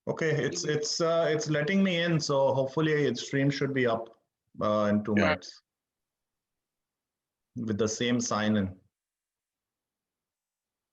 Okay, it's letting me in, so hopefully its stream should be up in 2 minutes with the same sign in.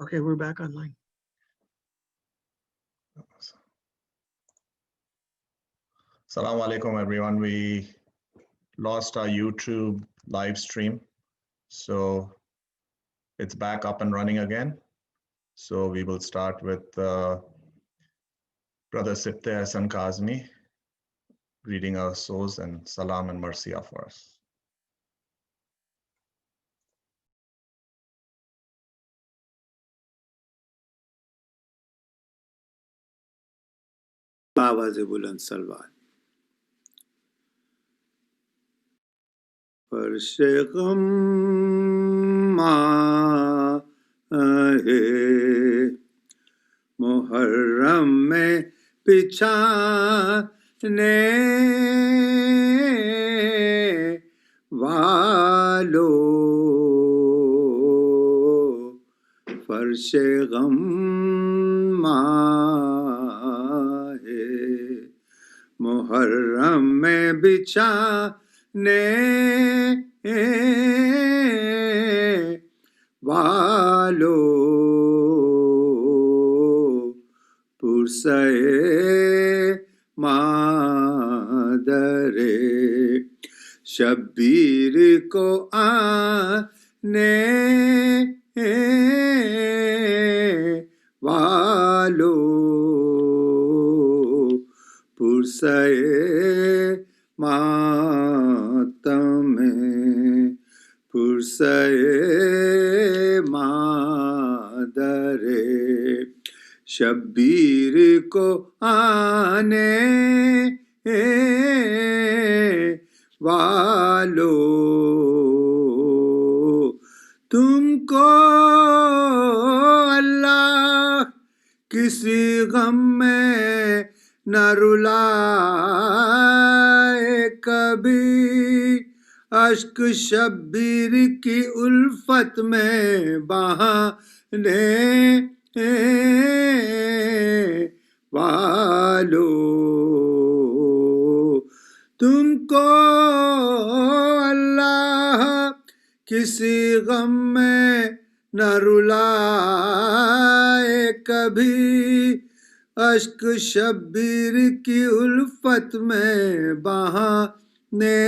Okay, we're back online. Assalamu alaikum everyone. We lost our YouTube live stream, so it's back up and running again. So we will start with Brother Sibte Hassan Kazmi reading our souls and salam and marsiya for us. آواز بلند سلوات. فرش غم ہے محرم میں بچھانے والو فرش غم محرم میں بچھانے والو پرسے مادر شبیر کو آنے والو پرسے ماتم پرسے مادر شبیر کو آنے والو تم کو اللہ کسی غم میں نہ رلائے کبھی اشک شبیر کی الفت میں بہانے والو تم کو اللہ کسی غم میں نہ رلائے کبھی اشک شبیر کی الفت میں بہانے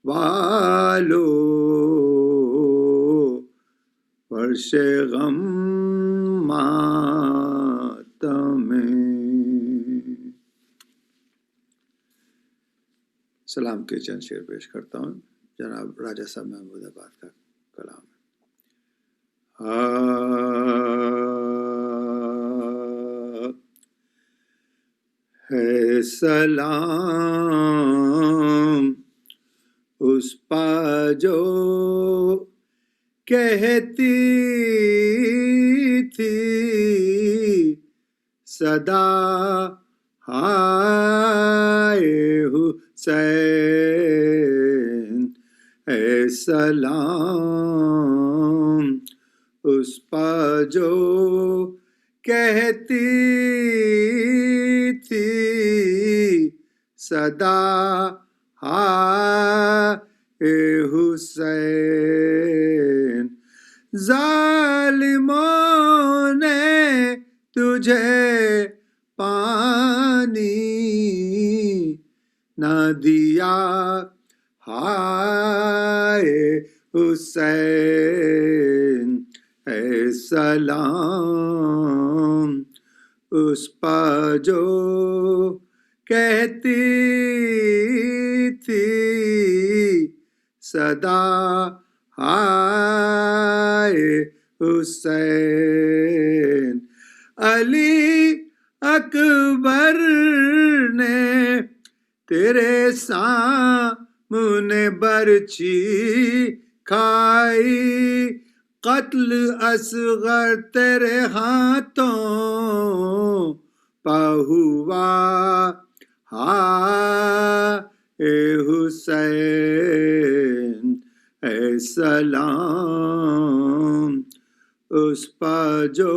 والو فرش غم ماتم. سلام کے چند شعر پیش کرتا ہوں. جناب راجہ صاحب محمود آباد کا کلام ہے سلام اس پا جو کہتی تھی صدا ہائے حسین اے سلام اس پا جو کہتی تھی صدا ہائے حسین ظالموں نے تجھے پانی نہ دیا ہائے حسین اے سلام اس پا جو کہتی تھی صدا ہائے حسین علی اکبر نے تیرے سامنے برچی کھائی قتل اصغر تیرے ہاتھوں پہوا اے حسین اے سلام اس پر جو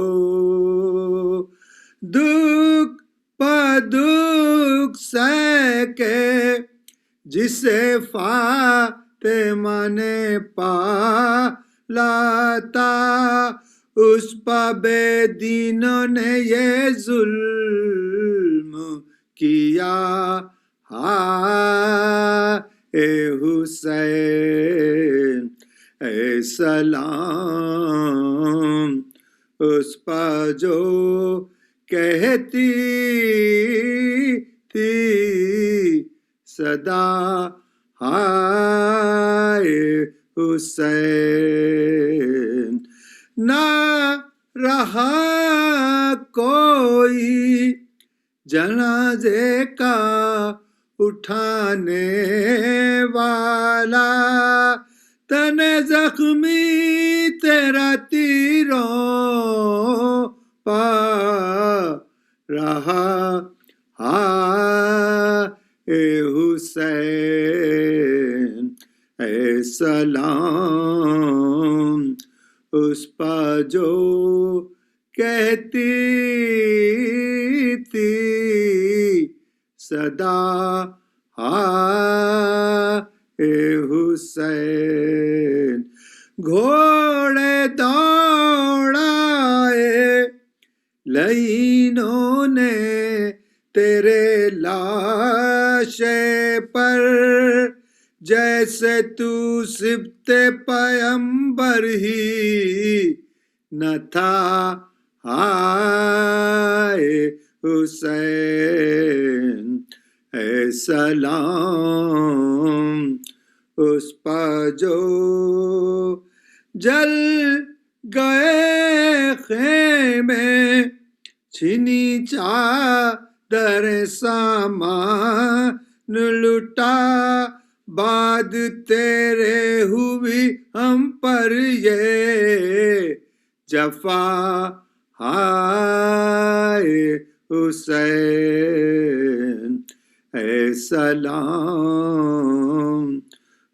دکھ پہ دکھ سہکے جسے فاطمہ نے پالا تھا اس پر بے دینوں نے یہ ظلم کیا اے حسین اے سلام اس پر جو کہتی تھی صدا اے حسین نہ رہا کوئی جنازے کا اٹھانے والا تن زخمی تیرا تیروں پا رہا اے حسین اے سلام اس پر جو کہتی تھی صدا اے حسین گھوڑے دوڑائے لعینوں نے تیرے لاشے پر جیسے تو سبط پیمبر ہی نہ تھا اے حسین اے سلام اس پر جو جل گئے خیمے چھنی چادر سامان لٹا بعد تیرے ہوئی ہم پر یہ جفا اے حسین اے سلام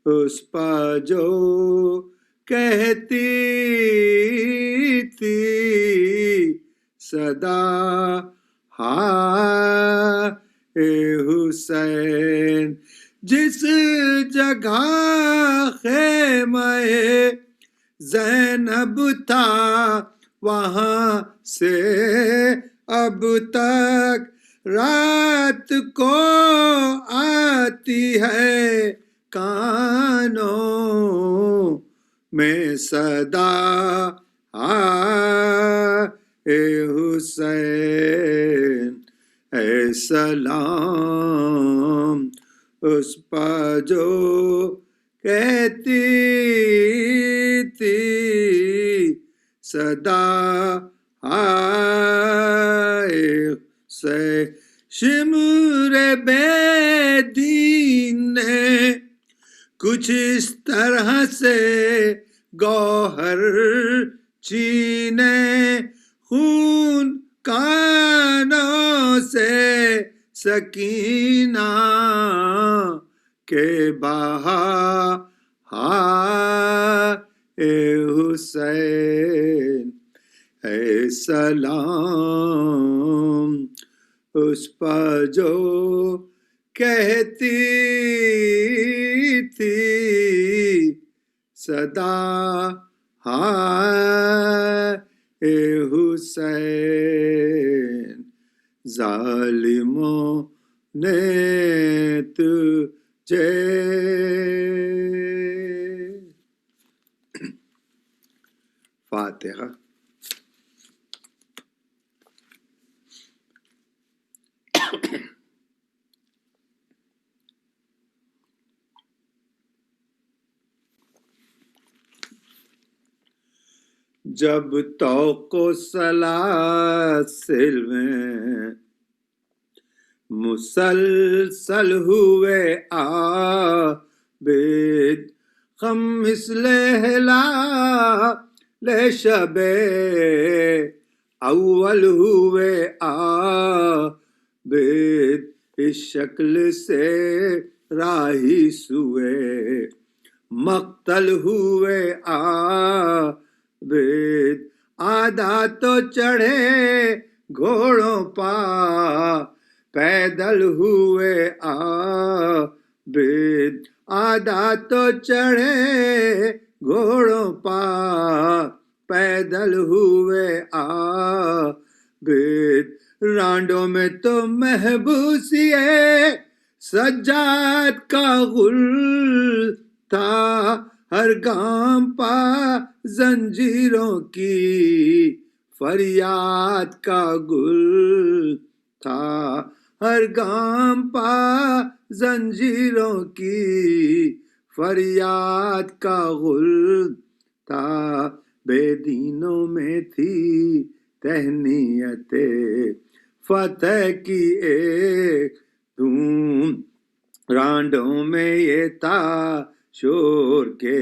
اس پر جو کہتی تھی صدا اے حسین جس جگہ خیمہ زینب تھا وہاں سے اب تک رات کو آتی ہے کانوں میں صدا اے حسین اے سلام اس پر جو کہتی تھی صدا سے شمر بے دین نے کچھ اس طرح سے گوہر چینے خون کانوں سے سکینہ کے بہا اے حسین اے سلام اس پر جو کہتی تھی صدا اے حسین ظالموں نے تجھے فاتحہ جب توق و سلاسل میں مسلسل ہوئے عابد غم مثل ہلال شب اول ہوئے عابد اس شکل سے راہی سوئے مقتل ہوئے عابد آدھا تو چڑھے گھوڑوں پا پیدل ہوئے عابد آدھا تو چڑھے گھوڑوں پا پیدل ہوئے عابد رانڈوں میں تو محبوسی ہے سجاد کا غل تھا ہر گام پا زنجیروں کی فریاد کا گل تھا ہر گام پا زنجیروں کی فریاد کا غل تھا بے دینوں میں تھی تہنیت فتح کی ایک دھوم رانڈوں میں یہ تھا شور کے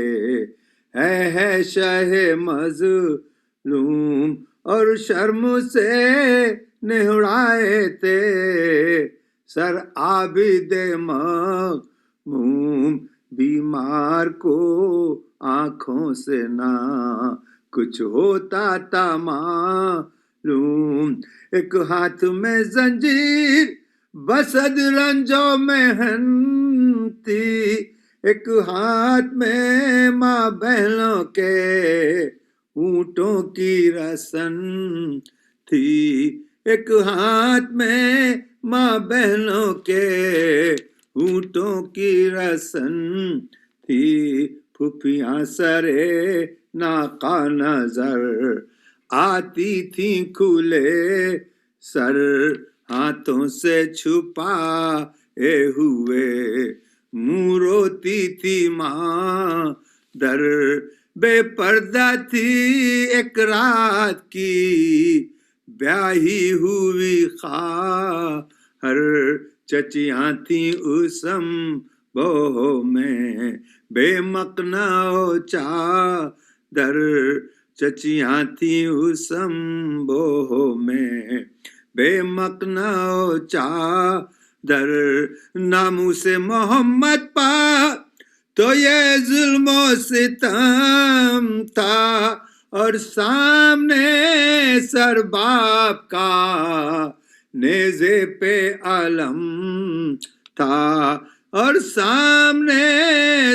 ہے شہ مظلوم اور شرم سے نہڑائے تھے سر عابد مغموم بیمار کو آنکھوں سے نہ کچھ ہوتا تھا معلوم ایک ہاتھ میں زنجیر بسد رنجو محن تھی ایک ہاتھ میں ماں بہنوں کے اونٹوں کی رسن تھی ایک ہاتھ میں ماں بہنوں کے اونٹوں کی رسن تھی پھپھیاں سرے ناقا نظر آتی تھی کھلے سر ہاتھوں سے چھپائے ہوئے منہ روتی تھی ماں در بے پردہ تھی ایک رات کی بیاہی ہوئی خواہر چچیاں تھیں اسم بوہو میں بے مقنا و چادر چچیاں تھیں اسم بوہو میں بے مقنا و چادر ناموں سے محمد پا تو یہ ظلم و ستم تھا اور سامنے سر باپ کا نیزے پہ علم تھا اور سامنے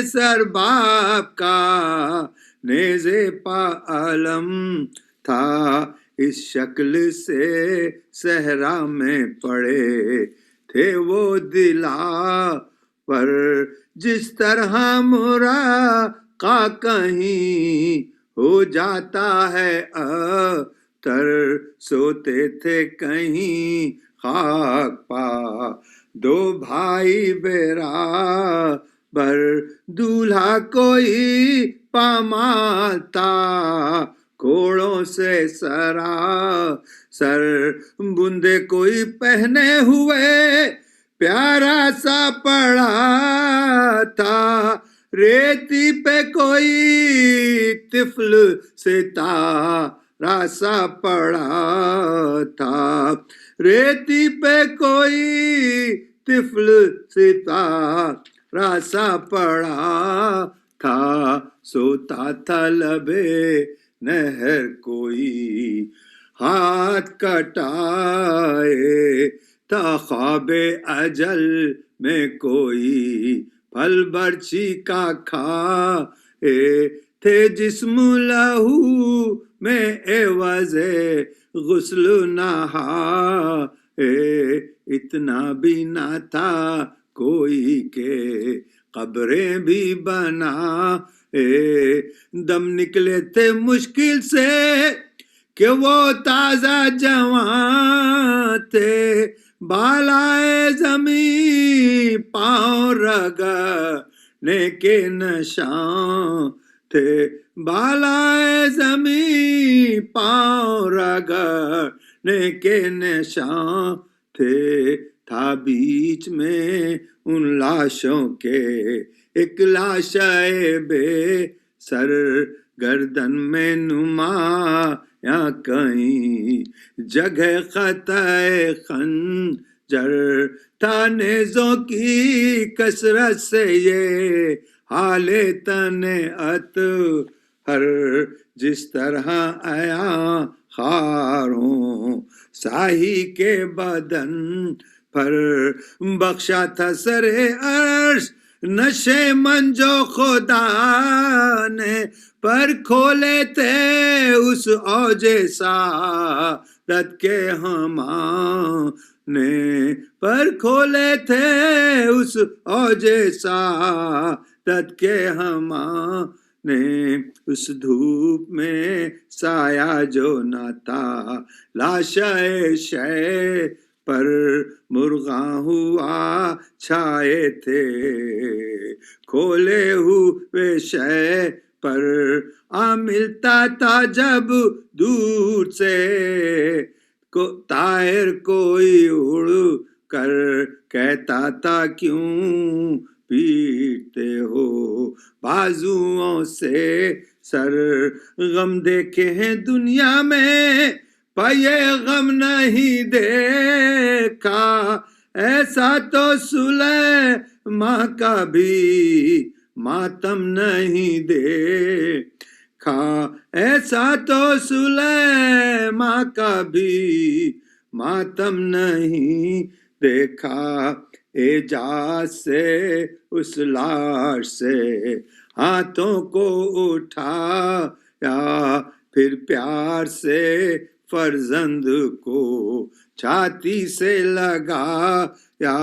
سر باپ کا نیزے پہ علم تھا اس شکل سے صحرا میں پڑے تھے وہ دلاور جس طرح مراقہ کہیں ہو جاتا ہے تر سوتے تھے کہیں خاک پا دو بھائی برابر دولہا کوئی پامال تھا گھوڑوں سے سر بندے کوئی پہنے ہوئے پیارا سا پڑا تھا ریتی پہ کوئی طفل ستارہ سا پڑا تھا ریتی پہ کوئی طفل ستارہ سا پڑا تھا سوتا تھا لبے نہر کوئی ہاتھ کٹائے تھا خواب اجل میں کوئی پھل برچھی کا کھائے تھے جسم لہو میں عوض غسل نہائے اتنا بھی نہ تھا کوئی کہ قبریں بھی بنائے دم نکلے تھے مشکل سے کہ وہ تازہ جوان تھے بالائے زمین پاؤں رگڑنے کے نشان تھے بالائے زمین پاؤں رگڑنے کے نشان تھے تھا بیچ میں ان لاشوں کے ایک لاشائے بے سر گردن میں نما یا کہیں جگہ خطۂ خنجر تھا نیزوں کی کثرت سے یہ حال تن ہر جس طرح آیا خاروں ساہی کے بدن پر بخشا تھا سر عرش نشے منجو خدا نے پر کھولے تھے اس اوج سعادت کے نے پر کھولے تھے اس اوج سعادت کے نے اس دھوپ میں سایہ جو نہ تھا لاشائے شے پر مرغاں ہوا چھائے تھے کھولے ہوئے شے پر ملتا تھا جب دور سے طائر کوئی اڑ کر کہتا تھا کیوں پیٹتے ہو بازوؤں سے سر غم دیکھے ہیں دنیا میں پائے غم نہیں دیکھا ایسا تو سلیمان کا بھی ماتم نہیں دیکھا ایسا تو سلیمان کا بھی ماتم نہیں دیکھا اعجاز سے اس لاش سے ہاتھوں کو اٹھایا پھر پیار سے فرزند کو چھاتی سے لگایا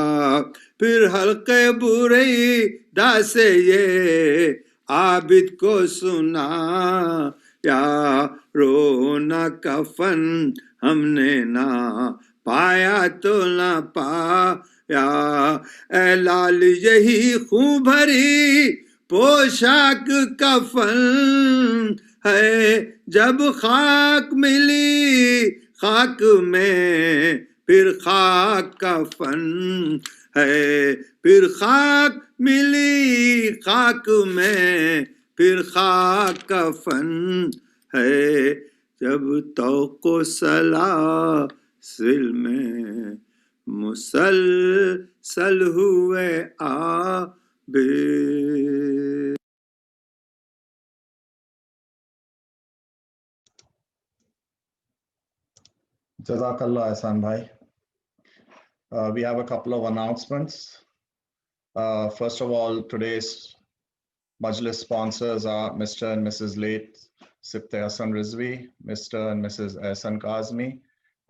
پھر حلقے برئی دا سے یہ عابد کو سنا یا رونا کفن ہم نے نہ پایا تو نہ پایا اے لال یہی خون بھری پوشاک کفن ہے جب خاک ملی خاک میں پھر خاک کفن ہے پھر خاک ملی خاک میں پھر خاک کفن ہے جب توق و سلاسل میں مسلسل ہوئے عابد Jazakallah, Ehsan Bhai. We have a couple of announcements. First of all, today's Majlis sponsors are Mr. and Mrs. Late Sibte Hassan Rizvi, Mr. and Mrs. Ehsan Kazmi,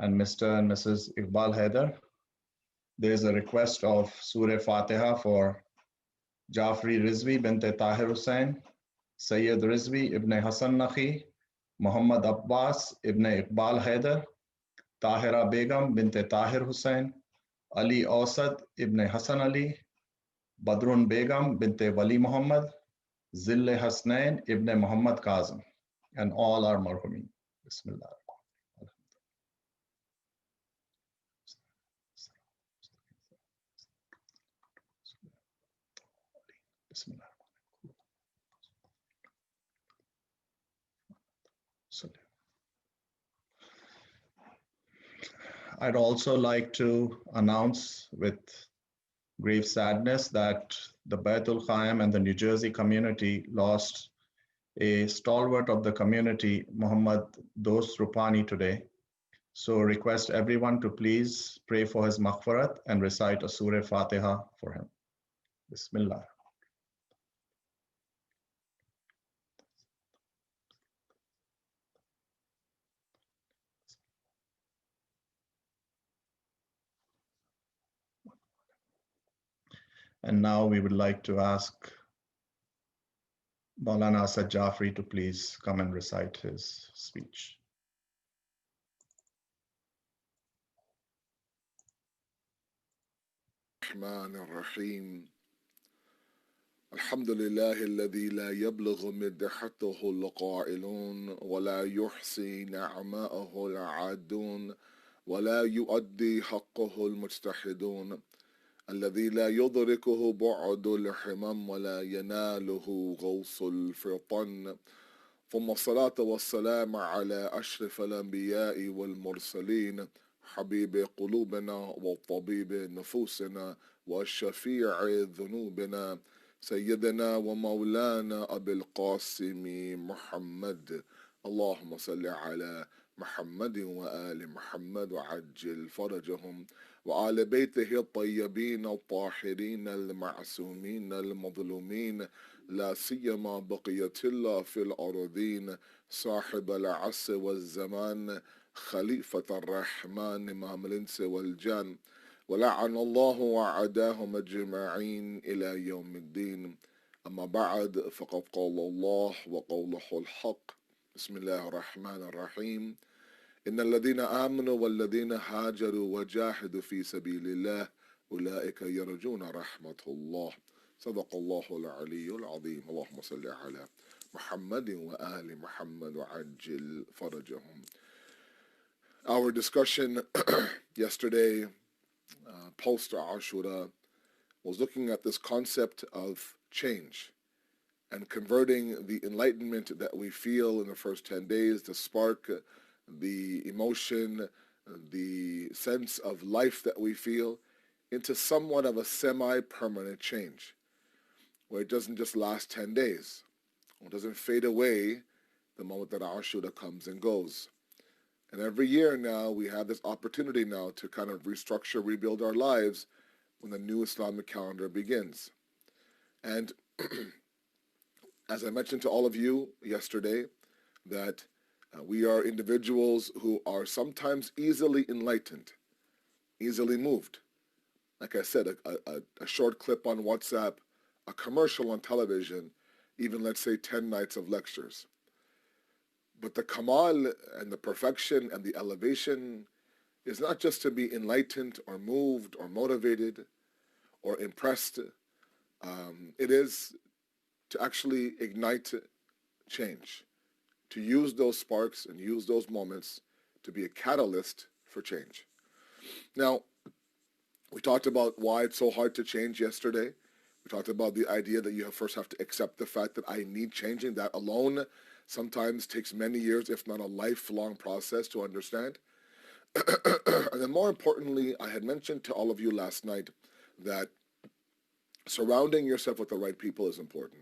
and Mr. and Mrs. Iqbal Haider. There is a request of Surah Fatiha for Jafri Rizvi binte Tahir Hussain, Sayyid Rizvi ibn Hassan Nakhi, Muhammad Abbas ibn Iqbal Haider, Tahira Begum binte Tahir Hussain, Ali Awsat ibn Hassan Ali, Badrun Begum binte Wali Muhammad, Zille Hasnain ibn Muhammad Kazim, and all are marhumin. Bismillah. Bismillah. I'd also like to announce with grave sadness that the Baitul Khaim and the New Jersey community lost a stalwart of the community, Muhammad Dost Rupani, today. So request everyone to please pray for his maghfirat and recite a Surah Fatiha for him. Bismillah. And now we would like to ask Maulana Asad Jafri to please come and recite his speech. الرحمن الرحيم الحمد لله الذي لا يبلغ مدحته القائلون ولا يحصي نعماءه العادون ولا يؤدي حقه المجتهدون الذي لا يدركه بعد الحمم ولا يناله غوص الفطن ثم الصلاة والسلام على أشرف الأنبياء والمرسلين حبيب قلوبنا وطبيب نفوسنا والشفيع ذنوبنا سيدنا ومولانا أبي القاسم محمد. اللهم صل على محمد وآل محمد وعجل فرجهم وآل بيته الطيبين الطاهرين المعصومين المظلومين لا سيما بقية الله في الأرضين صاحب العصر والزمان خليفة الرحمن إمام الإنس والجان ولعن الله وعداهم أجمعين إلى يوم الدين. أما بعد فقد قال الله وقوله الحق. بسم الله الرحمن الرحيم. إن الذين آمنوا والذين هاجروا وجاهدوا في سبيل الله أولئك يرجون رحمة الله. صدق الله العلي العظيم. اللهم صل على محمد وآل محمد وعجل فرجهم. Our discussion yesterday, post Ashura, was looking at this concept of change and converting the enlightenment that we feel in the first 10 days, the spark, the emotion, the sense of life that we feel, into somewhat of a semi-permanent change, where it doesn't just last 10 days. It doesn't fade away the moment that Ashura comes and goes. And every year now, we have this opportunity now to kind of restructure, rebuild our lives when the new Islamic calendar begins. And as I mentioned to all of you yesterday, that we are individuals who are sometimes easily enlightened, easily moved. Like I said, a short clip on WhatsApp, a commercial on television, even let's say 10 nights of lectures. But the kamal and the perfection and the elevation is not just to be enlightened or moved or motivated or impressed. It is to actually ignite change, to use those sparks and use those moments to be a catalyst for change. Now, we talked about why it's so hard to change yesterday. We talked about the idea that you first have to accept the fact that I need changing. That alone sometimes takes many years, if not a lifelong process to understand. And then more importantly, I had mentioned to all of you last night that surrounding yourself with the right people is important.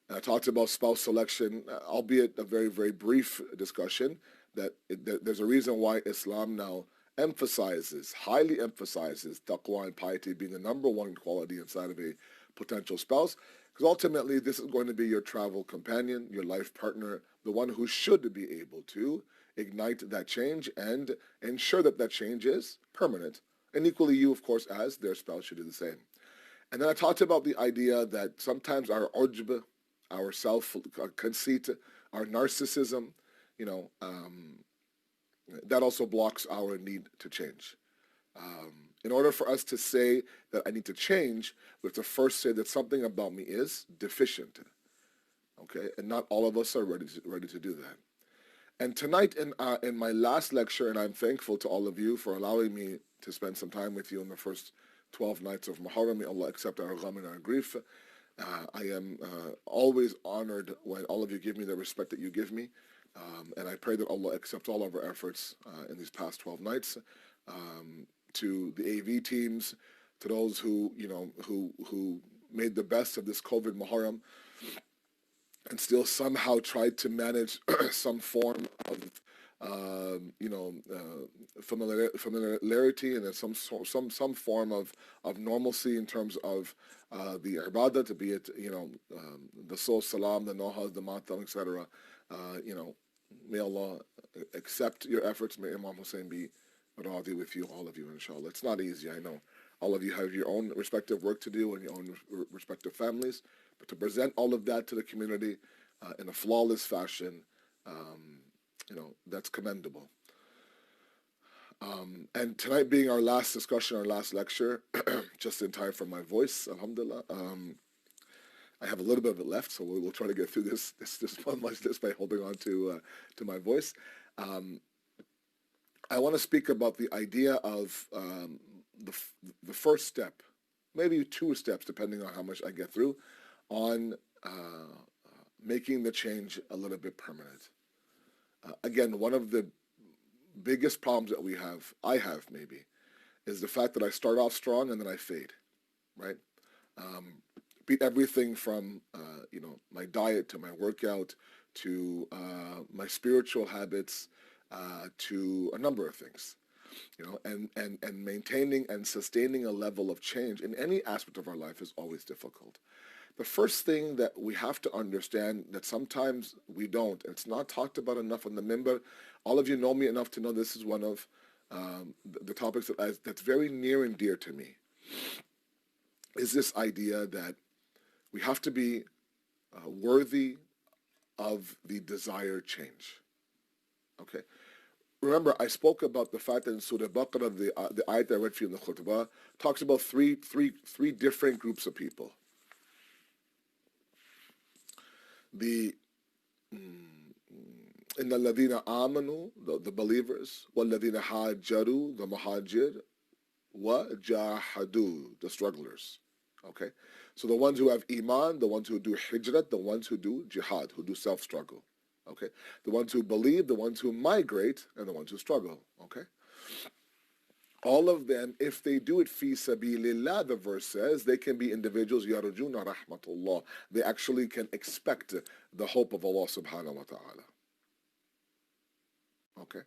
And I talked about spouse selection, albeit a very, very brief discussion, that there's a reason why Islam now highly emphasizes taqwa and piety being the number one quality inside of a potential spouse, because ultimately this is going to be your travel companion, your life partner, the one who should be able to ignite that change and ensure that that change is permanent. And equally you, of course, as their spouse should do the same. And then I talked about the idea that sometimes our ujb, our self-conceit, our narcissism, that also blocks our need to change. In order for us to say that I need to change, we have to first say that something about me is deficient. Okay, and not all of us are ready to do that. And tonight in my last lecture, and I'm thankful to all of you for allowing me to spend some time with you in the first 12 nights of Muharram. May Allah accept our gham and our grief. I am always honored when all of you give me the respect that you give me. And I pray that Allah accepts all of our efforts in these past 12 nights. To the AV teams, to those who made the best of this COVID Muharram and still somehow tried to manage some form of familiarity and some form of normalcy in terms of the ibadah, to be it the soul salam, the nohas, the matam, etc. May Allah accept your efforts. May Imam Hussein be radhi with you, all of you, inshallah. It's not easy, I know. All of you have your own respective work to do and your own respective families, but to present all of that to the community in a flawless fashion, that's commendable. And tonight being our last discussion, our last lecture, just in time for my voice, alhamdulillah. I have a little bit of it left, so we'll try to get through this by holding on to my voice. I want to speak about the idea of the first step, maybe 2 steps, depending on how much I get through, on making the change a little bit permanent. Again, one of the biggest problems that I have maybe, is the fact that I start off strong and then I fade, right? Be everything from my diet to my workout to my spiritual habits to a number of things, and maintaining and sustaining a level of change in any aspect of our life is always difficult. The first thing that we have to understand that sometimes we don't, and it's not talked about enough on the minbar. All of you know me enough to know this is one of the topics that's very near and dear to me, is this idea that we have to be worthy of the desired change. Okay. Remember, I spoke about the fact that in Surah Baqarah, the ayat I read for you in the khutbah, talks about three different groups of people. The إِنَّ الَّذِينَ آمَنُوا, the believers, وَالَّذِينَ هَاجَرُوا, the muhajir, وَجَاهَدُوا, the strugglers. Okay? So the ones who have iman, the ones who do hijrat, the ones who do jihad, who do self-struggle. Okay? The ones who believe, the ones who migrate, and the ones who struggle. Okay? All of them, if they do it fi sabilillah, the verse says, they can be individuals, yarjuna rahmatullah. They actually can expect the hope of Allah subhanahu wa ta'ala. Okay?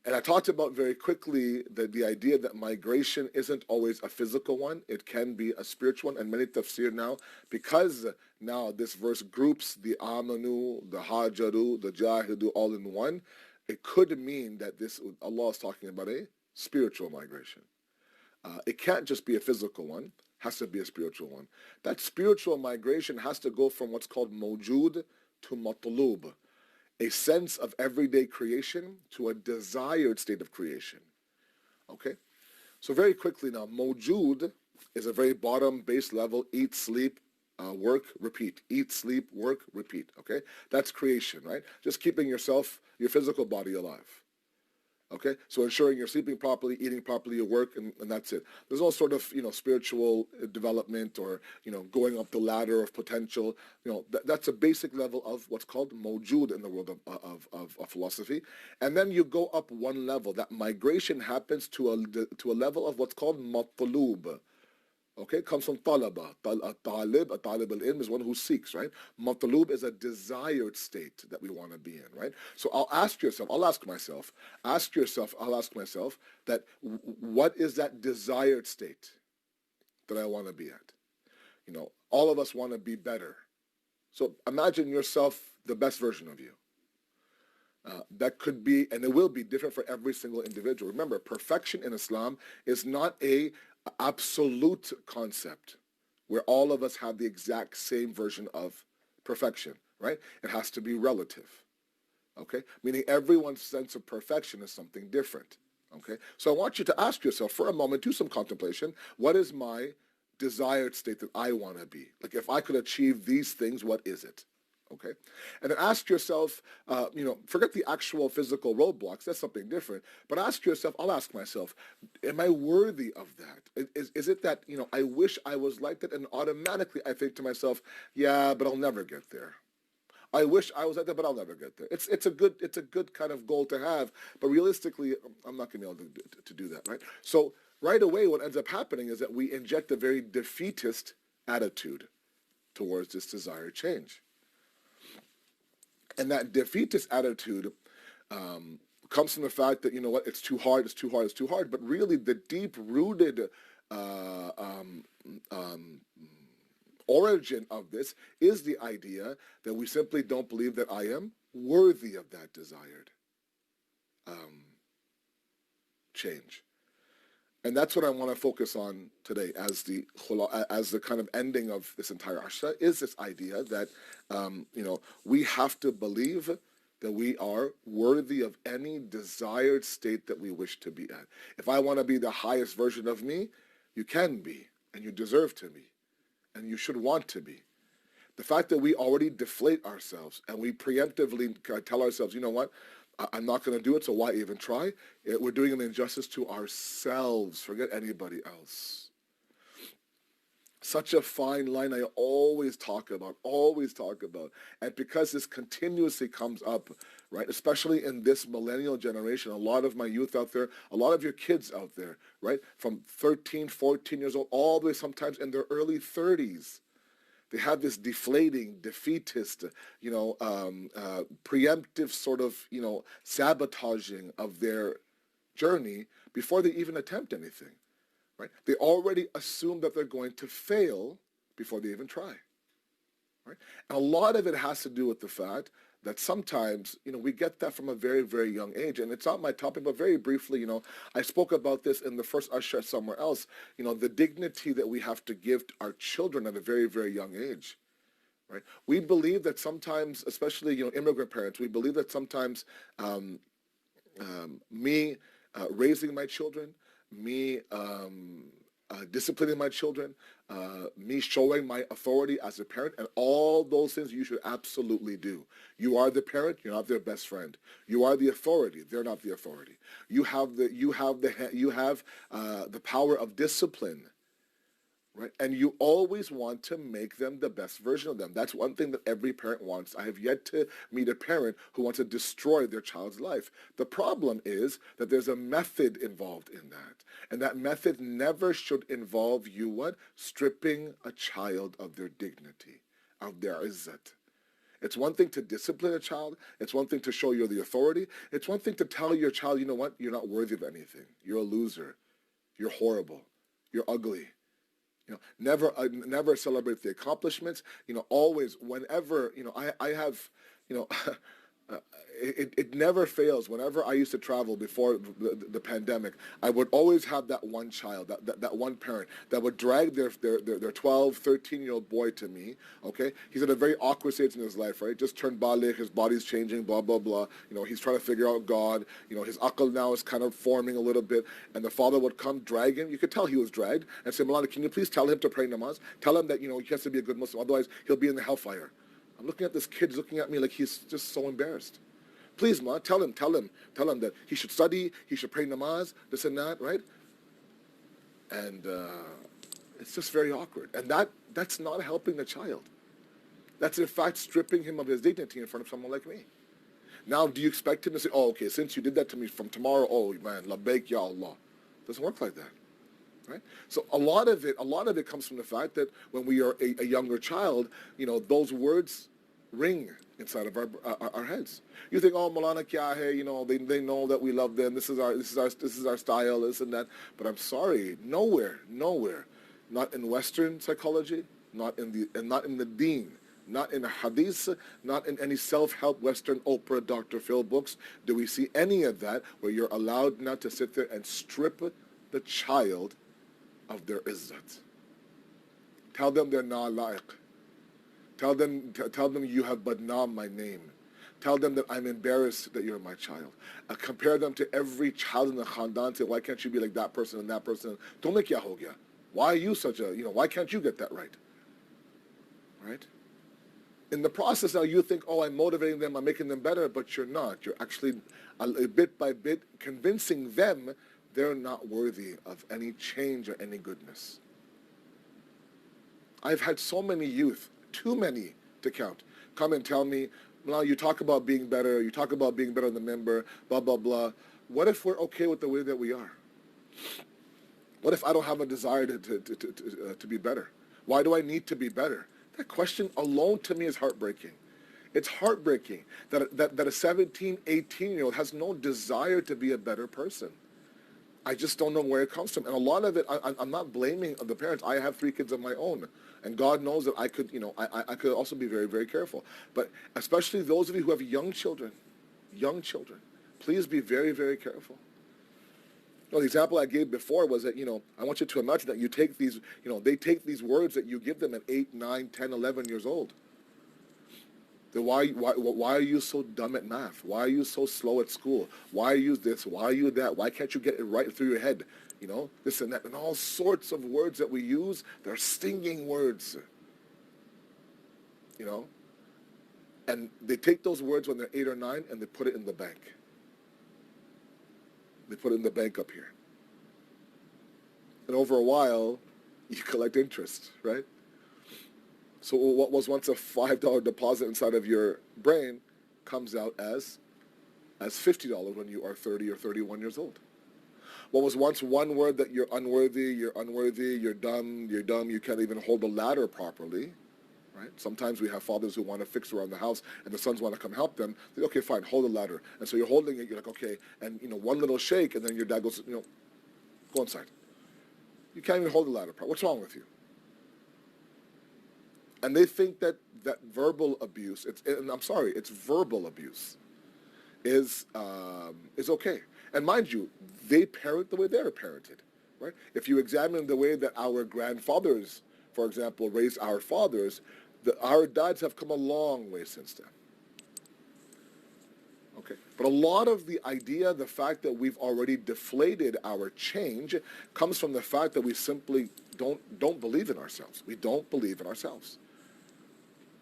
And I talked about very quickly that the idea that migration isn't always a physical one. It can be a spiritual one. And many tafsir now, because now this verse groups the amanu, the hajaru, the jahidu all in one, it could mean that Allah is talking about a spiritual migration. It can't just be a physical one. It has to be a spiritual one. That spiritual migration has to go from what's called mawjud to matlub, a sense of everyday creation to a desired state of creation. Okay? So very quickly now, mawjud is a very bottom base level, eat, sleep, work, repeat. Eat, sleep, work, repeat. Okay? That's creation, right? Just keeping your physical body alive. Okay? So ensuring you're sleeping properly, eating properly, your work, and that's it. There's no sort of, spiritual development or, going up the ladder of potential. That's a basic level of what's called mawjud in the world of philosophy. And then you go up one level. That migration happens to a level of what's called matlub. Okay, it comes from talaba. A talib al-ilm is one who seeks, right? Matlub is a desired state that we want to be in, right? So I'll ask myself that what is that desired state that I want to be at? All of us want to be better. So imagine yourself the best version of you. That could be, and it will be different for every single individual. Remember, perfection in Islam is not a absolute concept where all of us have the exact same version of perfection, right? It has to be relative, okay? Meaning everyone's sense of perfection is something different, okay? So I want you to ask yourself for a moment, do some contemplation, what is my desired state that I want to be? Like if I could achieve these things, what is it? Okay, and then ask yourself, forget the actual physical roadblocks, that's something different, but ask yourself, I'll ask myself, am I worthy of that? Is it that, I wish I was like that, and automatically I think to myself, yeah, but I'll never get there. I wish I was like that, but I'll never get there. It's a good kind of goal to have, but realistically, I'm not going to be able to do that, right? So right away, what ends up happening is that we inject a very defeatist attitude towards this desired change. And that defeatist attitude comes from the fact that, it's too hard, but really the deep-rooted origin of this is the idea that we simply don't believe that I am worthy of that desired change. And that's what I want to focus on today as the kind of ending of this entire Ashra, is this idea that, we have to believe that we are worthy of any desired state that we wish to be at. If I want to be the highest version of me, you can be, and you deserve to be, and you should want to be. The fact that we already deflate ourselves and we preemptively tell ourselves, you know what, I'm not going to do it, so why even try? We're doing an injustice to ourselves. Forget anybody else. Such a fine line I always talk about. And because this continuously comes up, right, especially in this millennial generation, a lot of my youth out there, a lot of your kids out there, right, from 13, 14 years old, all the way sometimes in their early 30s, they have this deflating, defeatist, preemptive sort of, sabotaging of their journey before they even attempt anything. Right? They already assume that they're going to fail before they even try. Right? And a lot of it has to do with the fact that sometimes, we get that from a very, very young age. And it's not my topic, but very briefly, I spoke about this in the first Usher somewhere else, the dignity that we have to give our children at a very, very young age. Right? We believe that sometimes, especially, immigrant parents, we believe that sometimes me raising my children, me disciplining my children, me showing my authority as a parent, and all those things you should absolutely do. You are the parent, you're not their best friend. You are the authority, they're not the authority. You have the power of discipline. Right? And you always want to make them the best version of them. That's one thing that every parent wants. I have yet to meet a parent who wants to destroy their child's life. The problem is that there's a method involved in that. And that method never should involve you what? Stripping a child of their dignity, of their izzat. It's one thing to discipline a child. It's one thing to show you're the authority. It's one thing to tell your child, you know what? You're not worthy of anything. You're a loser. You're horrible. You're ugly. Never celebrate the accomplishments. Always, whenever, I have, it never fails. Whenever I used to travel before the pandemic, I would always have that one child, that one parent that would drag their 12, 13-year-old boy to me, okay? He's at a very awkward stage in his life, right? Just turned baligh, his body's changing, blah, blah, blah. He's trying to figure out God. His aql now is kind of forming a little bit. And the father would come, drag him. You could tell he was dragged and say, Malana, can you please tell him to pray namaz? Tell him that, he has to be a good Muslim. Otherwise, he'll be in the hellfire. I'm looking at this kid looking at me like he's just so embarrassed. Please, ma, tell him that he should study, he should pray namaz, this and that, right? And it's just very awkward. And that's not helping the child. That's in fact stripping him of his dignity in front of someone like me. Now, do you expect him to say, oh, okay, since you did that to me from tomorrow, oh man, labbaik ya Allah. It doesn't work like that. Right? So a lot of it comes from the fact that when we are a younger child, those words ring inside of our heads. You think, oh, Malana kya hai, they know that we love them. This is our style, this and that. But I'm sorry, nowhere, not in Western psychology, not in the Deen, not in hadith, not in any self-help Western Oprah, Dr. Phil books, do we see any of that where you're allowed now to sit there and strip the child of their izzat. Tell them they're not laiq. Tell them you have badnaam my name. Tell them that I'm embarrassed that you're my child. Compare them to every child in the khandan. Say, why can't you be like that person and that person? Tumne kya ho gaya? Why are you such a, why can't you get that right? Right? In the process now you think, oh, I'm motivating them, I'm making them better, but you're not. You're actually, bit by bit, convincing them they're not worthy of any change or any goodness. I've had so many youth, too many to count, come and tell me, now you talk about being better, you talk about being better than the member, blah, blah, blah. What if we're okay with the way that we are? What if I don't have a desire to be better? Why do I need to be better? That question alone to me is heartbreaking. It's heartbreaking that a 17, 18-year-old has no desire to be a better person. I just don't know where it comes from. And a lot of it, I'm not blaming the parents. I have 3 kids of my own. And God knows that I could, I could also be very, very careful. But especially those of you who have young children, please be very, very careful. The example I gave before was that, I want you to imagine that you take these, they take these words that you give them at 8, 9, 10, 11 years old. Then why are you so dumb at math? Why are you so slow at school? Why are you this? Why are you that? Why can't you get it right through your head? This and that, and all sorts of words that we use, they're stinging words. And they take those words when they're 8 or 9 and they put it in the bank. They put it in the bank up here. And over a while, you collect interest, right? So what was once a $5 deposit inside of your brain comes out as $50 when you are 30 or 31 years old. What was once one word that you're unworthy, you're dumb, you can't even hold a ladder properly, right? Sometimes we have fathers who want to fix around the house and the sons want to come help them. They say, okay, fine, hold the ladder. And so you're holding it, you're like, okay, and one little shake and then your dad goes, go inside. You can't even hold the ladder properly. What's wrong with you? And they think that verbal abuse, and I'm sorry, it's verbal abuse, is okay. And mind you, they parent the way they're parented, right? If you examine the way that our grandfathers, for example, raised our fathers, our dads have come a long way since then. Okay, but a lot of the idea, the fact that we've already deflated our change, comes from the fact that we simply don't believe in ourselves. We don't believe in ourselves.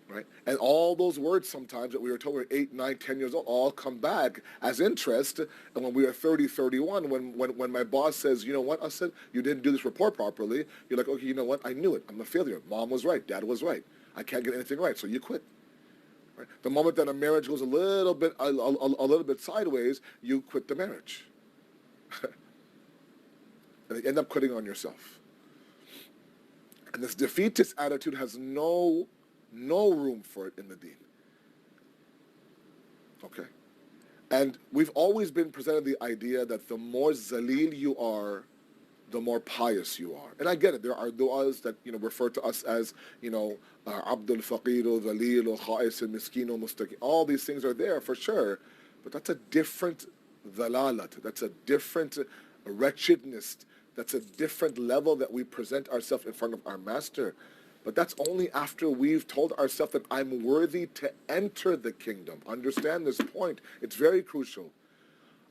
Right? And all those words sometimes that we were told we were 8, 9, 10 years old all come back as interest. And when we are 30, 31, when my boss says, you know what, I said, you didn't do this report properly, you're like, okay, you know what, I knew it. I'm a failure. Mom was right. Dad was right. I can't get anything right. So you quit. Right? The moment that a marriage goes a little bit sideways, you quit the marriage. And you end up quitting on yourself. And this defeatist attitude has no room for it in the deen. Okay? And we've always been presented the idea that the more zalil you are, the more pious you are. And I get it. There are du'as that, refer to us as, Abdul Faqiru, Zalil, Kha'is, Miskino, Mustaqim. All these things are there for sure. But that's a different dhalalat. That's a different wretchedness. That's a different level that we present ourselves in front of our master. But that's only after we've told ourselves that I'm worthy to enter the kingdom. Understand this point. It's very crucial.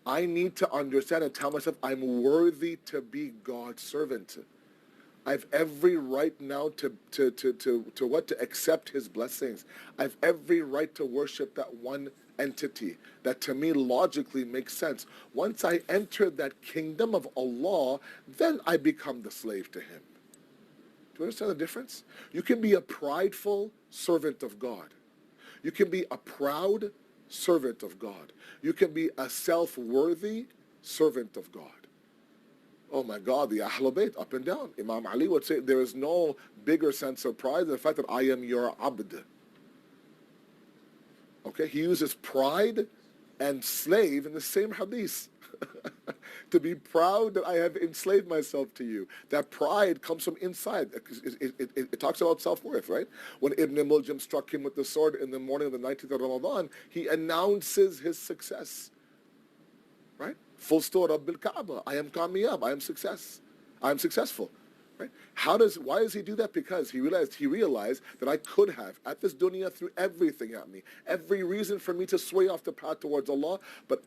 I need to understand and tell myself I'm worthy to be God's servant. I have every right now to accept his blessings. I have every right to worship that one entity that to me logically makes sense. Once I enter that kingdom of Allah, then I become the slave to him. Do you understand the difference? You can be a prideful servant of God. You can be a proud servant of God. You can be a self-worthy servant of God. Oh my God, the Ahlul Bayt, up and down. Imam Ali would say, there is no bigger sense of pride than the fact that I am your abd. Okay, he uses pride and slave in the same hadith. To be proud that I have enslaved myself to you. That pride comes from inside. It talks about self-worth, right? When Ibn Muljam struck him with the sword in the morning of the 19th of Ramadan, he announces his success. Right? Full story of Bil Kaaba. I am kamiyab. I am success. I am successful. Right? Why does he do that? Because he realized that I could have, at this dunya, threw everything at me. Every reason for me to sway off the path towards Allah. But,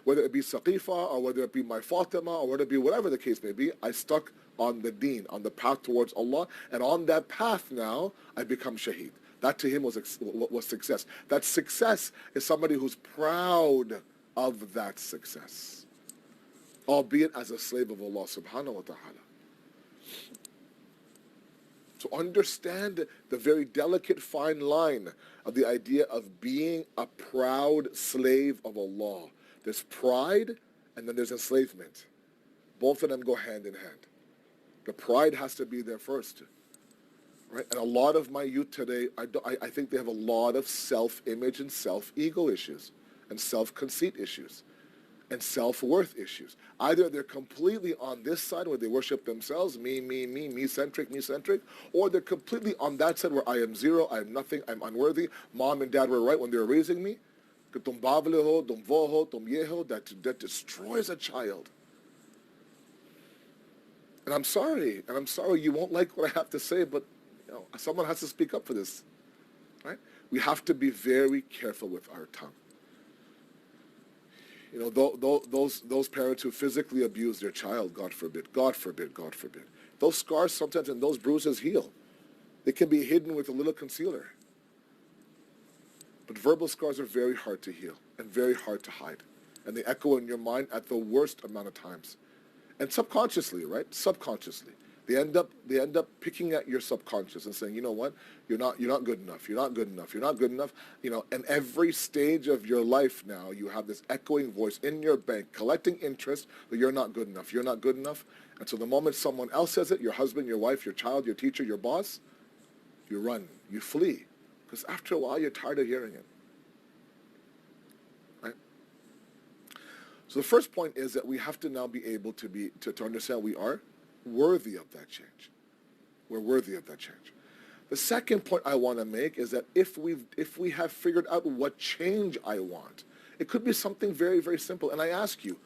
whether it be Saqifa, or whether it be my Fatima, or whether it be whatever the case may be, I stuck on the deen, on the path towards Allah. And on that path now, I become shaheed. That to him was success. That success is somebody who's proud of that success. Albeit as a slave of Allah subhanahu wa ta'ala. So understand the very delicate fine line of the idea of being a proud slave of Allah. There's pride and then there's enslavement. Both of them go hand in hand. The pride has to be there first. Right? And a lot of my youth today, I think they have a lot of self-image and self-ego issues and self-conceit issues and self-worth issues. Either they're completely on this side where they worship themselves, me-centric, or they're completely on that side where I am zero, I am nothing, I'm unworthy. Mom and dad were right when they were raising me. That destroys a child. And I'm sorry you won't like what I have to say, but someone has to speak up for this. Right? We have to be very careful with our tongue. Those parents who physically abuse their child, God forbid. Those scars sometimes and those bruises heal. They can be hidden with a little concealer. But verbal scars are very hard to heal and very hard to hide. And they echo in your mind at the worst amount of times. And subconsciously, right? Subconsciously. They end up picking at your subconscious and saying, you know what, you're not good enough, you're not good enough, you're not good enough. And every stage of your life now, you have this echoing voice in your bank collecting interest that you're not good enough, you're not good enough. And so the moment someone else says it, your husband, your wife, your child, your teacher, your boss, you run, you flee, because after a while you're tired of hearing it. Right? So the first point is that we have to now be able to understand we are worthy of that change. We're worthy of that change. The second point I want to make is that if we have figured out what change I want, it could be something very, very simple. And I ask you,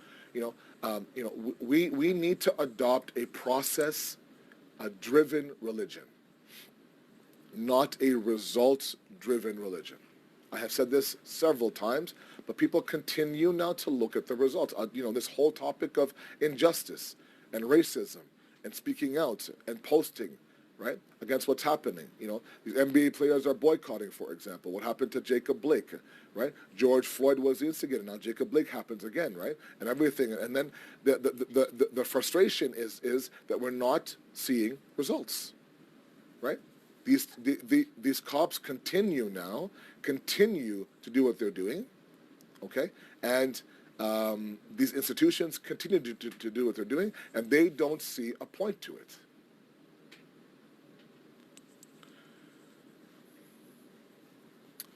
we need to adopt a process-driven religion, not a results-driven religion. I have said this several times, but people continue now to look at the results. This whole topic of injustice and racism and speaking out and posting, right, against what's happening. These NBA players are boycotting, for example. What happened to Jacob Blake, right? George Floyd was the instigator. Now Jacob Blake happens again, right? And everything. And then the frustration is that we're not seeing results, right? These cops continue to do what they're doing, okay? And these institutions continue to do what they're doing, and they don't see a point to it.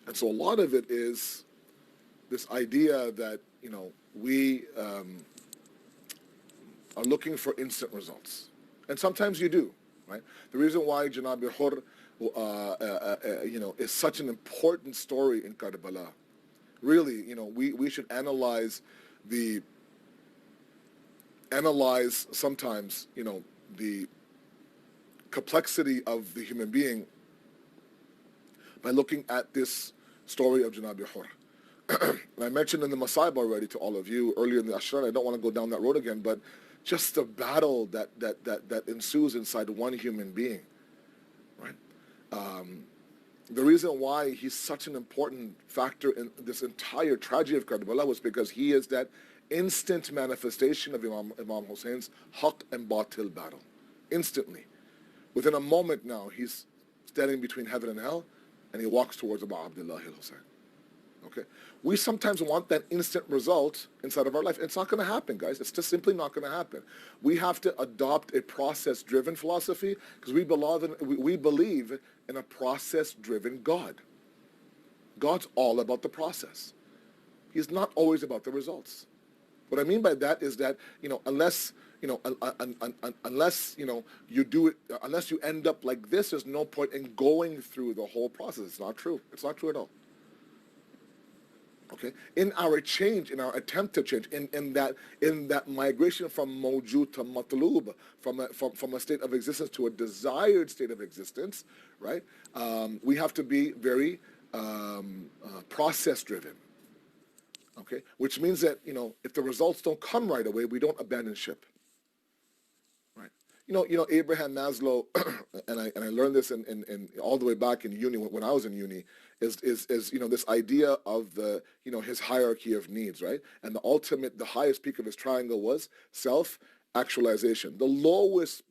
And so a lot of it is this idea that, we are looking for instant results. And sometimes you do, right? The reason why Janab Hur, is such an important story in Karbala. Really, we should analyze sometimes, the complexity of the human being by looking at this story of Janab Hur. And I mentioned in the Masayib already to all of you earlier in the Ashrar, I don't want to go down that road again, but just the battle that ensues inside one human being, right? The reason why he's such an important factor in this entire tragedy of Karbala was because he is that instant manifestation of Imam Hussein's haqq and batil battle. Instantly. Within a moment now, he's standing between heaven and hell, and he walks towards Abu Abdullah al-Hussein. Okay? We sometimes want that instant result inside of our life. It's not going to happen, guys. It's just simply not going to happen. We have to adopt a process-driven philosophy because we believe in a process-driven God. God's all about the process. He's not always about the results. What I mean by that is that, unless you do it, unless you end up like this, there's no point in going through the whole process. It's not true. It's not true at all. Okay, in our change, in our attempt to change, in that migration from mawjud to matlub, from a state of existence to a desired state of existence, right? We have to be very process driven. Okay, which means that if the results don't come right away, we don't abandon ship. Right? Abraham Maslow, and I learned this in all the way back in uni when I was in uni. Is this idea of his hierarchy of needs, right? And the highest peak of his triangle was self-actualization. The lowest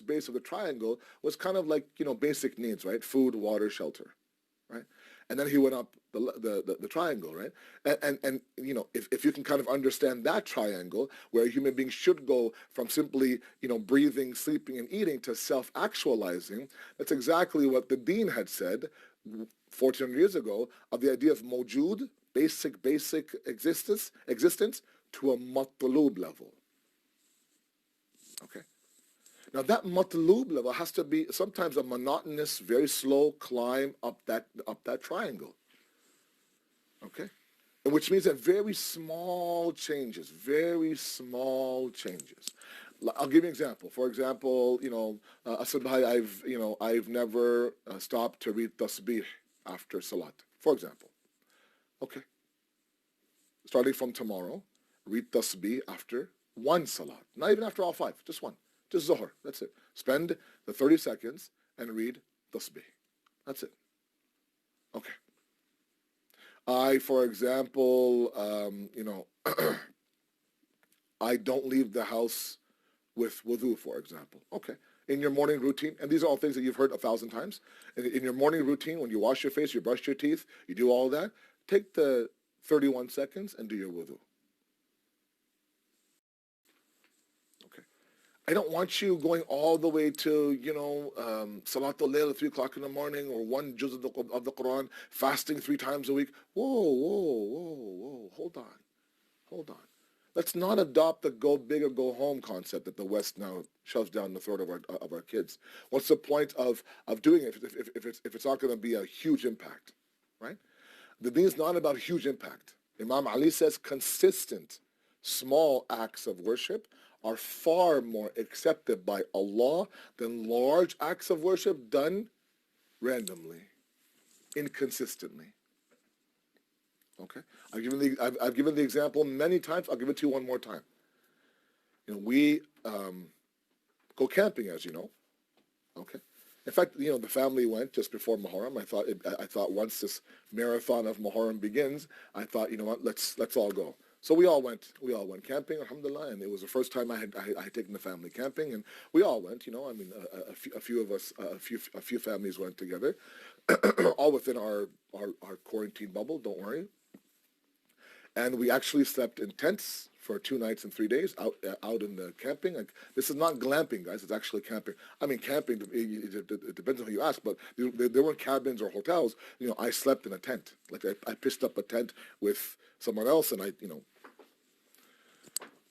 base of the triangle was kind of like basic needs, right? Food, water, shelter, right? And then he went up the triangle, right? And if you can kind of understand that triangle where a human being should go from simply breathing, sleeping, and eating to self-actualizing, that's exactly what the Deen had said 1400 years ago of the idea of mawjud, basic existence to a matlub level. Okay. Now that matlub level has to be sometimes a monotonous, very slow climb up that triangle. Okay? And which means that very small changes. I'll give you an example. For example, Asad Bhai, I've never stopped to read tasbih after salat, for example. Okay. Starting from tomorrow, read tasbih after one salat. Not even after all five, just one. Just Zohar, that's it. Spend the 30 seconds and read tasbih. That's it. Okay. I, for example, I don't leave the house with wudu, for example. Okay. In your morning routine, and these are all things that you've heard 1,000 times. In your morning routine, when you wash your face, you brush your teeth, you do all that, take the 31 seconds and do your wudu. Okay. I don't want you going all the way to, Salatul Layl at 3 o'clock in the morning or one juz of the Quran, fasting 3 times a week. Whoa. Hold on. Let's not adopt the go big or go home concept that the West now shoves down the throat of our kids. What's the point of doing it if it's not going to be a huge impact, right? The deen is not about huge impact. Imam Ali says consistent, small acts of worship are far more accepted by Allah than large acts of worship done randomly, inconsistently. Okay, I've given the example many times. I'll give it to you one more time. We go camping, as you know. Okay, in fact, the family went just before Muharram. I thought once this marathon of Muharram begins, I thought, you know what, let's all go. So we all went camping, alhamdulillah, and it was the first time I had taken the family camping, and we all went. A few of us, a few families went together, all within our quarantine bubble. Don't worry. And we actually slept in tents for 2 nights and 3 days out in the camping. Like, this is not glamping, guys. It's actually camping. I mean, camping, it depends on who you ask, but there weren't cabins or hotels. I slept in a tent. Like, I pitched up a tent with someone else, and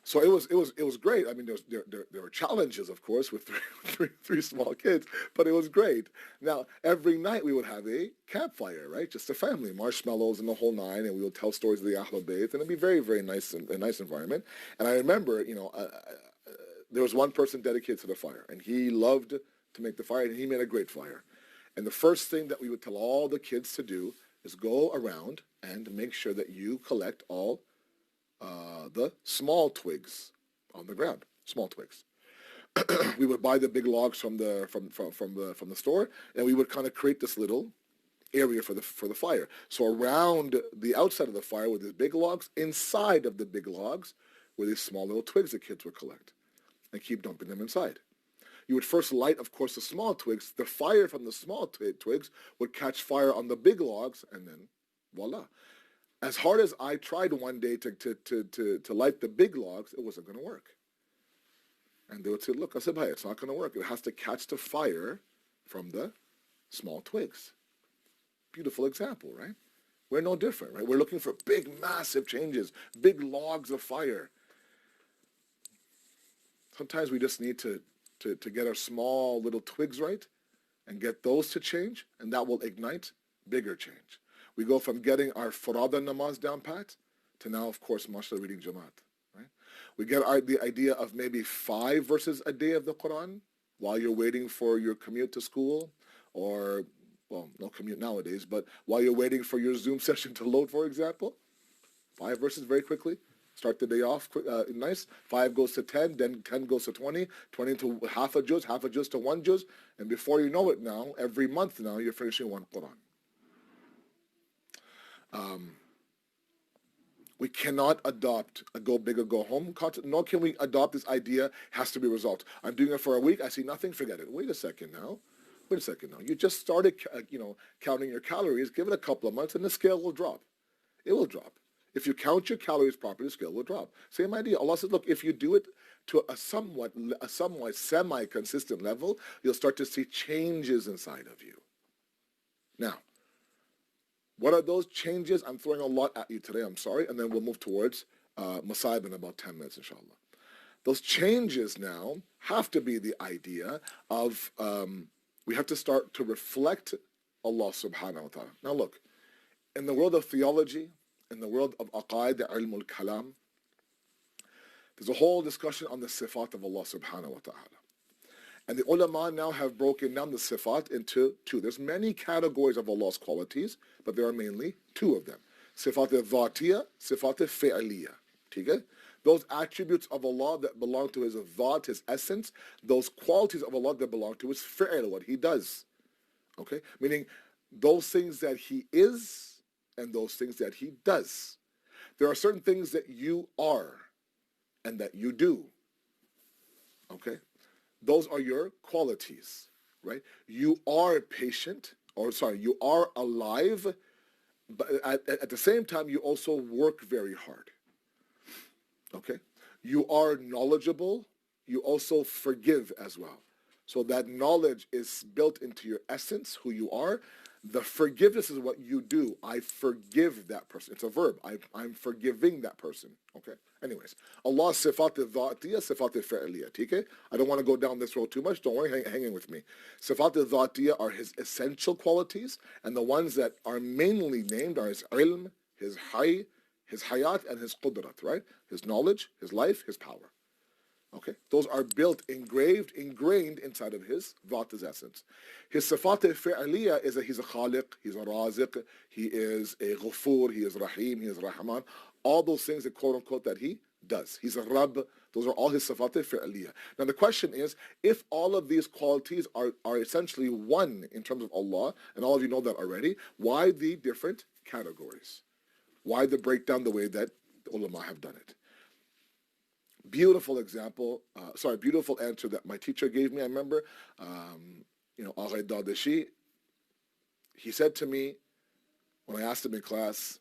so it was great. I mean, there were challenges, of course, with three small kids, but it was great. Now, every night we would have a campfire, right? Just a family, marshmallows and the whole nine, and we would tell stories of the Ahlul Bayt, and it'd be very, very nice, a nice environment. And I remember, there was one person dedicated to the fire, and he loved to make the fire, and he made a great fire. And the first thing that we would tell all the kids to do is go around and make sure that you collect all the small twigs on the ground, small twigs. We would buy the big logs from the store, and we would kind of create this little area for the fire. So around the outside of the fire were these big logs. Inside of the big logs were these small little twigs that kids would collect and keep dumping them inside. You would first light, of course, the small twigs. The fire from the small twigs would catch fire on the big logs, and then voila. As hard as I tried one day to light the big logs, it wasn't going to work. And they would say, look, I said, it's not going to work. It has to catch the fire from the small twigs. Beautiful example, right? We're no different, right? We're looking for big, massive changes, big logs of fire. Sometimes we just need to get our small little twigs right and get those to change, and that will ignite bigger change. We go from getting our farada namaz down pat to now, of course, mashallah, reading Jamaat, right? We get the idea of maybe 5 verses a day of the Quran while you're waiting for your commute to school, or, well, no commute nowadays, but while you're waiting for your Zoom session to load, for example. 5 verses very quickly. Start the day off nice. 5 goes to 10, then 10 goes to 20, 20 to half a juz to 1 juz, and before you know it now, every month now, you're finishing 1 Quran. We cannot adopt a go big or go home concept, nor can we adopt this idea has to be results. I'm doing it for a week, I see nothing, forget it. Wait a second now. You just started, counting your calories. Give it a couple of months and the scale will drop. It will drop. If you count your calories properly, the scale will drop. Same idea. Allah says, look, if you do it to a somewhat semi-consistent level, you'll start to see changes inside of you. Now, what are those changes? I'm throwing a lot at you today, I'm sorry, and then we'll move towards Masaib in about 10 minutes, inshallah. Those changes now have to be the idea of, we have to start to reflect Allah subhanahu wa ta'ala. Now look, in the world of theology, in the world of aqaid, ilm al-kalam, there's a whole discussion on the sifat of Allah subhanahu wa ta'ala. And the ulama now have broken down the sifat into 2. There's many categories of Allah's qualities, but there are mainly 2 of them. Sifat al-dhatiyya, sifat al-fi'liyya. Okay? Those attributes of Allah that belong to His dhat, His essence, those qualities of Allah that belong to His fi'l, what He does. Okay? Meaning, those things that He is and those things that He does. There are certain things that you are and that you do. Okay? Those are your qualities, right? You are patient, you are alive, but at the same time, you also work very hard. Okay? You are knowledgeable, you also forgive as well. So that knowledge is built into your essence, who you are. The forgiveness is what you do. I forgive that person. It's a verb. I'm forgiving that person. Okay? Anyways, Allah's sifat al-dhatiyya, sifat al-fi'liyya. Okay? I don't want to go down this road too much. Don't worry, hang in with me. Sifat al-dhatiyya are his essential qualities, and the ones that are mainly named are his ilm, his hayy, his hayat, and his qudrat, right? His knowledge, his life, his power. Okay, those are built, ingrained inside of his dhat, his essence. His sifat al-fi'aliyya is that he's a khaliq, he's a raziq, he is a ghafur, he is rahim, he is rahman. All those things that quote unquote that he does. He's a rabb. Those are all his sifat al-fi'aliyya. Now the question is, if all of these qualities are essentially one in terms of Allah, and all of you know that already, why the different categories? Why the breakdown the way that the ulama have done it? Beautiful example, beautiful answer that my teacher gave me. I remember, Aghay Dadashi, he said to me when I asked him in class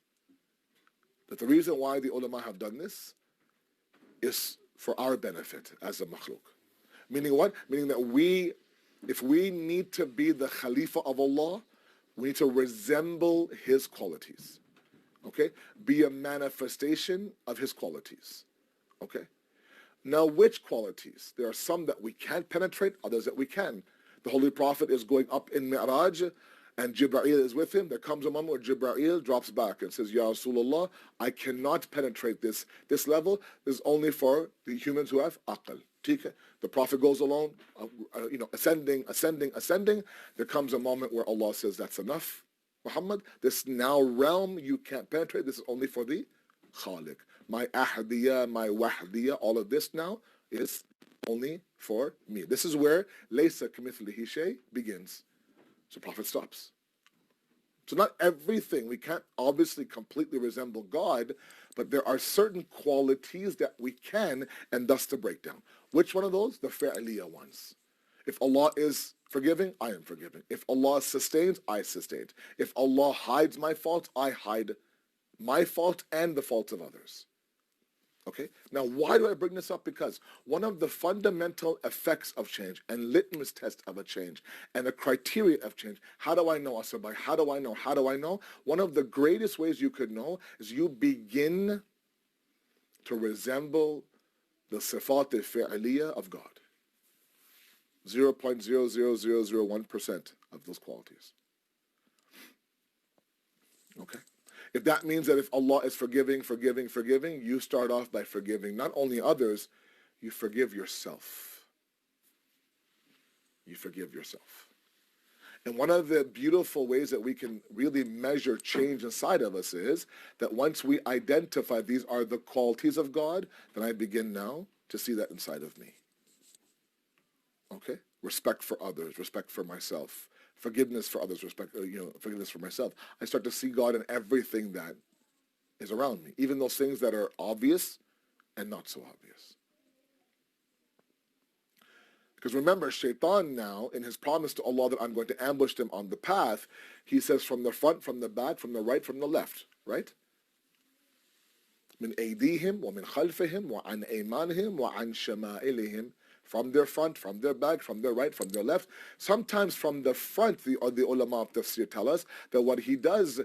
that the reason why the ulama have done this is for our benefit as a makhluk. Meaning what? Meaning that if we need to be the Khalifa of Allah, we need to resemble his qualities. Okay? Be a manifestation of his qualities. Okay? Now, which qualities? There are some that we can't penetrate, others that we can. The Holy Prophet is going up in Mi'raj, and Jibreel is with him. There comes a moment where Jibreel drops back and says, Ya Rasulullah, I cannot penetrate this level. This is only for the humans who have aql. The Prophet goes alone, ascending. There comes a moment where Allah says, that's enough, Muhammad. This now realm you can't penetrate. This is only for the Khaliq. My ahdiyah, my wahdiyah, all of this now is only for me. This is where laysa kamithlihi shay begins. So Prophet stops. So not everything, we can't obviously completely resemble God, but there are certain qualities that we can, and thus the breakdown. Which one of those? The fi'liyah ones. If Allah is forgiving, I am forgiving. If Allah sustains, I sustain. If Allah hides my faults, I hide my fault and the faults of others. Okay? Now, why do I bring this up? Because one of the fundamental effects of change and litmus test of a change and the criteria of change, how do I know, Asabai? How do I know? One of the greatest ways you could know is you begin to resemble the sifat al-fi'aliyah of God. 0.00001% of those qualities. Okay? If that means that if Allah is forgiving, you start off by forgiving not only others, you forgive yourself. You forgive yourself. And one of the beautiful ways that we can really measure change inside of us is that once we identify these are the qualities of God, then I begin now to see that inside of me. Okay? Respect for others, respect for myself. Forgiveness for others, forgiveness for myself. I start to see God in everything that is around me, even those things that are obvious and not so obvious. Because remember, Shaitan now, in his promise to Allah that I'm going to ambush them on the path, he says from the front, from the back, from the right, from the left, right? من أيديهم ومن خلفهم وعن أيمانهم وعن شمائلهم. From their front, from their back, from their right, from their left. Sometimes from the front, the ulama of tafsir tell us that what he does,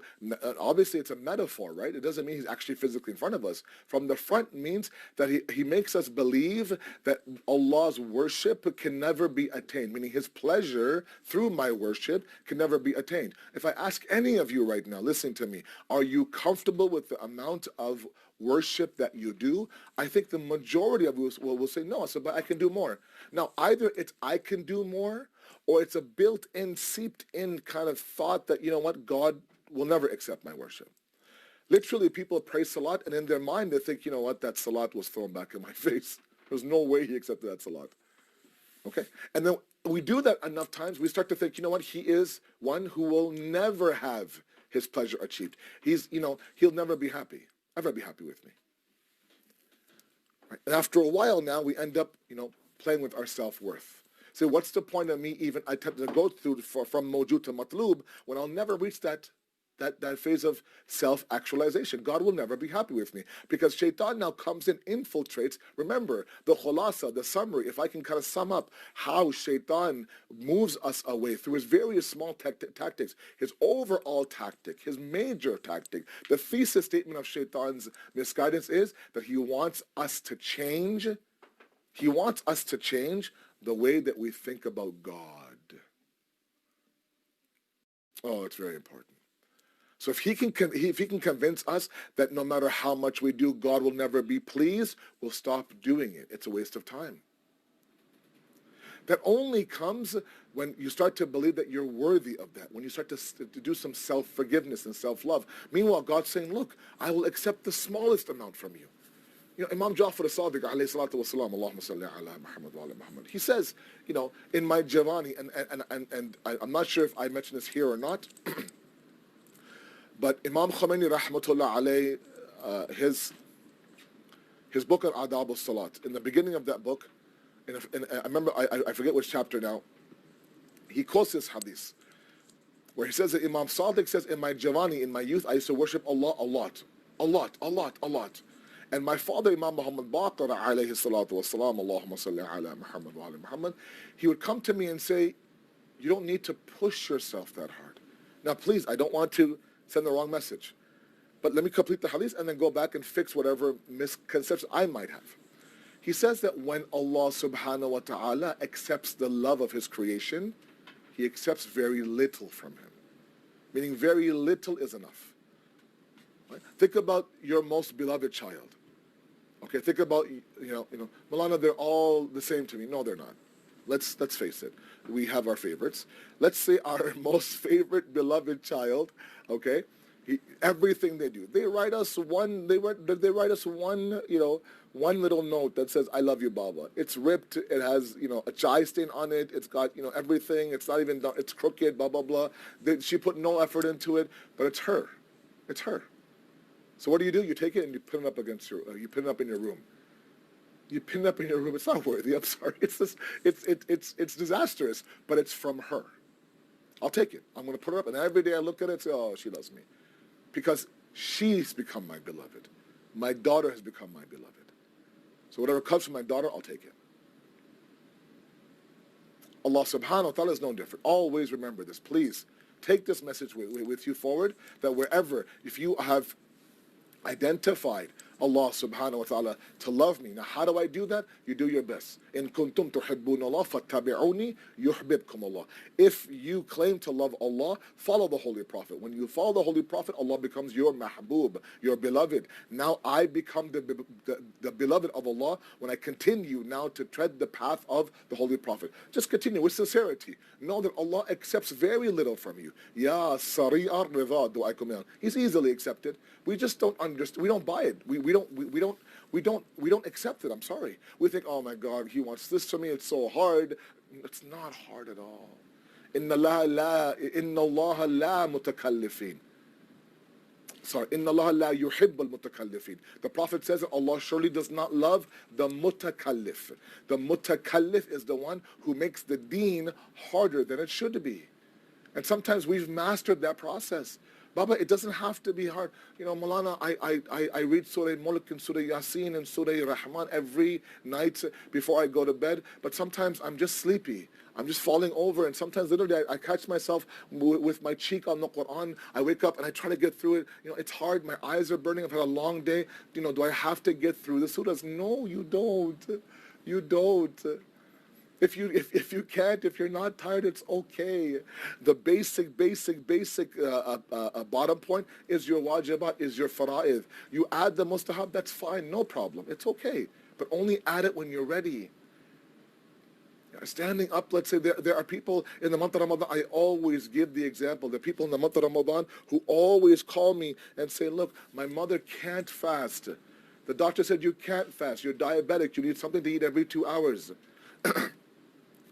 obviously it's a metaphor, right? It doesn't mean he's actually physically in front of us. From the front means that he makes us believe that Allah's worship can never be attained, meaning his pleasure through my worship can never be attained. If I ask any of you right now, listen to me, are you comfortable with the amount of worship that you do? I think the majority of us will say no, but I can do more. Now, either it's I can do more, or it's a built-in, seeped-in kind of thought that, you know what, God will never accept my worship. Literally, people pray salat, and in their mind, they think, you know what, that salat was thrown back in my face. There's no way he accepted that salat. Okay? And then we do that enough times, we start to think, you know what, he is one who will never have his pleasure achieved. He'll never be happy. Ever be happy with me. Right? And after a while now, we end up, playing with our self-worth. So what's the point of me even attempting to go through from mawjud to matlub when I'll never reach that phase of self-actualization? God will never be happy with me because shaitan now comes in, infiltrates. Remember, the khulasa, the summary, if I can kind of sum up how shaitan moves us away through his various small tactics, his overall tactic, his major tactic, the thesis statement of shaitan's misguidance is that he wants us to change. He wants us to change the way that we think about God. Oh, it's very important. So if he can convince us that no matter how much we do, God will never be pleased, we'll stop doing it. It's a waste of time. That only comes when you start to believe that you're worthy of that, when you start to do some self-forgiveness and self-love. Meanwhile, God's saying, look, I will accept the smallest amount from you. You know, Imam Ja'far as-Sadiq, alayhi salatu wasalam, Allahumma salli ala Muhammad wa ala Muhammad. He says, you know, in my Javani, and I'm not sure if I mentioned this here or not, but Imam Khomeini rahmatullah alayhi, his book on Adab al-Salat, in the beginning of that book, I remember, I forget which chapter now, he quotes this hadith, where he says that Imam Sadiq says, in my Javani, in my youth, I used to worship Allah a lot. And my father, Imam Muhammad Baqir, alayhi salatu wasalam, Allahumma salli ala Muhammad wa ala Muhammad, he would come to me and say, you don't need to push yourself that hard. Now, please, I don't want to send the wrong message, but let me complete the hadith and then go back and fix whatever misconception I might have. He says that when Allah subhanahu wa ta'ala accepts the love of his creation, he accepts very little from him. Meaning very little is enough. Right? Think about your most beloved child. Okay, think about, you know, Malana, they're all the same to me. No, they're not. Let's face it. We have our favorites. Let's say our most favorite beloved child, okay, everything they do. They write us one, you know, one little note that says, I love you, Baba. It's ripped. It has, you know, a chai stain on it. It's got, you know, everything. It's not even done. It's crooked, blah, blah, blah. She put no effort into it, but it's her. It's her. So what do? You take it and you pin it up against you pin it up in your room. You pin it up in your room. It's not worthy. I'm sorry. It's disastrous, but it's from her. I'll take it. I'm going to put it up, and every day I look at it and say, oh, she loves me. Because she's become my beloved. My daughter has become my beloved. So whatever comes from my daughter, I'll take it. Allah subhanahu wa ta'ala is no different. Always remember this. Please take this message with you forward, that wherever, if you have identified Allah subhanahu wa ta'ala to love me. Now how do I do that? You do your best. In kuntum tuhibbun Allah fattabi'uni yuhbibkum Allah. If you claim to love Allah, follow the Holy Prophet. When you follow the Holy Prophet, Allah becomes your mahbub, your beloved. Now I become the beloved of Allah when I continue now to tread the path of the Holy Prophet. Just continue with sincerity. Know that Allah accepts very little from you. Ya sari'ar ridha du'aikum. He's easily accepted. We just don't understand. We don't buy it. We don't accept it. I'm sorry. We think, oh my God, he wants this from me. It's so hard. It's not hard at all. Inna Allah la mutakallifin. Sorry, Inna Allah la yuhibbu al-mutakallifin. The Prophet says that Allah surely does not love the mutakallif. The mutakallif is the one who makes the deen harder than it should be. And sometimes we've mastered that process. Baba, it doesn't have to be hard. You know, Malana, I read Surah Mulk and Surah Yasin and Surah Rahman every night before I go to bed, but sometimes I'm just sleepy. I'm just falling over, and sometimes literally I catch myself with my cheek on the Quran. I wake up and I try to get through it. You know, it's hard. My eyes are burning. I've had a long day. You know, do I have to get through the surahs? No, you don't. You don't. If you can't, if you're not tired, it's okay. The basic bottom point is your wajibat, is your fara'id. You add the mustahab, that's fine, no problem. It's okay. But only add it when you're ready. Standing up, let's say there are people in the month of Ramadan, I always give the example, the people in the month of Ramadan who always call me and say, look, my mother can't fast. The doctor said you can't fast, you're diabetic, you need something to eat every 2 hours.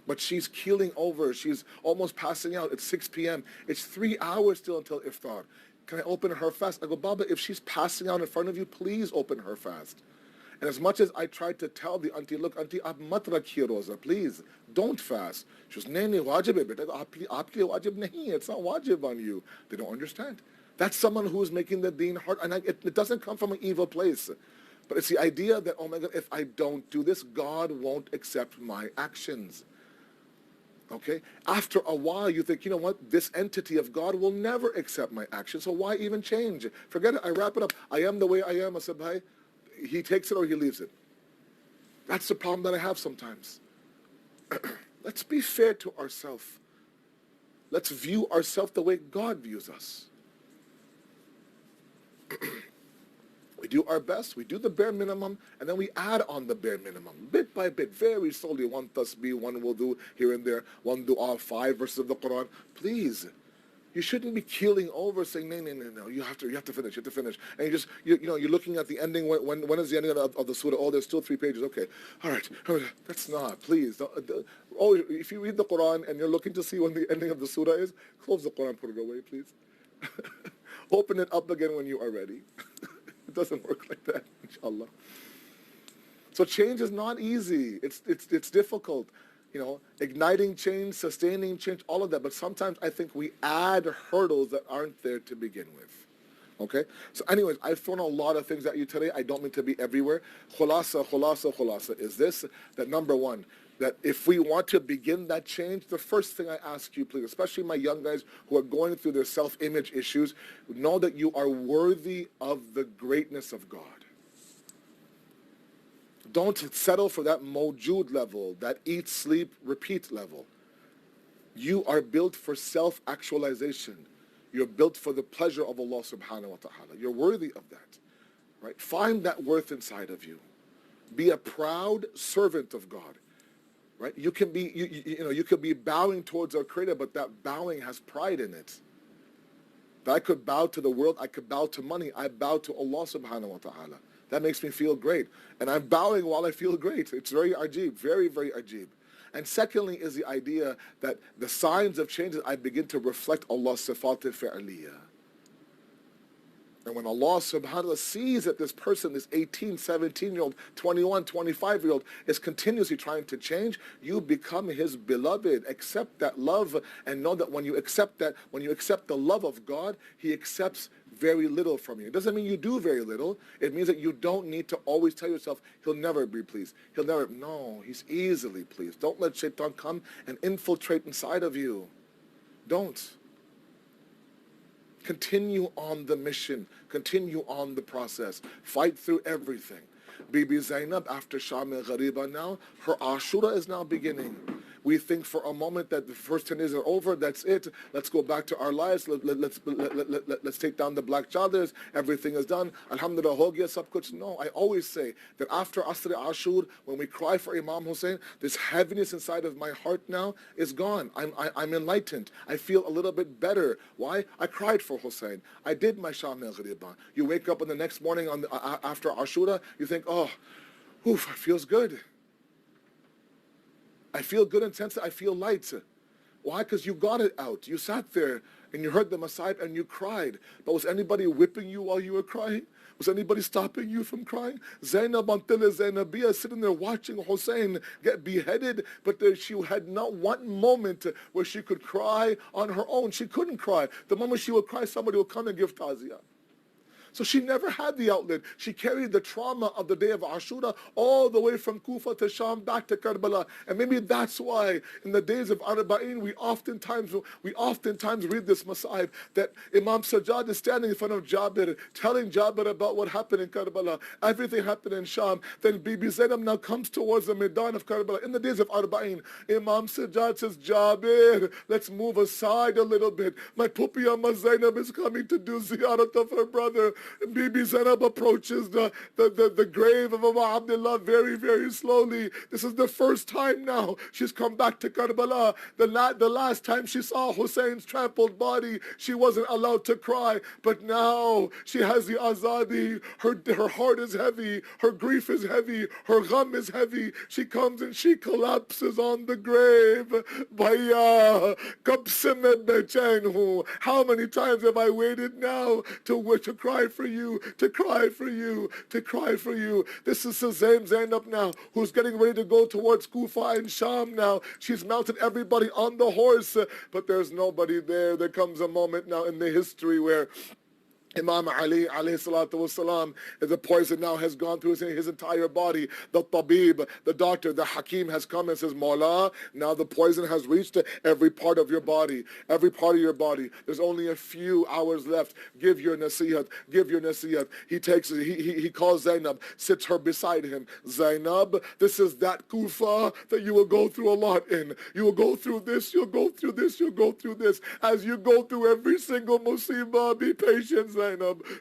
But she's keeling over. She's almost passing out. It's 6 p.m. It's 3 hours still until iftar. Can I open her fast? I go, Baba, if she's passing out in front of you, please open her fast. And as much as I tried to tell the auntie, look, auntie, ab mat rakhiye roza, please, don't fast. She goes, nahi, wajib hai beta, aapke liye wajib nahi hai, it's not wajib on you. They don't understand. That's someone who is making the deen hard, and it doesn't come from an evil place. But it's the idea that, oh my God, if I don't do this, God won't accept my actions. Okay? After a while, you think, you know what? This entity of God will never accept my actions, so why even change? Forget it. I wrap it up. I am the way I am. I said, bhai, he takes it or he leaves it. That's the problem that I have sometimes. Let's be fair to ourselves. Let's view ourselves the way God views us. We do our best, we do the bare minimum, and then we add on the bare minimum, bit by bit, very slowly. One tasbih, one wudu here and there, one dua, 5 verses of the Quran. Please, you shouldn't be keeling over saying, no, you have to finish. And you're looking at the ending, when is the ending of the surah? Oh, there's still 3 pages, okay. All right, that's not, please. If you read the Quran and you're looking to see when the ending of the surah is, close the Quran, put it away, please. Open it up again when you are ready. It doesn't work like that, inshallah. So change is not easy. It's difficult. Igniting change, sustaining change, all of that. But sometimes I think we add hurdles that aren't there to begin with. Okay? So anyways, I've thrown a lot of things at you today. I don't mean to be everywhere. Khulasa is this, that number one, that if we want to begin that change, the first thing I ask you, please, especially my young guys who are going through their self-image issues, know that you are worthy of the greatness of God. Don't settle for that mawjood level, that eat, sleep, repeat level. You are built for self-actualization. You're built for the pleasure of Allah subhanahu wa ta'ala. You're worthy of that. Right? Find that worth inside of you. Be a proud servant of God. Right? You can be, you could be bowing towards our Creator, but that bowing has pride in it. That I could bow to the world, I could bow to money, I bow to Allah subhanahu wa ta'ala. That makes me feel great. And I'm bowing while I feel great. It's very ajib, very, very ajib. And secondly is the idea that the signs of changes, I begin to reflect Allah's sifat al-fi'aliyah. And when Allah subhanahu wa ta'ala sees that this person, this 18, 17-year-old, 21, 25-year-old is continuously trying to change, you become his beloved. Accept that love and know that when you accept that, when you accept the love of God, he accepts very little from you. It doesn't mean you do very little. It means that you don't need to always tell yourself, he'll never be pleased. No, he's easily pleased. Don't let shaitan come and infiltrate inside of you. Don't. Continue on the mission. Continue on the process. Fight through everything. Bibi Zainab, after Sham al-Ghariba now, her Ashura is now beginning. We think for a moment that the first 10 days are over, that's it. Let's go back to our lives. Let's take down the black chadars. Everything is done. Alhamdulillah, ho gaya sab kuch. No, I always say that after Asr Ashur, when we cry for Imam Hussein, this heaviness inside of my heart now is gone. I'm enlightened. I feel a little bit better. Why? I cried for Hussein. I did my Sham al-Ghariba. You wake up on the next morning after Ashura, you think, oh, it feels good. I feel good and sense I feel light. Why? Because you got it out. You sat there and you heard the Masa'ib and you cried. But was anybody whipping you while you were crying? Was anybody stopping you from crying? Zainab Antila Zainabiyah sitting there watching Hussein get beheaded, but she had not one moment where she could cry on her own. She couldn't cry. The moment she would cry, somebody would come and give ta'ziyah. So she never had the outlet. She carried the trauma of the day of Ashura all the way from Kufa to Sham back to Karbala. And maybe that's why in the days of Arba'in, we oftentimes read this Masa'ib that Imam Sajjad is standing in front of Jabir, telling Jabir about what happened in Karbala. Everything happened in Sham. Then Bibi Zainab now comes towards the Maidan of Karbala. In the days of Arba'in, Imam Sajjad says, Jabir, let's move aside a little bit. My Pupi Amma Zainab is coming to do ziyarat of her brother. Bibi Zainab approaches the grave of Abu Abdullah very, very slowly. This is the first time now she's come back to Karbala. The last time she saw Hussein's trampled body, she wasn't allowed to cry. But now she has the azadi. Her heart is heavy. Her grief is heavy. Her gham is heavy. She comes and she collapses on the grave. Bhaiya, kab se main bechain hu. How many times have I waited now to cry for you, to cry for you, to cry for you. This is Zainab now, who's getting ready to go towards Kufa and Sham now. She's mounted everybody on the horse, but there's nobody there. There comes a moment now in the history where Imam Ali alayhi salatu wasalam, the poison now has gone through his entire body. The tabib, the doctor, the hakim has come and says, Mawla, now the poison has reached every part of your body, every part of your body. There's only a few hours left. Give your nasihat, give your nasihat. He takes it, he calls Zainab, sits her beside him. Zainab, this is that Kufa that you will go through a lot in. You will go through this, you'll go through this, you'll go through this. As you go through every single musibah, be patient, Zainab.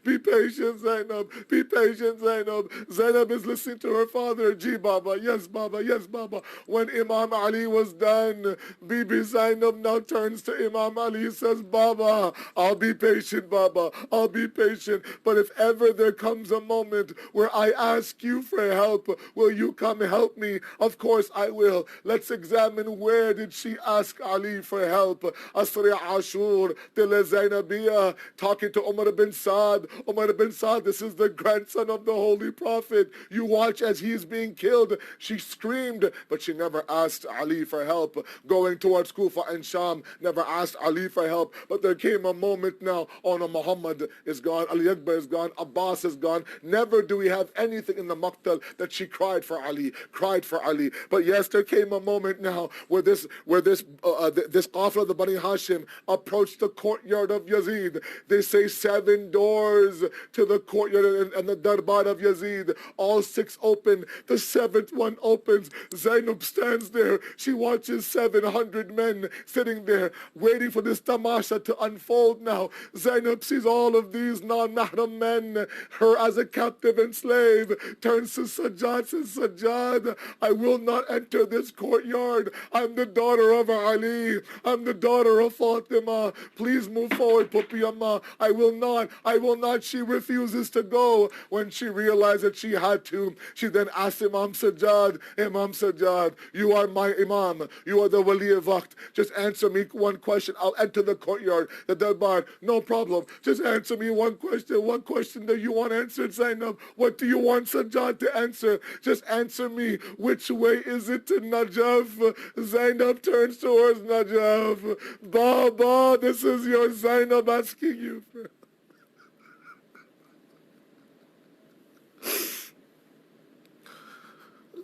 Be patient, Zainab. Be patient, Zainab. Zainab is listening to her father. Ji Baba, yes Baba, yes Baba. When Imam Ali was done, Bibi Zainab now turns to Imam Ali and says, Baba, I'll be patient, Baba. I'll be patient. But if ever there comes a moment where I ask you for help, will you come help me? Of course I will. Let's examine where did she ask Ali for help. Asri Ashur, Tile Zainabiyah, talking to Umar bin Saad. Umar bin Saad, this is the grandson of the Holy Prophet. You watch as he is being killed. She screamed, but she never asked Ali for help. Going towards Kufa and Sham, never asked Ali for help. But there came a moment now, oh no, Muhammad is gone, Ali Akbar is gone, Abbas is gone. Never do we have anything in the Maqtal that she cried for Ali, cried for Ali. But yes, there came a moment now where this Qafla of the Bani Hashim approached the courtyard of Yazid. They say 7 doors to the courtyard and the darbar of Yazid. All 6 open. The 7th one opens. Zainab stands there. She watches 700 men sitting there waiting for this tamasha to unfold now. Zainab sees all of these non-mahram men, her as a captive and slave, turns to Sajjad, says, Sajjad, I will not enter this courtyard. I'm the daughter of Ali. I'm the daughter of Fatima. Please move forward, Pupi Amma. I will not. She refuses to go. When she realized that she had to, she then asked Imam Sajjad, you are my Imam. You are the Wali of Waqt. Just answer me one question. I'll enter the courtyard, the darbar. No problem. Just answer me one question. One question that you want answered, Zainab. What do you want Sajjad to answer? Just answer me. Which way is it to Najaf? Zainab turns towards Najaf. Baba, this is your Zainab asking you for.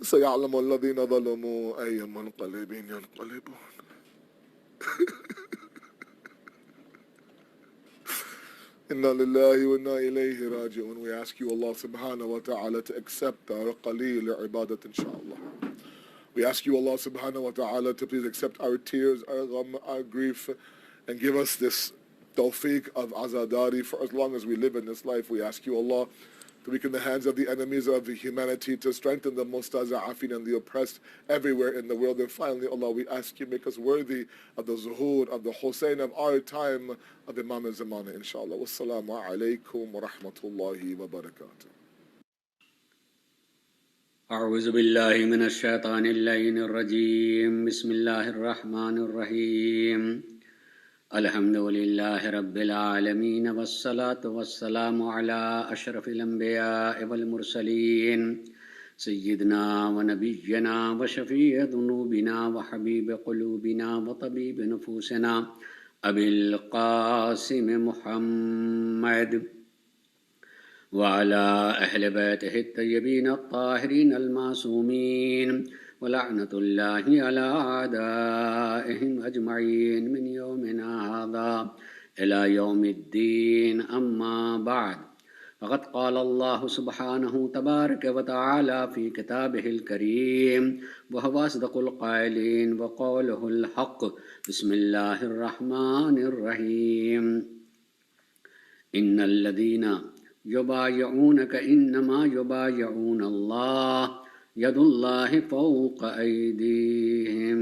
سيعلم الذين ظلموا أي منقلب ينقلبون. Inna lillahi wa inna ilayhi raji'un. We ask you, Allah subhanahu wa ta'ala, to accept our qaleel ibadat, inshaAllah. We ask you, Allah subhanahu wa ta'ala, to please accept our tears, our gham, our grief, and give us this tawfiq of azadari for as long as we live in this life. We ask you, Allah, to weaken the hands of the enemies of humanity, to strengthen the mustaza'afin and the oppressed everywhere in the world. And finally, Allah, we ask you, make us worthy of the zuhur, of the Hussein of our time, of Imam al-Zamana, inshallah. Wassalamu alaykum wa rahmatullahi wa barakatuh. أعوذ بالله من الشيطان اللعين الرجيم بسم الله الرحمن الرحيم الحمد لله رب العالمين والصلاة والسلام على أشرف الأنبياء والمرسلين سيدنا ونبينا وشفيع ذنوبنا وحبيب قلوبنا وطبيب نفوسنا أبي القاسم محمد وعلى أهل بيته الطيبين الطاهرين المعصومين ولعنة الله على أعدائهم أجمعين من يومنا هذا إلى يوم الدين أما بعد فقد قال الله سبحانه تبارك وتعالى في كتابه الكريم وهو أصدق القائلين وقوله الحق بسم الله الرحمن الرحيم إن الذين يبايعونك إنما يبايعون الله يد الله فوق أيديهم.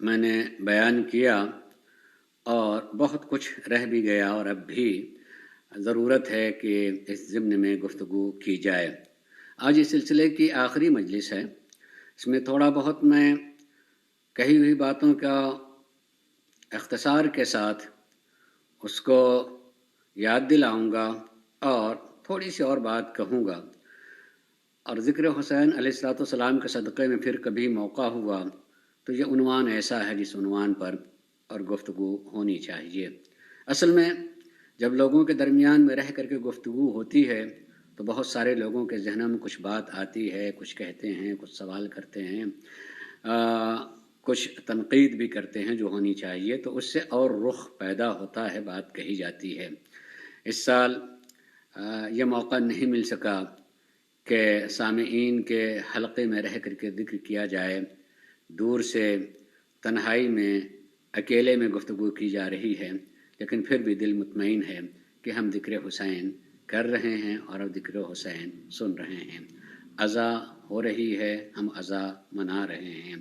میں نے بیان کیا اور بہت کچھ رہ بھی گیا اور اب بھی ضرورت ہے کہ اس ضمن میں گفتگو کی جائے۔ آج اس سلسلے کی آخری مجلس ہے، اس میں تھوڑا بہت میں کہی ہوئی باتوں کا اختصار کے ساتھ اس کو یاد دلاؤں گا اور تھوڑی سی اور بات کہوں گا، اور ذکر حسین علیہ الصلوۃ والسلام کے صدقے میں پھر کبھی موقع ہوا تو یہ عنوان ایسا ہے جس عنوان پر اور گفتگو ہونی چاہیے۔ اصل میں جب لوگوں کے درمیان میں رہ کر کے گفتگو ہوتی ہے تو بہت سارے لوگوں کے ذہنوں میں کچھ بات آتی ہے، کچھ کہتے ہیں، کچھ سوال کرتے ہیں، کچھ تنقید بھی کرتے ہیں جو ہونی چاہیے، تو اس سے اور رخ پیدا ہوتا ہے، بات کہی جاتی ہے۔ اس سال یہ موقع نہیں مل سکا کہ سامعین کے حلقے میں رہ کر کے ذکر کیا جائے، دور سے تنہائی میں اکیلے میں گفتگو کی جا رہی ہے، لیکن پھر بھی دل مطمئن ہے کہ ہم ذکر حسین کر رہے ہیں اور اب ذکر حسین سن رہے ہیں۔ عزا ہو رہی ہے، ہم عزا منا رہے ہیں،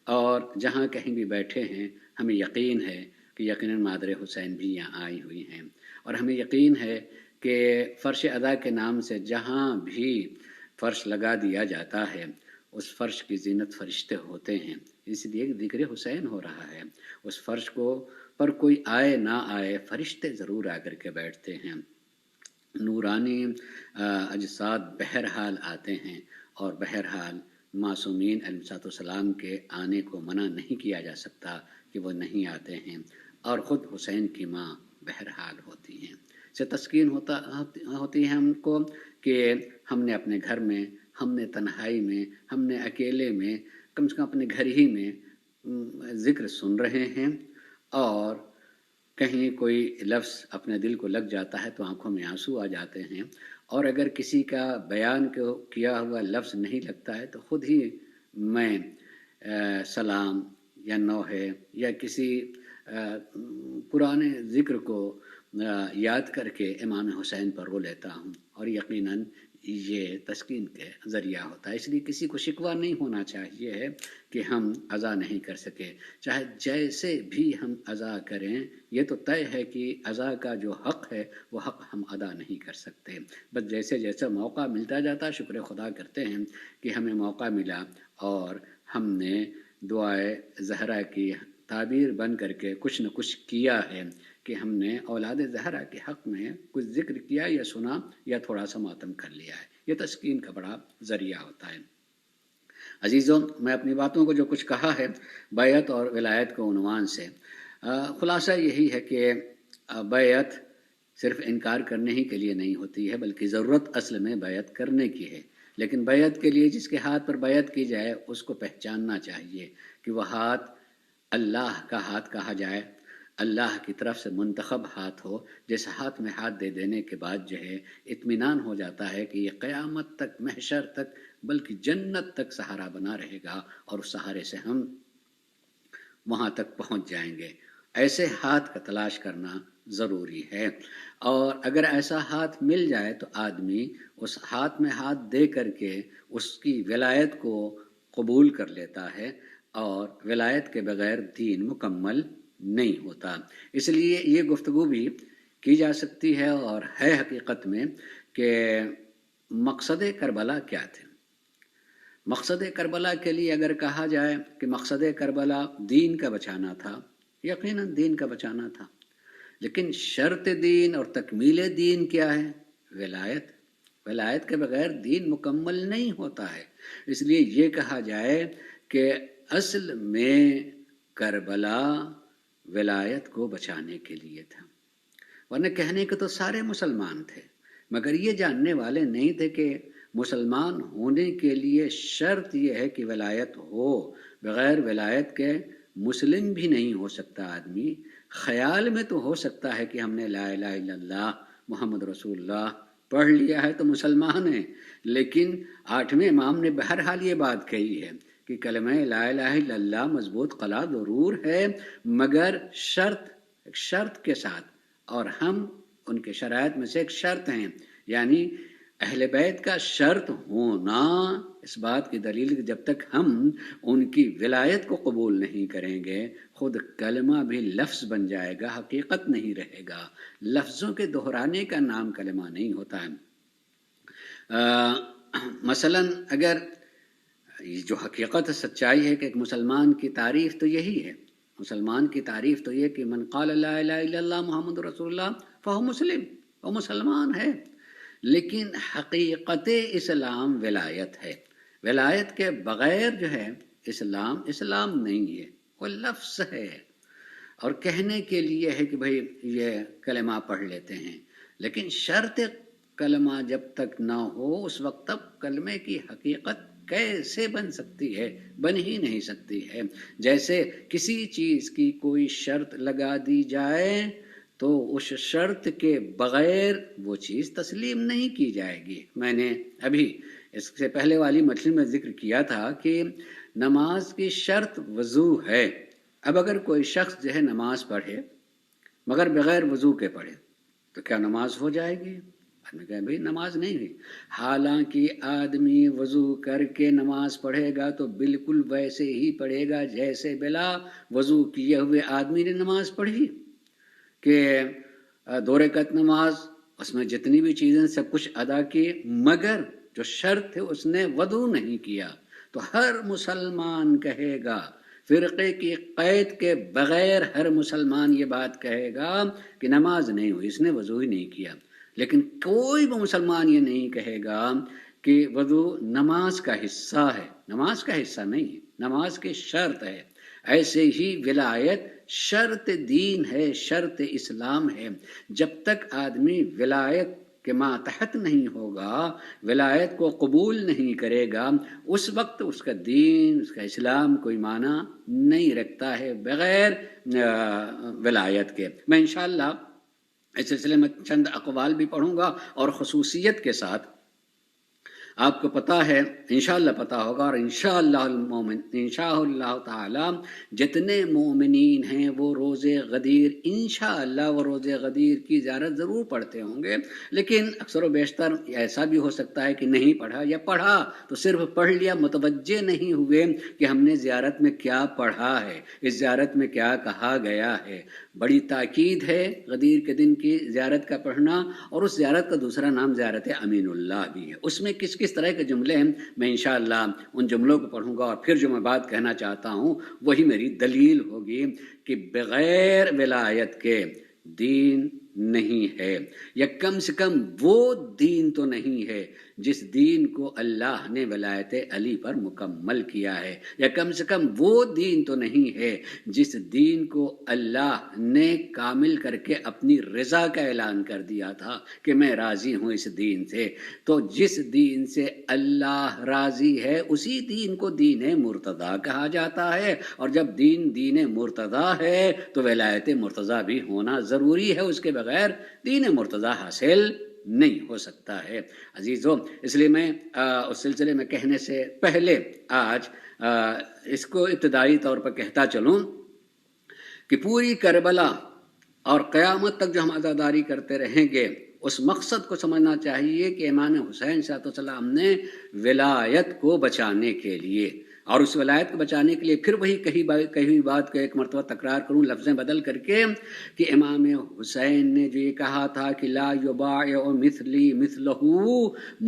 اور جہاں کہیں بھی بیٹھے ہیں ہمیں یقین ہے کہ یقیناً مادر حسین بھی یہاں آئی ہوئی ہیں، اور ہمیں یقین ہے کہ فرش ادا کے نام سے جہاں بھی فرش لگا دیا جاتا ہے اس فرش کی زینت فرشتے ہوتے ہیں، اس لیے ذکر حسین ہو رہا ہے۔ اس فرش کو پر کوئی آئے نہ آئے فرشتے ضرور آ کر کے بیٹھتے ہیں، نورانی اجساد بہرحال آتے ہیں، اور بہرحال معصومین علیہ السلام کے آنے کو منع نہیں کیا جا سکتا کہ وہ نہیں آتے ہیں، اور خود حسین کی ماں بہرحال ہوتی ہیں۔ سے تسکین ہوتی ہے ہم کو کہ ہم نے اپنے گھر میں، ہم نے تنہائی میں، ہم نے اکیلے میں، کم سے کم اپنے گھر ہی میں ذکر سن رہے ہیں، اور کہیں کوئی لفظ اپنے دل کو لگ جاتا ہے تو آنکھوں میں آنسو آ جاتے ہیں، اور اگر کسی کا بیان کیا ہوا لفظ نہیں لگتا ہے تو خود ہی میں سلام یا نوحے یا کسی پرانے ذکر کو یاد کر کے امام حسین پر رو لیتا ہوں، اور یقیناً یہ تسکین کے ذریعہ ہوتا ہے۔ اس لیے کسی کو شکوہ نہیں ہونا چاہیے ہے کہ ہم عزا نہیں کر سکے، چاہے جیسے بھی ہم عزا کریں، یہ تو طے ہے کہ عزا کا جو حق ہے وہ حق ہم ادا نہیں کر سکتے، بس جیسے جیسے موقع ملتا جاتا شکر خدا کرتے ہیں کہ ہمیں موقع ملا اور ہم نے دعائے زہرا کی تعبیر بن کر کے کچھ نہ کچھ کیا ہے کہ ہم نے اولاد زہرا کے حق میں کچھ ذکر کیا یا سنا یا تھوڑا سا ماتم کر لیا ہے، یہ تسکین کا بڑا ذریعہ ہوتا ہے۔ عزیزوں، میں اپنی باتوں کو جو کچھ کہا ہے بیعت اور ولایت کو عنوان سے، خلاصہ یہی ہے کہ بیعت صرف انکار کرنے ہی کے لیے نہیں ہوتی ہے، بلکہ ضرورت اصل میں بیعت کرنے کی ہے، لیکن بیعت کے لیے جس کے ہاتھ پر بیعت کی جائے اس کو پہچاننا چاہیے کہ وہ ہاتھ اللہ کا ہاتھ کہا جائے، اللہ کی طرف سے منتخب ہاتھ ہو، جس ہاتھ میں ہاتھ دے دینے کے بعد جو ہے اطمینان ہو جاتا ہے کہ یہ قیامت تک، محشر تک، بلکہ جنت تک سہارا بنا رہے گا، اور اس سہارے سے ہم وہاں تک پہنچ جائیں گے۔ ایسے ہاتھ کا تلاش کرنا ضروری ہے، اور اگر ایسا ہاتھ مل جائے تو آدمی اس ہاتھ میں ہاتھ دے کر کے اس کی ولایت کو قبول کر لیتا ہے، اور ولایت کے بغیر دین مکمل نہیں ہوتا۔ اس لیے یہ گفتگو بھی کی جا سکتی ہے اور ہے حقیقت میں کہ مقصد کربلا کیا تھے۔ مقصد کربلا کے لیے اگر کہا جائے کہ مقصد کربلا دین کا بچانا تھا، یقیناً دین کا بچانا تھا، لیکن شرط دین اور تکمیل دین کیا ہے؟ ولایت۔ ولایت کے بغیر دین مکمل نہیں ہوتا ہے۔ اس لیے یہ کہا جائے کہ اصل میں کربلا ولایت کو بچانے کے لیے تھا، ورنہ کہنے کے تو سارے مسلمان تھے، مگر یہ جاننے والے نہیں تھے کہ مسلمان ہونے کے لیے شرط یہ ہے کہ ولایت ہو، بغیر ولایت کے مسلم بھی نہیں ہو سکتا آدمی۔ خیال میں تو ہو سکتا ہے کہ ہم نے لا الہ الا اللہ محمد رسول اللہ پڑھ لیا ہے تو مسلمان ہیں، لیکن 8ویں امام نے بہرحال یہ بات کہی ہے کہ کلمہ لا الہ الا اللہ مضبوط قلع ضرور ہے، مگر شرط کے ساتھ، اور ہم ان کے شرائط میں سے ایک شرط ہیں، یعنی اہل بیت کا شرط ہونا اس بات کی دلیل کہ جب تک ہم ان کی ولایت کو قبول نہیں کریں گے خود کلمہ بھی لفظ بن جائے گا، حقیقت نہیں رہے گا۔ لفظوں کے دہرانے کا نام کلمہ نہیں ہوتا ہے۔ مثلا اگر یہ جو حقیقت سچائی ہے کہ ایک مسلمان کی تعریف تو یہی ہے، مسلمان کی تعریف تو یہ کہ من قال لا الہ الا اللہ محمد رسول اللہ فہو مسلم، وہ مسلمان ہے۔ لیکن حقیقت اسلام ولایت ہے، ولایت کے بغیر جو ہے اسلام نہیں ہے، وہ لفظ ہے، اور کہنے کے لیے ہے کہ بھئی یہ کلمہ پڑھ لیتے ہیں، لیکن شرط کلمہ جب تک نہ ہو اس وقت تک کلمے کی حقیقت کیسے بن سکتی ہے؟ بن ہی نہیں سکتی ہے۔ جیسے کسی چیز کی کوئی شرط لگا دی جائے تو اس شرط کے بغیر وہ چیز تسلیم نہیں کی جائے گی۔ میں نے ابھی اس سے پہلے والی مجلس میں ذکر کیا تھا کہ نماز کی شرط وضو ہے۔ اب اگر کوئی شخص جو ہے نماز پڑھے مگر بغیر وضو کے پڑھے تو کیا نماز ہو جائے گی؟ آدمی کہے بھئی نماز نہیں ہوئی۔ حالانکہ آدمی وضو کر کے نماز پڑھے گا تو بالکل ویسے ہی پڑھے گا جیسے بلا وضو کیے ہوئے آدمی نے نماز پڑھی، کہ 2 رکعت نماز اس میں جتنی بھی چیزیں سب کچھ ادا کی، مگر جو شرط ہے اس نے وضو نہیں کیا۔ تو ہر مسلمان کہے گا، فرقے کی قید کے بغیر ہر مسلمان یہ بات کہے گا کہ نماز نہیں ہوئی، اس نے وضو ہی نہیں کیا۔ لیکن کوئی بھی مسلمان یہ نہیں کہے گا کہ وضو نماز کا حصہ ہے، نماز کا حصہ نہیں ہے، نماز کی شرط ہے۔ ایسے ہی ولایت شرط دین ہے، شرط اسلام ہے۔ جب تک آدمی ولایت کے ماتحت نہیں ہوگا، ولایت کو قبول نہیں کرے گا، اس وقت اس کا دین، اس کا اسلام کوئی معنی نہیں رکھتا ہے بغیر ولایت کے۔ میں انشاءاللہ اس سلسلے میں چند اقوال بھی پڑھوں گا، اور خصوصیت کے ساتھ آپ کو پتہ ہے، انشاءاللہ پتہ ہوگا، اور انشاءاللہ تعالی جتنے مومنین ہیں وہ روز غدیر انشاءاللہ وہ روز غدیر کی زیارت ضرور پڑھتے ہوں گے، لیکن اکثر و بیشتر ایسا بھی ہو سکتا ہے کہ نہیں پڑھا، یا پڑھا تو صرف پڑھ لیا، متوجہ نہیں ہوئے کہ ہم نے زیارت میں کیا پڑھا ہے، اس زیارت میں کیا کہا گیا ہے۔ بڑی تاکید ہے غدیر کے دن کی زیارت کا پڑھنا، اور اس زیارت کا دوسرا نام زیارت امین اللہ بھی ہے۔ اس میں کس طرح کے جملے ہیں، میں انشاءاللہ ان جملوں کو پڑھوں گا، اور پھر جو میں بات کہنا چاہتا ہوں وہی میری دلیل ہوگی کہ بغیر ولایت کے دین نہیں ہے، یا کم سے کم وہ دین تو نہیں ہے جس دین کو اللہ نے ولایت علی پر مکمل کیا ہے، یا کم سے کم وہ دین تو نہیں ہے جس دین کو اللہ نے کامل کر کے اپنی رضا کا اعلان کر دیا تھا کہ میں راضی ہوں اس دین سے۔ تو جس دین سے اللہ راضی ہے اسی دین کو دین مرتضیٰ کہا جاتا ہے، اور جب دین مرتضیٰ ہے تو ولایت مرتضیٰ بھی ہونا ضروری ہے، اس کے بغیر دین مرتضیٰ حاصل نہیں ہو سکتا ہے۔ عزیزو، اس لیے میں اس سلسلے میں کہنے سے پہلے آج اس کو ابتدائی طور پر کہتا چلوں کہ پوری کربلا اور قیامت تک جو ہم عزاداری کرتے رہیں گے، اس مقصد کو سمجھنا چاہیے کہ امام حسین صلی اللہ علیہ وسلم نے ولایت کو بچانے کے لیے، اور اس ولایت کو بچانے کے لیے پھر وہی کہی بات کو ایک مرتبہ تکرار کروں لفظیں بدل کر کے، کہ امام حسین نے جو یہ کہا تھا کہ لا یبایع مثلی مثلہ،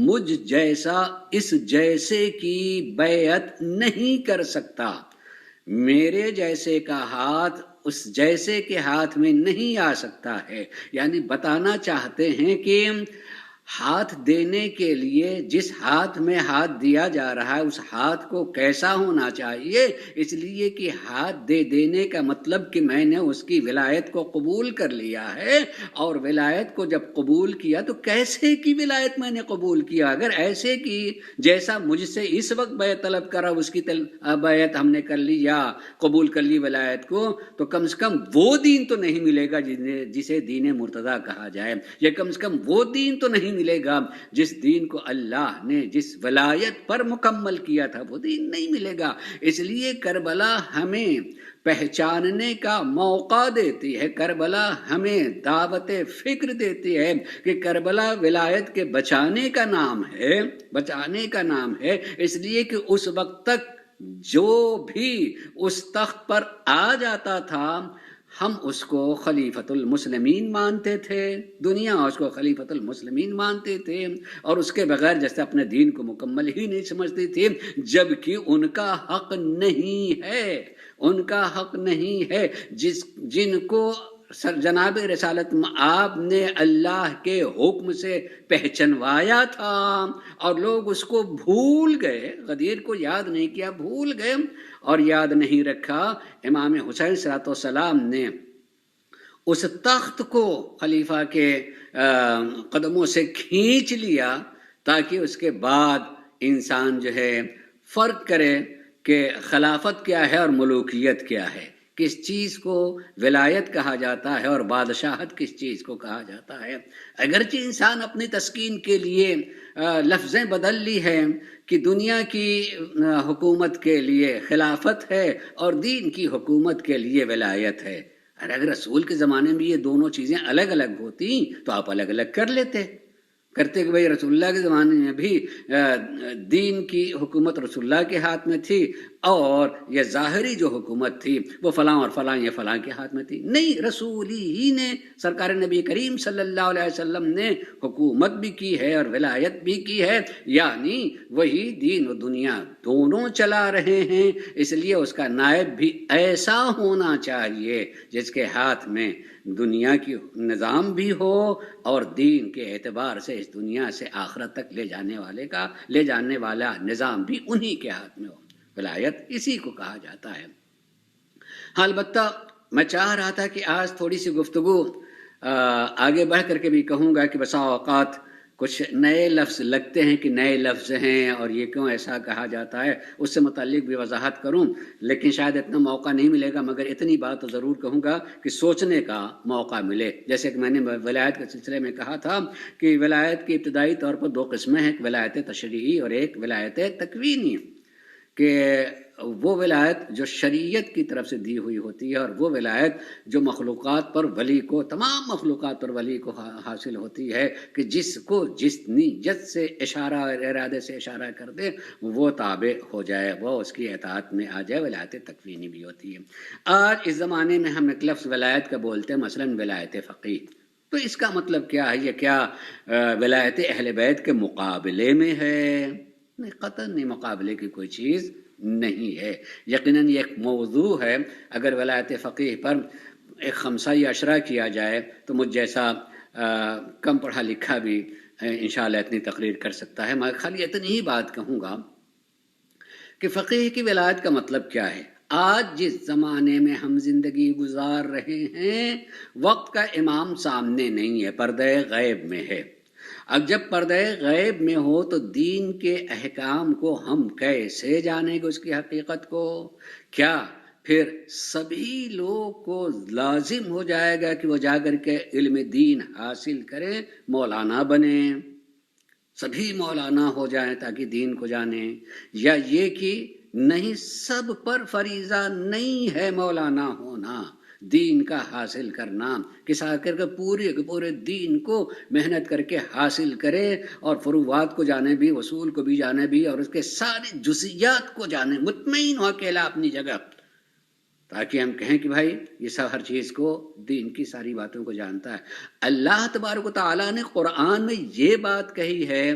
مجھ جیسا اس جیسے کی بیعت نہیں کر سکتا، میرے جیسے کا ہاتھ اس جیسے کے ہاتھ میں نہیں آ سکتا ہے۔ یعنی بتانا چاہتے ہیں کہ ہاتھ دینے کے لیے جس ہاتھ میں ہاتھ دیا جا رہا ہے اس ہاتھ کو کیسا ہونا چاہیے، اس لیے کہ ہاتھ دے دینے کا مطلب کہ میں نے اس کی ولایت کو قبول کر لیا ہے، اور ولایت کو جب قبول کیا تو کیسے کی ولایت میں نے قبول کیا؟ اگر ایسے کی جیسا مجھ سے اس وقت بیعت طلب کرا اس کی بیعت ہم نے کر لی یا قبول کر لی ولایت کو، تو کم سے کم وہ دین تو نہیں ملے گا جسے دین مرتضیٰ کہا جائے، یا کم سے کم وہ دین تو نہیں ملے گا جس دین کو اللہ نے جس ولایت پر مکمل کیا تھا، وہ دین نہیں ملے گا۔ اس لیے کربلا ہمیں پہچاننے کا موقع دیتی ہے، کربلا ہمیں دعوت فکر دیتی ہے کہ کربلا ولایت کے بچانے کا نام ہے، بچانے کا نام ہے، اس لیے کہ اس وقت تک جو بھی اس تخت پر آ جاتا تھا ہم اس کو خلیفۃ المسلمین مانتے تھے، دنیا اس کو خلیفۃ المسلمین مانتے تھے، اور اس کے بغیر جیسے اپنے دین کو مکمل ہی نہیں سمجھتی تھی، جبکہ ان کا حق نہیں ہے، ان کا حق نہیں ہے جن کو جناب رسالت آپ نے اللہ کے حکم سے پہچنوایا تھا اور لوگ اس کو بھول گئے، غدیر کو یاد نہیں کیا، بھول گئے اور یاد نہیں رکھا۔ امام حسین صلی اللہ علیہ وسلم نے اس تخت کو خلیفہ کے قدموں سے کھینچ لیا تاکہ اس کے بعد انسان جو ہے فرق کرے کہ خلافت کیا ہے اور ملوکیت کیا ہے، کس چیز کو ولایت کہا جاتا ہے اور بادشاہت کس چیز کو کہا جاتا ہے۔ اگرچہ انسان اپنی تسکین کے لیے لفظیں بدل لی ہیں کہ دنیا کی حکومت کے لیے خلافت ہے اور دین کی حکومت کے لیے ولایت ہے، اگر رسول کے زمانے میں یہ دونوں چیزیں الگ الگ ہوتی تو آپ الگ الگ کر لیتے، کرتے کہ بھئی رسول اللہ کے زمانے میں بھی دین کی حکومت رسول اللہ کے ہاتھ میں تھی اور یہ ظاہری جو حکومت تھی وہ فلاں اور فلاں یا فلاں کے ہاتھ میں تھی۔ نہیں، رسول ہی نے، سرکار نبی کریم صلی اللہ علیہ وسلم نے حکومت بھی کی ہے اور ولایت بھی کی ہے، یعنی وہی دین و دنیا دونوں چلا رہے ہیں، اس لیے اس کا نائب بھی ایسا ہونا چاہیے جس کے ہاتھ میں دنیا کی نظام بھی ہو اور دین کے اعتبار سے اس دنیا سے آخرت تک لے جانے والا نظام بھی انہی کے ہاتھ میں ہو۔ ولایت اسی کو کہا جاتا ہے۔ البتہ میں چاہ رہا تھا کہ آج تھوڑی سی گفتگو آگے بڑھ کر کے بھی کہوں گا کہ بسا اوقات کچھ نئے لفظ لگتے ہیں کہ نئے لفظ ہیں اور یہ کیوں ایسا کہا جاتا ہے، اس سے متعلق بھی وضاحت کروں، لیکن شاید اتنا موقع نہیں ملے گا، مگر اتنی بات تو ضرور کہوں گا کہ سوچنے کا موقع ملے۔ جیسے کہ میں نے ولایت کے سلسلے میں کہا تھا کہ ولایت کی ابتدائی طور پر دو قسمیں ہیں، ایک ولایت تشریعی اور ایک ولایت تکوینی، کہ وہ ولایت جو شریعت کی طرف سے دی ہوئی ہوتی ہے اور وہ ولایت جو مخلوقات پر ولی کو، تمام مخلوقات پر ولی کو حاصل ہوتی ہے کہ جس کو جس نیت سے اشارہ اور ارادے سے اشارہ کر دے وہ تابع ہو جائے، وہ اس کی اطاعت میں آ جائے، ولایت تکوینی بھی ہوتی ہے۔ آج اس زمانے میں ہم ایک لفظ ولایت کا بولتے ہیں، مثلا ولایت فقیہ، تو اس کا مطلب کیا ہے؟ یہ کیا ولایت اہل بیت کے مقابلے میں ہے؟ نہیں، قطعاً نہیں، مقابلے کی کوئی چیز نہیں ہے۔ یقیناً یہ ایک موضوع ہے، اگر ولایت فقیہ پر ایک خمسہ یا عشرہ کیا جائے تو مجھ جیسا کم پڑھا لکھا بھی انشاءاللہ اتنی تقریر کر سکتا ہے۔ میں خالی اتنی ہی بات کہوں گا کہ فقیہ کی ولایت کا مطلب کیا ہے۔ آج جس زمانے میں ہم زندگی گزار رہے ہیں، وقت کا امام سامنے نہیں ہے، پردہ غیب میں ہے۔ اب جب پردہ غیب میں ہو تو دین کے احکام کو ہم کیسے جانیں گے، اس کی حقیقت کو؟ کیا پھر سبھی لوگ کو لازم ہو جائے گا کہ وہ جا کر کے علم دین حاصل کریں، مولانا بنیں، سبھی مولانا ہو جائیں تاکہ دین کو جانیں؟ یا یہ کہ نہیں، سب پر فریضہ نہیں ہے مولانا ہونا، دین کا حاصل کرنا، کس آ کر کے پورے دین کو محنت کر کے حاصل کرے اور فروعات کو جانے بھی، اصول کو بھی جانے بھی، اور اس کے سارے جزئیات کو جانے، مطمئن ہو اکیلا اپنی جگہ، تاکہ ہم کہیں کہ بھائی یہ سب ہر چیز کو، دین کی ساری باتوں کو جانتا ہے۔ اللہ تبارک و تعالیٰ نے قرآن میں یہ بات کہی ہے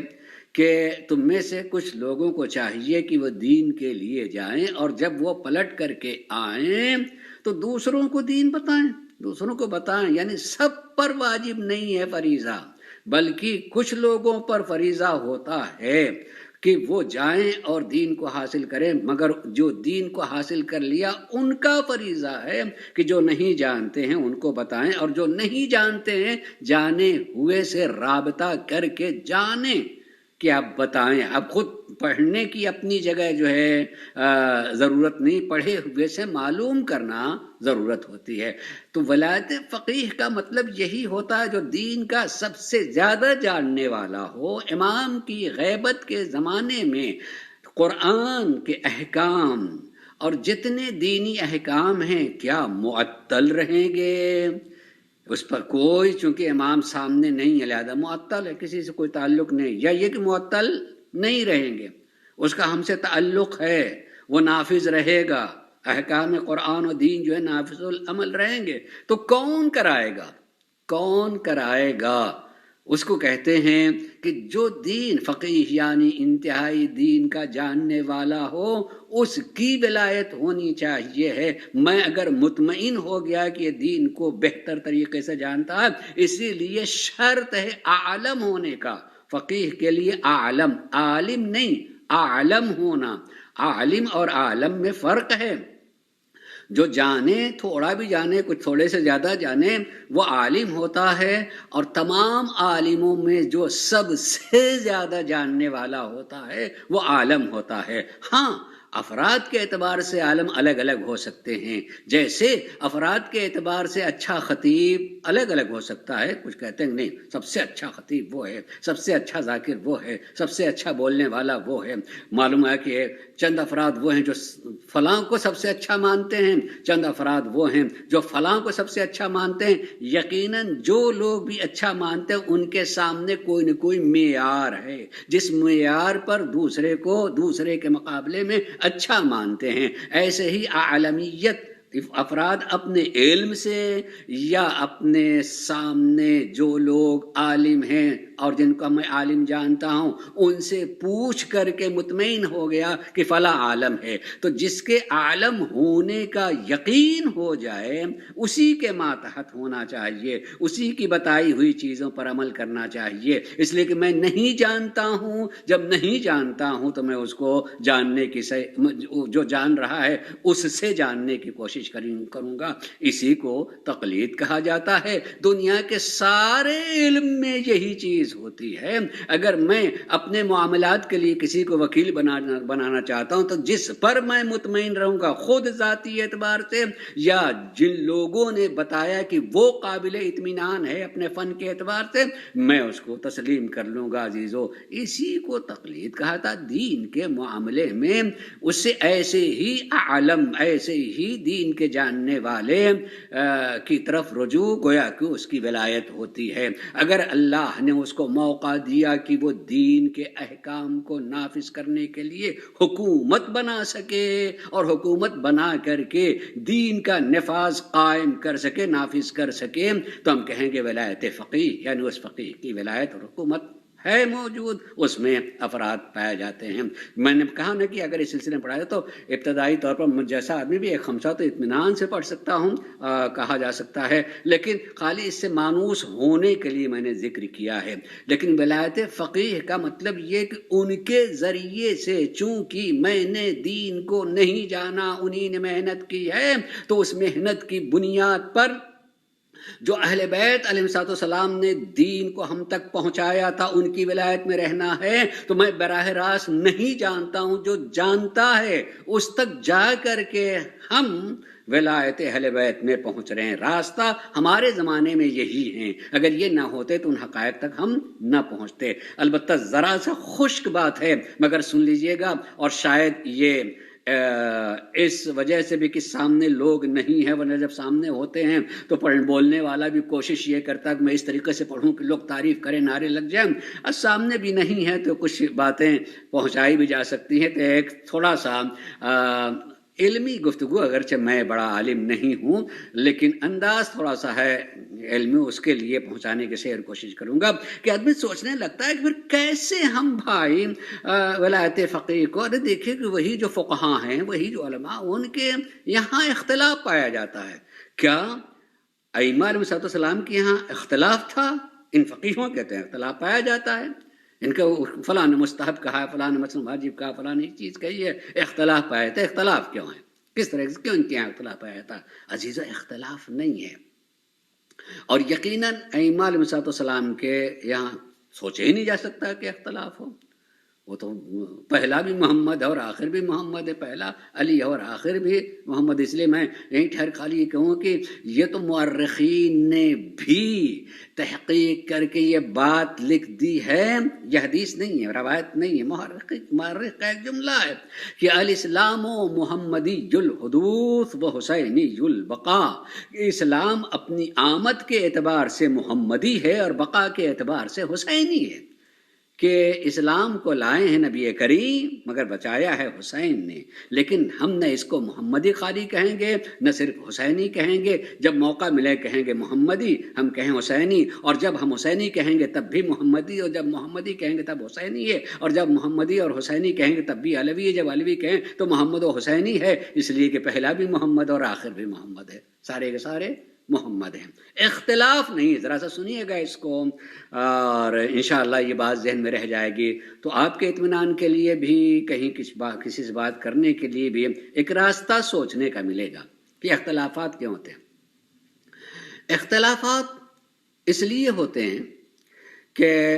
کہ تم میں سے کچھ لوگوں کو چاہیے کہ وہ دین کے لیے جائیں اور جب وہ پلٹ کر کے آئیں تو دوسروں کو دین بتائیں، دوسروں کو بتائیں، یعنی سب پر واجب نہیں ہے فریضہ، بلکہ کچھ لوگوں پر فریضہ ہوتا ہے کہ وہ جائیں اور دین کو حاصل کریں، مگر جو دین کو حاصل کر لیا ان کا فریضہ ہے کہ جو نہیں جانتے ہیں ان کو بتائیں، اور جو نہیں جانتے ہیں جانے ہوئے سے رابطہ کر کے جانیں کہ آپ بتائیں. اب خود پڑھنے کی اپنی جگہ جو ہے ضرورت نہیں، پڑھے ہوئے سے معلوم کرنا ضرورت ہوتی ہے. تو ولایت فقیہ کا مطلب یہی ہوتا ہے جو دین کا سب سے زیادہ جاننے والا ہو. امام کی غیبت کے زمانے میں قرآن کے احکام اور جتنے دینی احکام ہیں کیا معطل رہیں گے؟ اس پر کوئی، چونکہ امام سامنے نہیں ہے لہذا معطل ہے، کسی سے کوئی تعلق نہیں. یا یہ کہ معطل نہیں رہیں گے، اس کا ہم سے تعلق ہے، وہ نافذ رہے گا، احکام قرآن و دین جو ہے نافذ العمل رہیں گے. تو کون کرائے گا؟ کون کرائے گا؟ اس کو کہتے ہیں کہ جو دین فقیہ یعنی انتہائی دین کا جاننے والا ہو، اس کی ولایت ہونی چاہیے ہے. میں اگر مطمئن ہو گیا کہ یہ دین کو بہتر طریقے سے جانتا ہے، اسی لیے شرط ہے عالم ہونے کا. فقیہ کے لیے عالم نہیں، عالم ہونا. عالم اور عالم میں فرق ہے. جو جانے، تھوڑا بھی جانے، کچھ تھوڑے سے زیادہ جانے، وہ عالم ہوتا ہے. اور تمام عالموں میں جو سب سے زیادہ جاننے والا ہوتا ہے وہ عالم ہوتا ہے. ہاں، افراد کے اعتبار سے عالم الگ الگ ہو سکتے ہیں. جیسے افراد کے اعتبار سے اچھا خطیب الگ الگ ہو سکتا ہے. کچھ کہتے ہیں نہیں، سب سے اچھا خطیب وہ ہے، سب سے اچھا ذاکر وہ ہے، سب سے اچھا بولنے والا وہ ہے. معلوم ہے کہ چند افراد وہ ہیں جو فلاں کو سب سے اچھا مانتے ہیں، چند افراد وہ ہیں جو فلاں کو سب سے اچھا مانتے ہیں. یقیناً جو لوگ بھی اچھا مانتے ہیں ان کے سامنے کوئی نہ کوئی معیار ہے، جس معیار پر دوسرے کو دوسرے کے مقابلے میں اچھا مانتے ہیں. ایسے ہی عالمیت، افراد اپنے علم سے یا اپنے سامنے جو لوگ عالم ہیں اور جن کو میں عالم جانتا ہوں ان سے پوچھ کر کے مطمئن ہو گیا کہ فلاں عالم ہے. تو جس کے عالم ہونے کا یقین ہو جائے اسی کے ماتحت ہونا چاہیے، اسی کی بتائی ہوئی چیزوں پر عمل کرنا چاہیے. اس لیے کہ میں نہیں جانتا ہوں، جب نہیں جانتا ہوں تو میں اس کو جاننے کی جو جان رہا ہے اس سے جاننے کی کوشش کروں گا. اسی کو تقلید کہا جاتا ہے. دنیا کے سارے علم میں یہی چیز ہوتی ہے. اگر میں اپنے معاملات کے لیے کسی کو وکیل بنانا چاہتا ہوں تو جس پر میں مطمئن رہوں گا خود ذاتی اعتبار سے یا جن لوگوں نے بتایا کہ وہ قابل اطمینان ہے اپنے فن کے اعتبار سے، میں اس کو تسلیم کر لوں گا. عزیزو، اسی کو تقلید کہا تھا. دین کے معاملے میں اس سے ایسے ہی عالم، ایسے ہی دین کے جاننے والے کی طرف رجوع گویا کہ اس کی ولایت ہوتی ہے. اگر اللہ نے اس کو موقع دیا کہ وہ دین کے احکام کو نافذ کرنے کے لیے حکومت بنا سکے اور حکومت بنا کر کے دین کا نفاذ قائم کر سکے، نافذ کر سکے، تو ہم کہیں گے ولایت فقیہ، یعنی اس فقیہ کی ولایت اور حکومت ہے موجود، اس میں افراد پائے جاتے ہیں. میں نے کہا نا کہ اگر اس سلسلے میں پڑھا جائے تو ابتدائی طور پر مجھ جیسا آدمی بھی ایک خمسہ تو اطمینان سے پڑھ سکتا ہوں، کہا جا سکتا ہے، لیکن خالی اس سے مانوس ہونے کے لیے میں نے ذکر کیا ہے. لیکن ولایت فقیہ کا مطلب یہ کہ ان کے ذریعے سے چونکہ میں نے دین کو نہیں جانا، انہی نے محنت کی ہے، تو اس محنت کی بنیاد پر جو اہل بیت علیہ السلام نے دین کو ہم تک پہنچایا تھا ان کی ولایت میں رہنا ہے. تو میں براہ راست نہیں جانتا ہوں، جو جانتا ہے اس تک جا کر کے ہم ولایت اہل بیت میں پہنچ رہے ہیں. راستہ ہمارے زمانے میں یہی ہیں. اگر یہ نہ ہوتے تو ان حقائق تک ہم نہ پہنچتے. البتہ ذرا سا خشک بات ہے مگر سن لیجئے گا، اور شاید یہ اس وجہ سے بھی کہ سامنے لوگ نہیں ہیں، ورنہ جب سامنے ہوتے ہیں تو بولنے والا بھی کوشش یہ کرتا ہے کہ میں اس طریقے سے پڑھوں کہ لوگ تعریف کریں، نعرے لگ جائیں. اور سامنے بھی نہیں ہے تو کچھ باتیں پہنچائی بھی جا سکتی ہیں. تو ایک تھوڑا سا علمی گفتگو، اگرچہ میں بڑا عالم نہیں ہوں لیکن انداز تھوڑا سا ہے علمی، اس کے لیے پہنچانے کی شعر کوشش کروں گا کہ آدمی سوچنے لگتا ہے کہ پھر کیسے ہم بھائی ولایت فقیہ کو، ارے دیکھیے کہ وہی جو فقہاء ہیں، وہی جو علماء، ان کے یہاں اختلاف پایا جاتا ہے. کیا ائمہ علیہ السلام کے یہاں اختلاف تھا؟ ان فقیہوں کہتے ہیں اختلاف پایا جاتا ہے. ان کا فلاں نے مستحب کہا ہے، فلاں نے مثلا واجب کہا، فلاں نے چیز کہی ہے، اختلاف پایا تھا. اختلاف کیوں ہے؟ کس طرح سے کیوں ان کے یہاں اختلاف پایا تھا؟ عزیزو، اختلاف نہیں ہے. اور یقیناً ائمہ علیہ السلام کے یہاں سوچے ہی نہیں جا سکتا کہ اختلاف ہو. وہ تو پہلا بھی محمد ہے اور آخر بھی محمد ہے، پہلا علی ہے اور آخر بھی محمد. اس لیے میں یہیں ٹھہر خالی یہ کہوں کہ یہ تو مورخین نے بھی تحقیق کر کے یہ بات لکھ دی ہے، یہ حدیث نہیں ہے، روایت نہیں ہے، مورخ کا ایک جملہ ہے کہ الاسلام محمدی الحدوث و حسینی البقا. اسلام اپنی آمد کے اعتبار سے محمدی ہے اور بقا کے اعتبار سے حسینی ہے، کہ اسلام کو لائے ہیں نبی کریم مگر بچایا ہے حسین نے. لیکن ہم نہ اس کو محمدی خالی کہیں گے نہ صرف حسینی کہیں گے. جب موقع ملے کہیں گے محمدی، ہم کہیں حسینی، اور جب ہم حسینی کہیں گے تب بھی محمدی، اور جب محمدی کہیں گے تب حسینی ہے، اور جب محمدی اور حسینی کہیں گے تب بھی علوی ہے، جب علوی کہیں تو محمد و حسینی ہے. اس لیے کہ پہلا بھی محمد اور آخر بھی محمد ہے، سارے کے سارے محمد ہیں. اختلاف نہیں، ذرا سا سنیے گا اس کو اور انشاءاللہ یہ بات ذہن میں رہ جائے گی تو آپ کے اطمینان کے لیے بھی، کہیں کسی سے بات کرنے کے لیے بھی ایک راستہ سوچنے کا ملے گا کہ اختلافات کیوں ہوتے ہیں. اختلافات اس لیے ہوتے ہیں کہ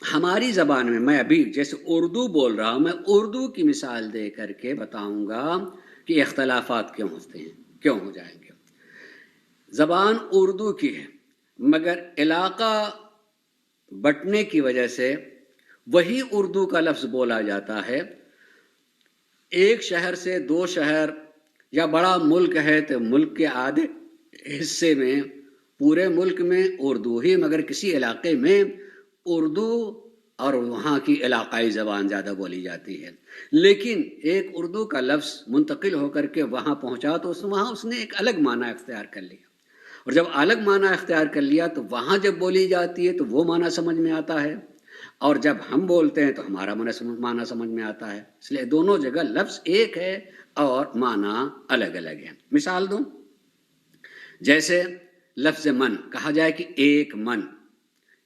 ہماری زبان میں ابھی جیسے اردو بول رہا ہوں، میں اردو کی مثال دے کر کے بتاؤں گا کہ اختلافات کیوں ہوتے ہیں، کیوں ہو جائیں گے. زبان اردو کی ہے مگر علاقہ بٹنے کی وجہ سے وہی اردو کا لفظ بولا جاتا ہے. ایک شہر سے دو شہر یا بڑا ملک ہے تو ملک کے آدھے حصے میں، پورے ملک میں اردو ہی، مگر کسی علاقے میں اردو اور وہاں کی علاقائی زبان زیادہ بولی جاتی ہے. لیکن ایک اردو کا لفظ منتقل ہو کر کے وہاں پہنچا تو وہاں اس نے ایک الگ معنی اختیار کر لیا، اور جب الگ معنی اختیار کر لیا تو وہاں جب بولی جاتی ہے تو وہ معنی سمجھ میں آتا ہے، اور جب ہم بولتے ہیں تو ہمارا معنی سمجھ میں آتا ہے. اس لیے دونوں جگہ لفظ ایک ہے اور معنی الگ الگ ہے. مثال دوں، جیسے لفظ من کہا جائے کہ ایک من،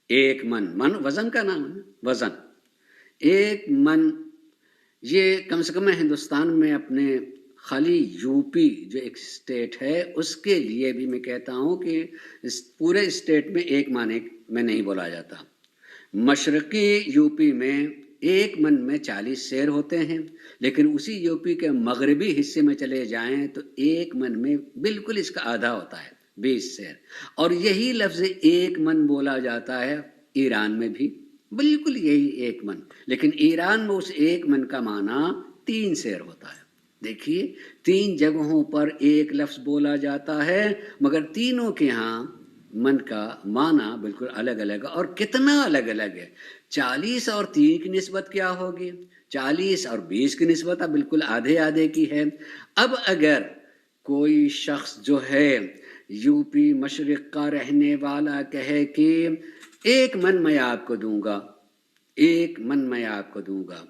ایک من، من وزن کا نام ہے، وزن. ایک من یہ کم سے کم ہندوستان میں اپنے خالی یو پی جو ایک اسٹیٹ ہے اس کے لیے بھی میں کہتا ہوں کہ اس پورے اسٹیٹ میں ایک معنی میں نہیں بولا جاتا. مشرقی یو پی میں ایک من میں 40 سیر ہوتے ہیں، لیکن اسی یو پی کے مغربی حصے میں چلے جائیں تو ایک من میں بالکل اس کا آدھا ہوتا ہے، 20 سیر. اور یہی لفظ ایک من بولا جاتا ہے ایران میں بھی، بالکل یہی ایک من، لیکن ایران میں اس ایک من کا معنی 3 سیر ہوتا ہے. دیکھیے 3 جگہوں پر ایک لفظ بولا جاتا ہے مگر تینوں کے ہاں من کا معنی بالکل الگ الگ ہے. اور کتنا الگ الگ ہے، 40 اور 3 کی نسبت کیا ہوگی، 40 اور 20 کی نسبت اب بالکل آدھے آدھے کی ہے. اب اگر کوئی شخص جو ہے یو پی مشرق کا رہنے والا کہے کہ ایک من میں آپ کو دوں گا، ایک من میں آپ کو دوں گا،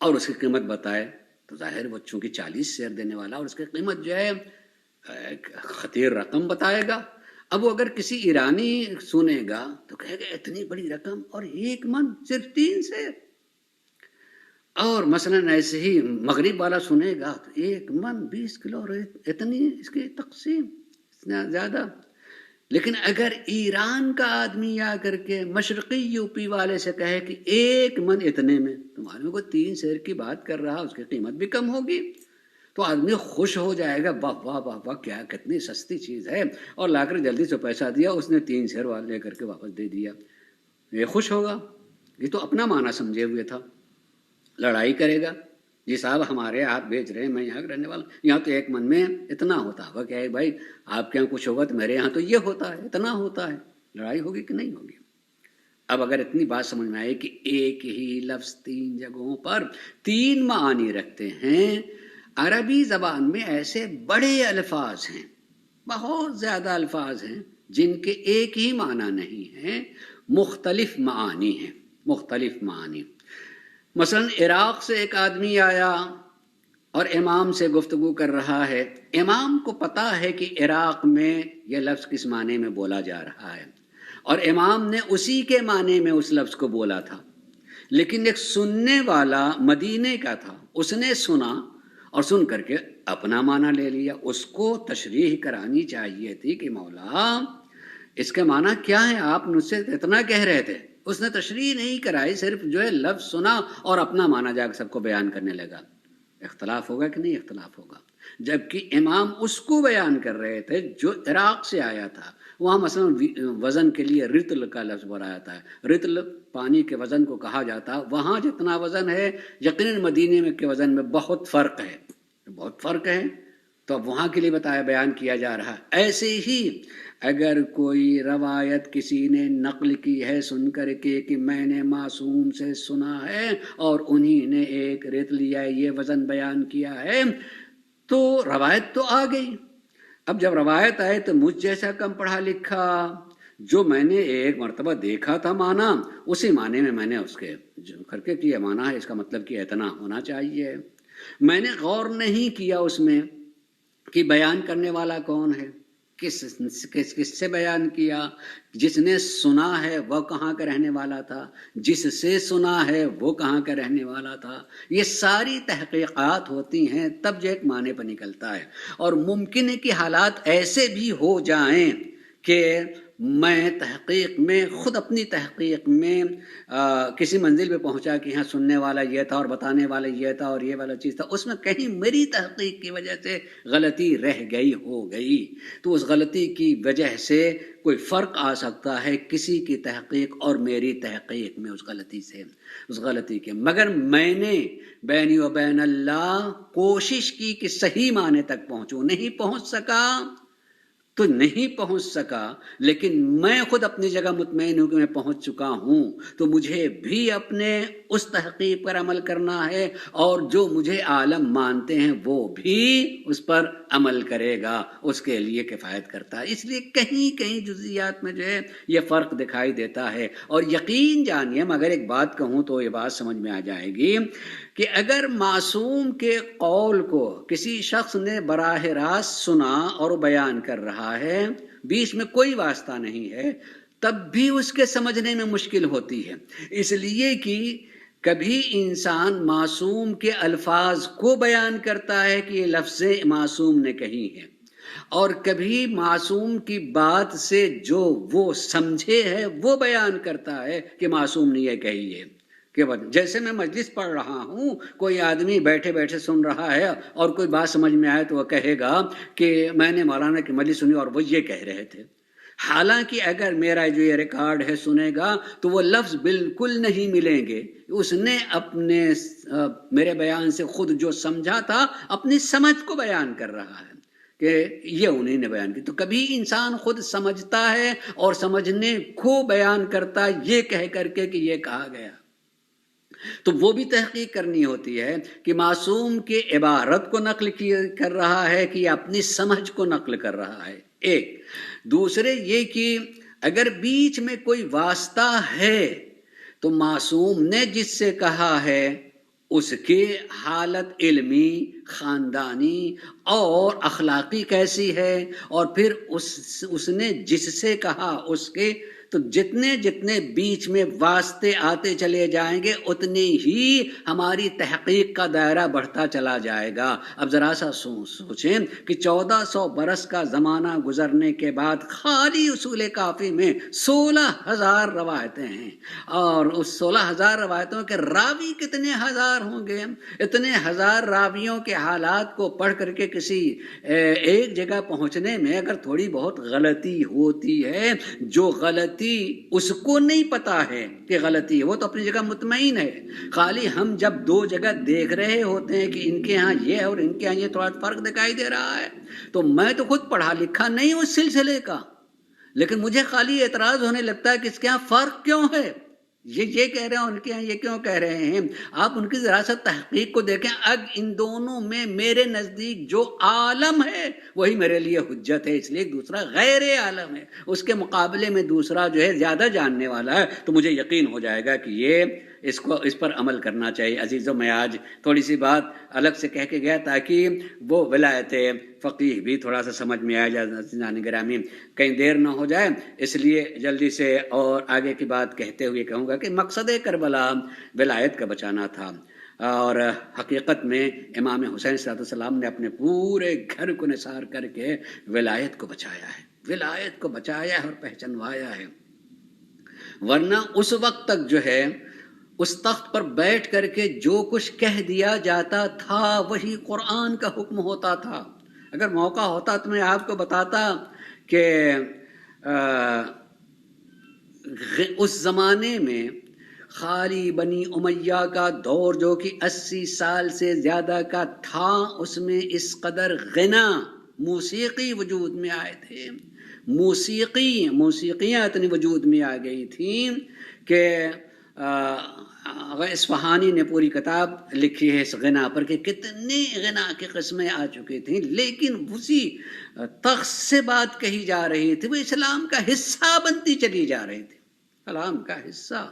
اور اس کی قیمت بتائے تو ظاہر وہ چونکہ 40 سیر دینے والا اور اس کی قیمت جو ہے خطیر رقم بتائے گا. اب وہ اگر کسی ایرانی سنے گا تو کہے گا اتنی بڑی رقم اور ایک من صرف 3 سیر. اور مثلا ایسے ہی مغرب والا سنے گا تو ایک من 20 کلو اور اتنی اس کی تقسیم اتنا زیادہ. لیکن اگر ایران کا آدمی آ کر کے مشرقی یو پی والے سے کہے کہ ایک من اتنے میں، تو معلوم کو 3 سیر کی بات کر رہا، اس کی قیمت بھی کم ہوگی، تو آدمی خوش ہو جائے گا، واہ واہ واہ واہ کیا کتنی سستی چیز ہے، اور لا کر جلدی سے پیسہ دیا، اس نے 3 سیر والا لے کر کے واپس دے دیا. یہ خوش ہوگا، یہ تو اپنا معنی سمجھے ہوئے تھا. لڑائی کرے گا، جی صاحب ہمارے ہاتھ بیچ رہے ہیں، میں یہاں رہنے والا، یہاں تو ایک من میں اتنا ہوتا ہے. وہ کہ بھائی آپ کے یہاں کچھ ہوگا تو میرے یہاں تو یہ ہوتا ہے، اتنا ہوتا ہے. لڑائی ہوگی کہ نہیں ہوگی؟ اب اگر اتنی بات سمجھ میں آئے کہ ایک ہی لفظ 3 جگہوں پر 3 معانی رکھتے ہیں. عربی زبان میں ایسے بڑے الفاظ ہیں، بہت زیادہ الفاظ ہیں جن کے ایک ہی معنی نہیں ہیں، مختلف معانی ہیں، مختلف معانی. مثلا عراق سے ایک آدمی آیا اور امام سے گفتگو کر رہا ہے. امام کو پتا ہے کہ عراق میں یہ لفظ کس معنی میں بولا جا رہا ہے، اور امام نے اسی کے معنی میں اس لفظ کو بولا تھا. لیکن ایک سننے والا مدینے کا تھا، اس نے سنا اور سن کر کے اپنا معنی لے لیا. اس کو تشریح کرانی چاہیے تھی کہ مولا اس کے معنی کیا ہے، آپ مجھ سے اتنا کہہ رہے تھے، اس نے تشریح نہیں کرائی، صرف جو ہے لفظ سنا اور اپنا مانا جا کے سب کو بیان کرنے لگا۔ اختلاف ہوگا کہ نہیں اختلاف ہوگا؟ جبکہ امام اس کو بیان کر رہے تھے جو عراق سے آیا تھا، وہاں مثلا وزن کے لیے رتل کا لفظ بولا جاتا ہے، رتل پانی کے وزن کو کہا جاتا ہے، وہاں جتنا وزن ہے یقیناً مدینے میں کے وزن میں بہت فرق ہے، بہت فرق ہے، تو اب وہاں کے لیے بتایا بیان کیا جا رہا ہے۔ ایسے ہی اگر کوئی روایت کسی نے نقل کی ہے سن کر کے کہ میں نے معصوم سے سنا ہے اور انہی نے ایک ریت لیا ہے، یہ وزن بیان کیا ہے، تو روایت تو آ گئی۔ اب جب روایت آئے تو مجھ جیسا کم پڑھا لکھا جو میں نے ایک مرتبہ دیکھا تھا معنی، اسی معنی میں نے اس کے کر کے کیا معنی ہے، اس کا مطلب کہ اتنا ہونا چاہیے۔ میں نے غور نہیں کیا اس میں کہ بیان کرنے والا کون ہے، کس سے بیان کیا، جس نے سنا ہے وہ کہاں کا رہنے والا تھا، جس سے سنا ہے وہ کہاں کا رہنے والا تھا، یہ ساری تحقیقات ہوتی ہیں تب جو ایک معنی پر نکلتا ہے۔ اور ممکن ہے کہ حالات ایسے بھی ہو جائیں کہ میں تحقیق میں خود اپنی تحقیق میں کسی منزل پہ پہنچا کہ ہاں سننے والا یہ تھا اور بتانے والا یہ تھا اور یہ والا چیز تھا، اس میں کہیں میری تحقیق کی وجہ سے غلطی رہ گئی ہو گئی، تو اس غلطی کی وجہ سے کوئی فرق آ سکتا ہے کسی کی تحقیق اور میری تحقیق میں اس غلطی کے، مگر میں نے بینی و بین اللہ کوشش کی کہ صحیح معنی تک پہنچوں، نہیں پہنچ سکا تو نہیں پہنچ سکا، لیکن میں خود اپنی جگہ مطمئن ہوں کہ میں پہنچ چکا ہوں، تو مجھے بھی اپنے اس تحقیق پر عمل کرنا ہے، اور جو مجھے عالم مانتے ہیں وہ بھی اس پر عمل کرے گا، اس کے لیے کفایت کرتا ہے۔ اس لیے کہیں کہیں جزئیات میں جو ہے یہ فرق دکھائی دیتا ہے۔ اور یقین جانیے، مگر ایک بات کہوں تو یہ بات سمجھ میں آ جائے گی کہ اگر معصوم کے قول کو کسی شخص نے براہ راست سنا اور وہ بیان کر رہا ہے، بیچ میں کوئی واسطہ نہیں ہے، تب بھی اس کے سمجھنے میں مشکل ہوتی ہے، اس لیے کہ کبھی انسان معصوم کے الفاظ کو بیان کرتا ہے کہ یہ لفظیں معصوم نے کہی ہیں، اور کبھی معصوم کی بات سے جو وہ سمجھے ہے وہ بیان کرتا ہے کہ معصوم نے یہ کہی ہے۔ کہ جیسے میں مجلس پڑھ رہا ہوں، کوئی آدمی بیٹھے بیٹھے سن رہا ہے اور کوئی بات سمجھ میں آئے تو وہ کہے گا کہ میں نے مولانا کی مجلس سنی اور وہ یہ کہہ رہے تھے، حالانکہ اگر میرا جو یہ ریکارڈ ہے سنے گا تو وہ لفظ بالکل نہیں ملیں گے، اس نے اپنے میرے بیان سے خود جو سمجھا تھا اپنی سمجھ کو بیان کر رہا ہے کہ یہ انہیں نے بیان کی۔ تو کبھی انسان خود سمجھتا ہے اور سمجھنے کو بیان کرتا ہے یہ کہہ کر کے کہ یہ کہا گیا، تو وہ بھی تحقیق کرنی ہوتی ہے کہ معصوم کے عبارت کو نقل کر رہا ہے کہ اپنی سمجھ کو نقل کر رہا ہے، ایک۔ دوسرے یہ کہ اگر بیچ میں کوئی واسطہ ہے تو معصوم نے جس سے کہا ہے اس کی حالت علمی، خاندانی اور اخلاقی کیسی ہے، اور پھر اس نے جس سے کہا اس کے، تو جتنے بیچ میں واسطے آتے چلے جائیں گے اتنے ہی ہماری تحقیق کا دائرہ بڑھتا چلا جائے گا۔ اب ذرا سا سوچیں کہ 1400 برس کا زمانہ گزرنے کے بعد خالی اصول کافی میں 16,000 روایتیں ہیں، اور اس 16,000 روایتوں کے راوی کتنے ہزار ہوں گے؟ اتنے ہزار راویوں کے حالات کو پڑھ کر کے کسی ایک جگہ پہنچنے میں اگر تھوڑی بہت غلطی ہوتی ہے، جو غلطی اس کو نہیں پتا ہے کہ غلطی ہے، وہ تو اپنی جگہ مطمئن ہے، خالی ہم جب دو جگہ دیکھ رہے ہوتے ہیں کہ ان کے ہاں یہ اور ان کے ہاں یہ تھوڑا فرق دکھائی دے رہا ہے، تو میں تو خود پڑھا لکھا نہیں اس سلسلے کا، لیکن مجھے خالی اعتراض ہونے لگتا ہے کہ اس کے ہاں فرق کیوں ہے، یہ کہہ رہے ہیں ان کے ہاں یہ کیوں کہہ رہے ہیں۔ آپ ان کی ذرا سا تحقیق کو دیکھیں، اب ان دونوں میں میرے نزدیک جو عالم ہے وہی میرے لیے حجت ہے، اس لیے دوسرا غیر عالم ہے، اس کے مقابلے میں دوسرا جو ہے زیادہ جاننے والا ہے، تو مجھے یقین ہو جائے گا کہ یہ اس پر عمل کرنا چاہیے۔ عزیزوں، میں آج تھوڑی سی بات الگ سے کہہ کے گیا تاکہ وہ ولایت فقیہ بھی تھوڑا سا سمجھ میں آ جائے، عزیزان گرامی کہیں دیر نہ ہو جائے، اس لیے جلدی سے اور آگے کی بات کہتے ہوئے کہوں گا کہ مقصد کربلا ولایت کا بچانا تھا، اور حقیقت میں امام حسین صلی اللہ علیہ وسلم نے اپنے پورے گھر کو نثار کر کے ولایت کو بچایا ہے، ولایت کو بچایا ہے اور پہچنوایا ہے۔ ورنہ اس وقت تک جو ہے اس تخت پر بیٹھ کر کے جو کچھ کہہ دیا جاتا تھا وہی قرآن کا حکم ہوتا تھا. اگر موقع ہوتا تو میں آپ کو بتاتا کہ اس زمانے میں خالی بنی امیہ کا دور جو کہ 80 سال سے زیادہ کا تھا، اس میں اس قدر غنا موسیقی وجود میں آئے تھے، موسیقیاں اتنی وجود میں آ گئی تھیں کہ اصفہانی نے پوری کتاب لکھی ہے اس غنا پر کہ کتنی غنا کی قسمیں آ چکی تھیں، لیکن اسی تخت سے بات کہی جا رہی تھی، وہ اسلام کا حصہ بنتی چلی جا رہی تھی. اسلام کا حصہ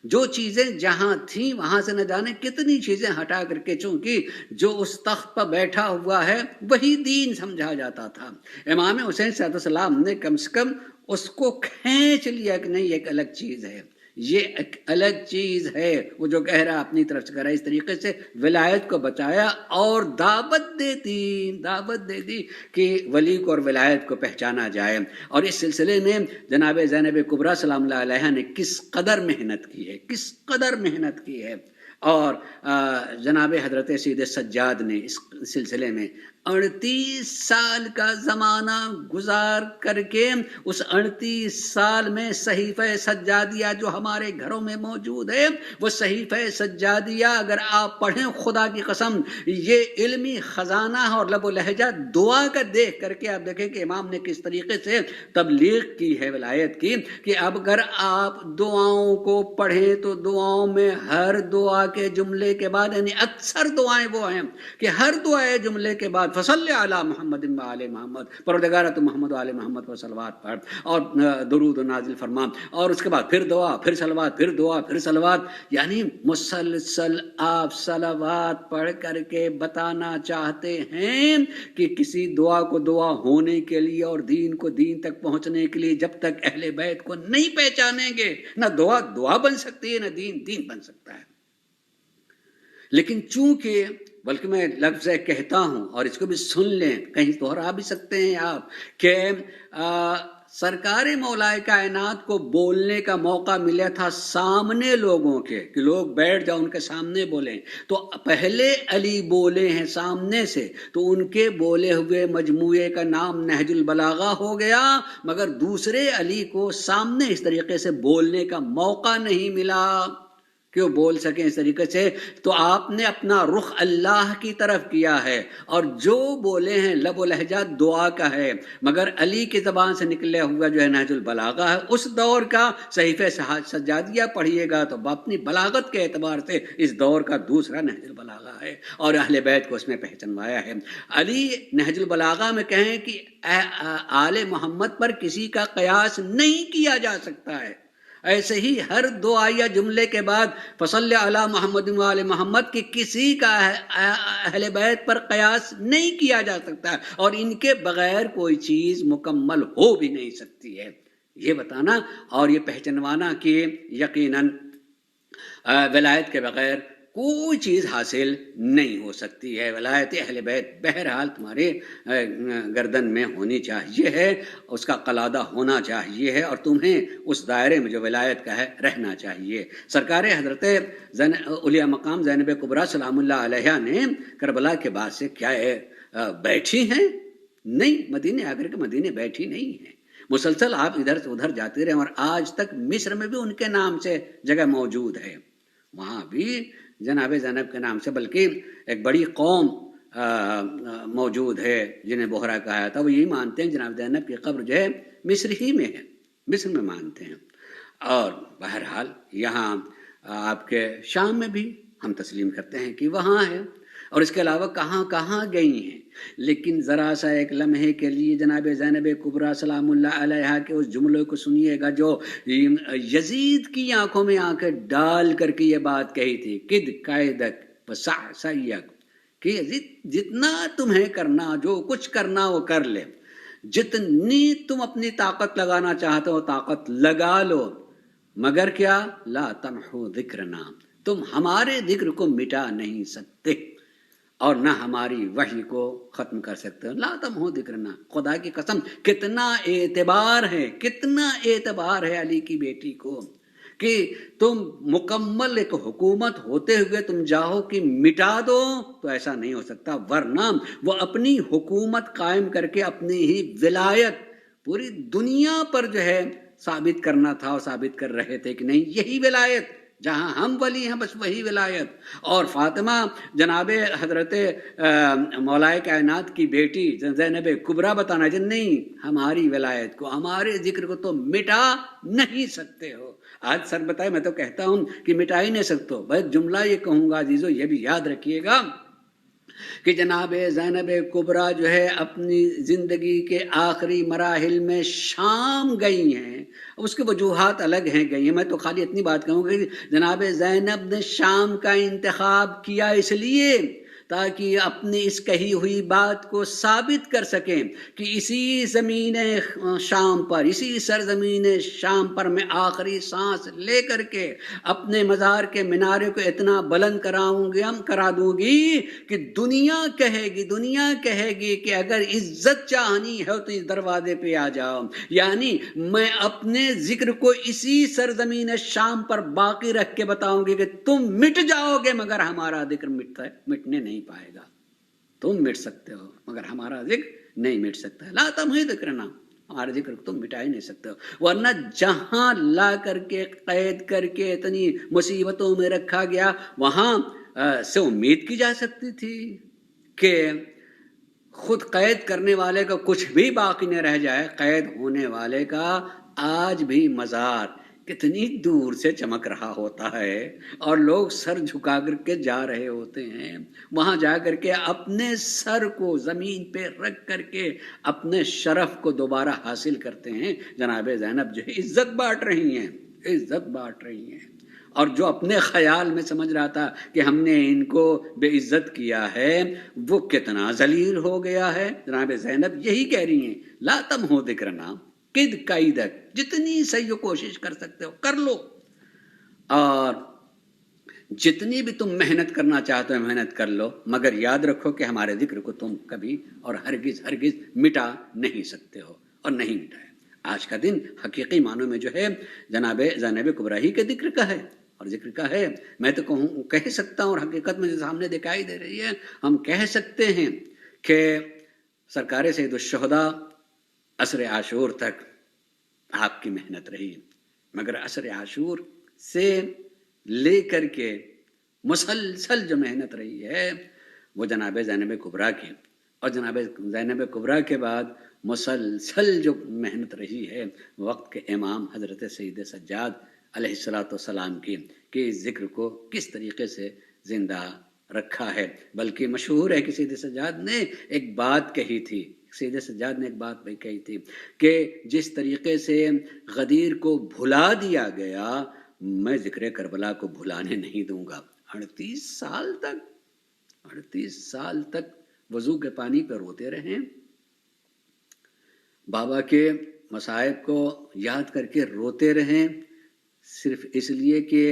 جو چیزیں جہاں تھیں وہاں سے نہ جانے کتنی چیزیں ہٹا کر کے، چونکہ جو اس تخت پر بیٹھا ہوا ہے وہی دین سمجھا جاتا تھا. امام حسین صلی اللہ علیہ وسلم نے کم سے کم اس کو کھینچ لیا کہ نہیں ایک الگ چیز ہے، یہ ایک الگ چیز ہے. وہ جو کہہ رہا اپنی طرف سے کہہ رہا، اس طریقے سے ولایت کو بچایا اور دعوت دے دی کہ ولی کو اور ولایت کو پہچانا جائے. اور اس سلسلے میں جناب زینب کبریٰ سلام اللہ علیہ نے کس قدر محنت کی ہے. اور جناب حضرت سید سجاد نے اس سلسلے میں 38 سال کا زمانہ گزار کر کے اس 38 سال میں صحیفہ سجادیہ جو ہمارے گھروں میں موجود ہے، وہ صحیفہ سجادیہ اگر آپ پڑھیں خدا کی قسم یہ علمی خزانہ ہے. اور لب و لہجہ دعا کا دیکھ کر کے آپ دیکھیں کہ امام نے کس طریقے سے تبلیغ کی ہے ولایت کی، کہ اب اگر آپ دعاؤں کو پڑھیں تو دعاؤں میں ہر دعا کے جملے کے بعد، یعنی اکثر دعائیں وہ ہیں کہ ہر دعائے جملے کے بعد فصلی علی محمد و آل محمد، پروردگارہ تو محمد و آل محمد پر صلوات پڑھ اور درود نازل فرما، اور اس کے بعد پھر دعا، پھر صلوات، پھر دعا، پھر صلوات. یعنی مسلسل آپ صلوات پڑھ کر کے بتانا چاہتے ہیں کہ کسی دعا کو دعا ہونے کے لیے اور دین کو دین تک پہنچنے کے لیے جب تک اہل بیت کو نہیں پہچانیں گے نہ دعا دعا بن سکتی ہے نہ دین دین بن سکتا ہے. لیکن چونکہ بلکہ میں لفظ کہتا ہوں اور اس کو بھی سن لیں، کہیں دوہرا بھی سکتے ہیں آپ، کہ سرکار مولائے کائنات کو بولنے کا موقع ملا تھا سامنے لوگوں کے، کہ لوگ بیٹھ جاؤ ان کے سامنے بولیں. تو پہلے علی بولے ہیں سامنے سے، تو ان کے بولے ہوئے مجموعے کا نام نہج البلاغہ ہو گیا، مگر دوسرے علی کو سامنے اس طریقے سے بولنے کا موقع نہیں ملا کہ وہ بول سکیں اس طریقے سے. تو آپ نے اپنا رخ اللہ کی طرف کیا ہے، اور جو بولے ہیں لب و لہجہ دعا کا ہے، مگر علی کی زبان سے نکلے ہوا جو ہے نہج البلاغہ ہے. اس دور کا صحیفہ سجادیہ پڑھیے گا تو اپنی بلاغت کے اعتبار سے اس دور کا دوسرا نہج البلاغہ ہے، اور اہل بیت کو اس میں پہچانوایا ہے. علی نہج البلاغہ میں کہیں کہ آل محمد پر کسی کا قیاس نہیں کیا جا سکتا ہے. ایسے ہی ہر دعائیہ جملے کے بعد فصلی علی محمد و آل محمد کی کسی کا اہل بیت پر قیاس نہیں کیا جا سکتا ہے، اور ان کے بغیر کوئی چیز مکمل ہو بھی نہیں سکتی ہے. یہ بتانا اور یہ پہچانوانا کہ یقیناً ولایت کے بغیر کوئی چیز حاصل نہیں ہو سکتی ہے. ولایت اہل بیت بہرحال تمہارے گردن میں ہونی چاہیے ہے، اس کا قلادہ ہونا چاہیے ہے، اور تمہیں اس دائرے میں جو ولایت کا ہے رہنا چاہیے. سرکار حضرت اولیاء مقام زینب کبریٰ سلام اللہ علیہ نے کربلا کے بعد سے کیا بیٹھی ہیں؟ نہیں، مدینے آ کر کے مدینے بیٹھی نہیں ہیں. مسلسل آپ ادھر سے ادھر جاتے رہے، اور آج تک مصر میں بھی ان کے نام سے جگہ موجود ہے، وہاں بھی جناب زینب کے نام سے، بلکہ ایک بڑی قوم موجود ہے جنہیں بحرا کہا تھا. وہ یہی مانتے ہیں جناب زینب کی قبر جو ہے مصر ہی میں ہے، مصر میں مانتے ہیں. اور بہرحال یہاں آپ کے شام میں بھی ہم تسلیم کرتے ہیں کہ وہاں ہے، اور اس کے علاوہ کہاں کہاں گئی ہیں. لیکن ذرا سا ایک لمحے کے لیے جناب زینب کبریٰ سلام اللہ علیہ کے اس جملے کو سنیے گا جو یزید کی آنکھوں میں آنکھیں ڈال کر کے یہ بات کہی تھی، کد قائدک وسع سعیک، کہ یزید جتنا تمہیں کرنا، جو کچھ کرنا وہ کر لے، جتنی تم اپنی طاقت لگانا چاہتے ہو طاقت لگا لو، مگر کیا لا تمحو ذکرنا، تم ہمارے ذکر کو مٹا نہیں سکتے. اور نہ ہماری وحی کو ختم کر سکتے ہو. لا تمحو ذکرنا، خدا کی قسم کتنا اعتبار ہے، کتنا اعتبار ہے علی کی بیٹی کو کہ تم مکمل ایک حکومت ہوتے ہوئے تم جاؤ کہ مٹا دو، تو ایسا نہیں ہو سکتا. ورنہ وہ اپنی حکومت قائم کر کے اپنی ہی ولایت پوری دنیا پر جو ہے ثابت کرنا تھا، اور ثابت کر رہے تھے کہ نہیں یہی ولایت، جہاں ہم ولی ہیں بس وہی ولایت. اور فاطمہ جناب حضرت مولائے کائنات کی بیٹی زینب کبریٰ بتانا جن نہیں، ہماری ولایت کو، ہمارے ذکر کو تو مٹا نہیں سکتے ہو. آج سر بتائے، میں تو کہتا ہوں کہ مٹا ہی نہیں سکتے ہو. بس جملہ یہ کہوں گا عزیزو، یہ بھی یاد رکھیے گا کہ جناب زینب کبریٰ جو ہے اپنی زندگی کے آخری مراحل میں شام گئی ہیں. اس کے وجوہات الگ ہیں گئی ہیں، میں تو خالی اتنی بات کہوں گا کہ جناب زینب نے شام کا انتخاب کیا اس لیے تاکہ اپنی اس کہی ہوئی بات کو ثابت کر سکیں کہ اسی زمین شام پر، اسی سرزمین شام پر میں آخری سانس لے کر کے اپنے مزار کے منارے کو اتنا بلند کرا دوں گی کہ دنیا کہے گی کہ اگر عزت چاہنی ہے تو اس دروازے پہ آ جاؤ. یعنی میں اپنے ذکر کو اسی سرزمین شام پر باقی رکھ کے بتاؤں گی کہ تم مٹ جاؤ گے مگر ہمارا ذکر مٹنے نہیں پائے گا. تم مٹ سکتے ہو مگر ہمارا ذکر نہیں مٹ سکتا. لا تمحو ذکرنا، ہمارے ذکر کو تم مٹا ہی نہیں سکتے ہو. ورنہ جہاں لا کر کے قید کر کے اتنی مصیبتوں میں رکھا گیا، وہاں سے امید کی جا سکتی تھی کہ خود قید کرنے والے کا کچھ بھی باقی نہ رہ جائے. قید ہونے والے کا آج بھی مزار کتنی دور سے چمک رہا ہوتا ہے، اور لوگ سر جھکا کر کے جا رہے ہوتے ہیں. وہاں جا کر کے اپنے سر کو زمین پہ رکھ کر کے اپنے شرف کو دوبارہ حاصل کرتے ہیں. جناب زینب جو ہے عزت بانٹ رہی ہیں، اور جو اپنے خیال میں سمجھ رہا تھا کہ ہم نے ان کو بے عزت کیا ہے، وہ کتنا ذلیل ہو گیا ہے. جناب زینب یہی کہہ رہی ہیں، لا تمحو ذکرنا قد قیدک، جتنی صحیح کوشش کر سکتے ہو کر لو، اور جتنی بھی تم محنت کرنا چاہتے ہو محنت کر لو، مگر یاد رکھو کہ ہمارے ذکر کو تم کبھی اور ہرگز مٹا نہیں سکتے ہو، اور نہیں مٹایا. آج کا دن حقیقی معنوں میں جو ہے جناب زینب کبریٰ ہی کے ذکر کا ہے، اور ذکر کا ہے. میں تو کہہ سکتا ہوں، اور حقیقت میں جو سامنے دکھائی دے رہی ہے، ہم کہہ سکتے ہیں کہ سرکار سید الشہداء عصر عاشور تک آپ کی محنت رہی، مگر عصر عاشور سے لے کر کے مسلسل جو محنت رہی ہے وہ جناب زینب کبریٰ کی، اور جناب زینب کبریٰ کے بعد مسلسل جو محنت رہی ہے وقت کے امام حضرت سید سجاد علیہ السلام کی، کہ اس ذکر کو کس طریقے سے زندہ رکھا ہے. بلکہ مشہور ہے کہ سید سجاد نے ایک بات کہی تھی، کہ جس طریقے سے غدیر کو بھلا دیا گیا، میں ذکر کربلا کو بھلانے نہیں دوں گا. 38 سال تک وضو کے پانی پہ روتے رہے، بابا کے مصائب کو یاد کر کے روتے رہیں، صرف اس لیے کہ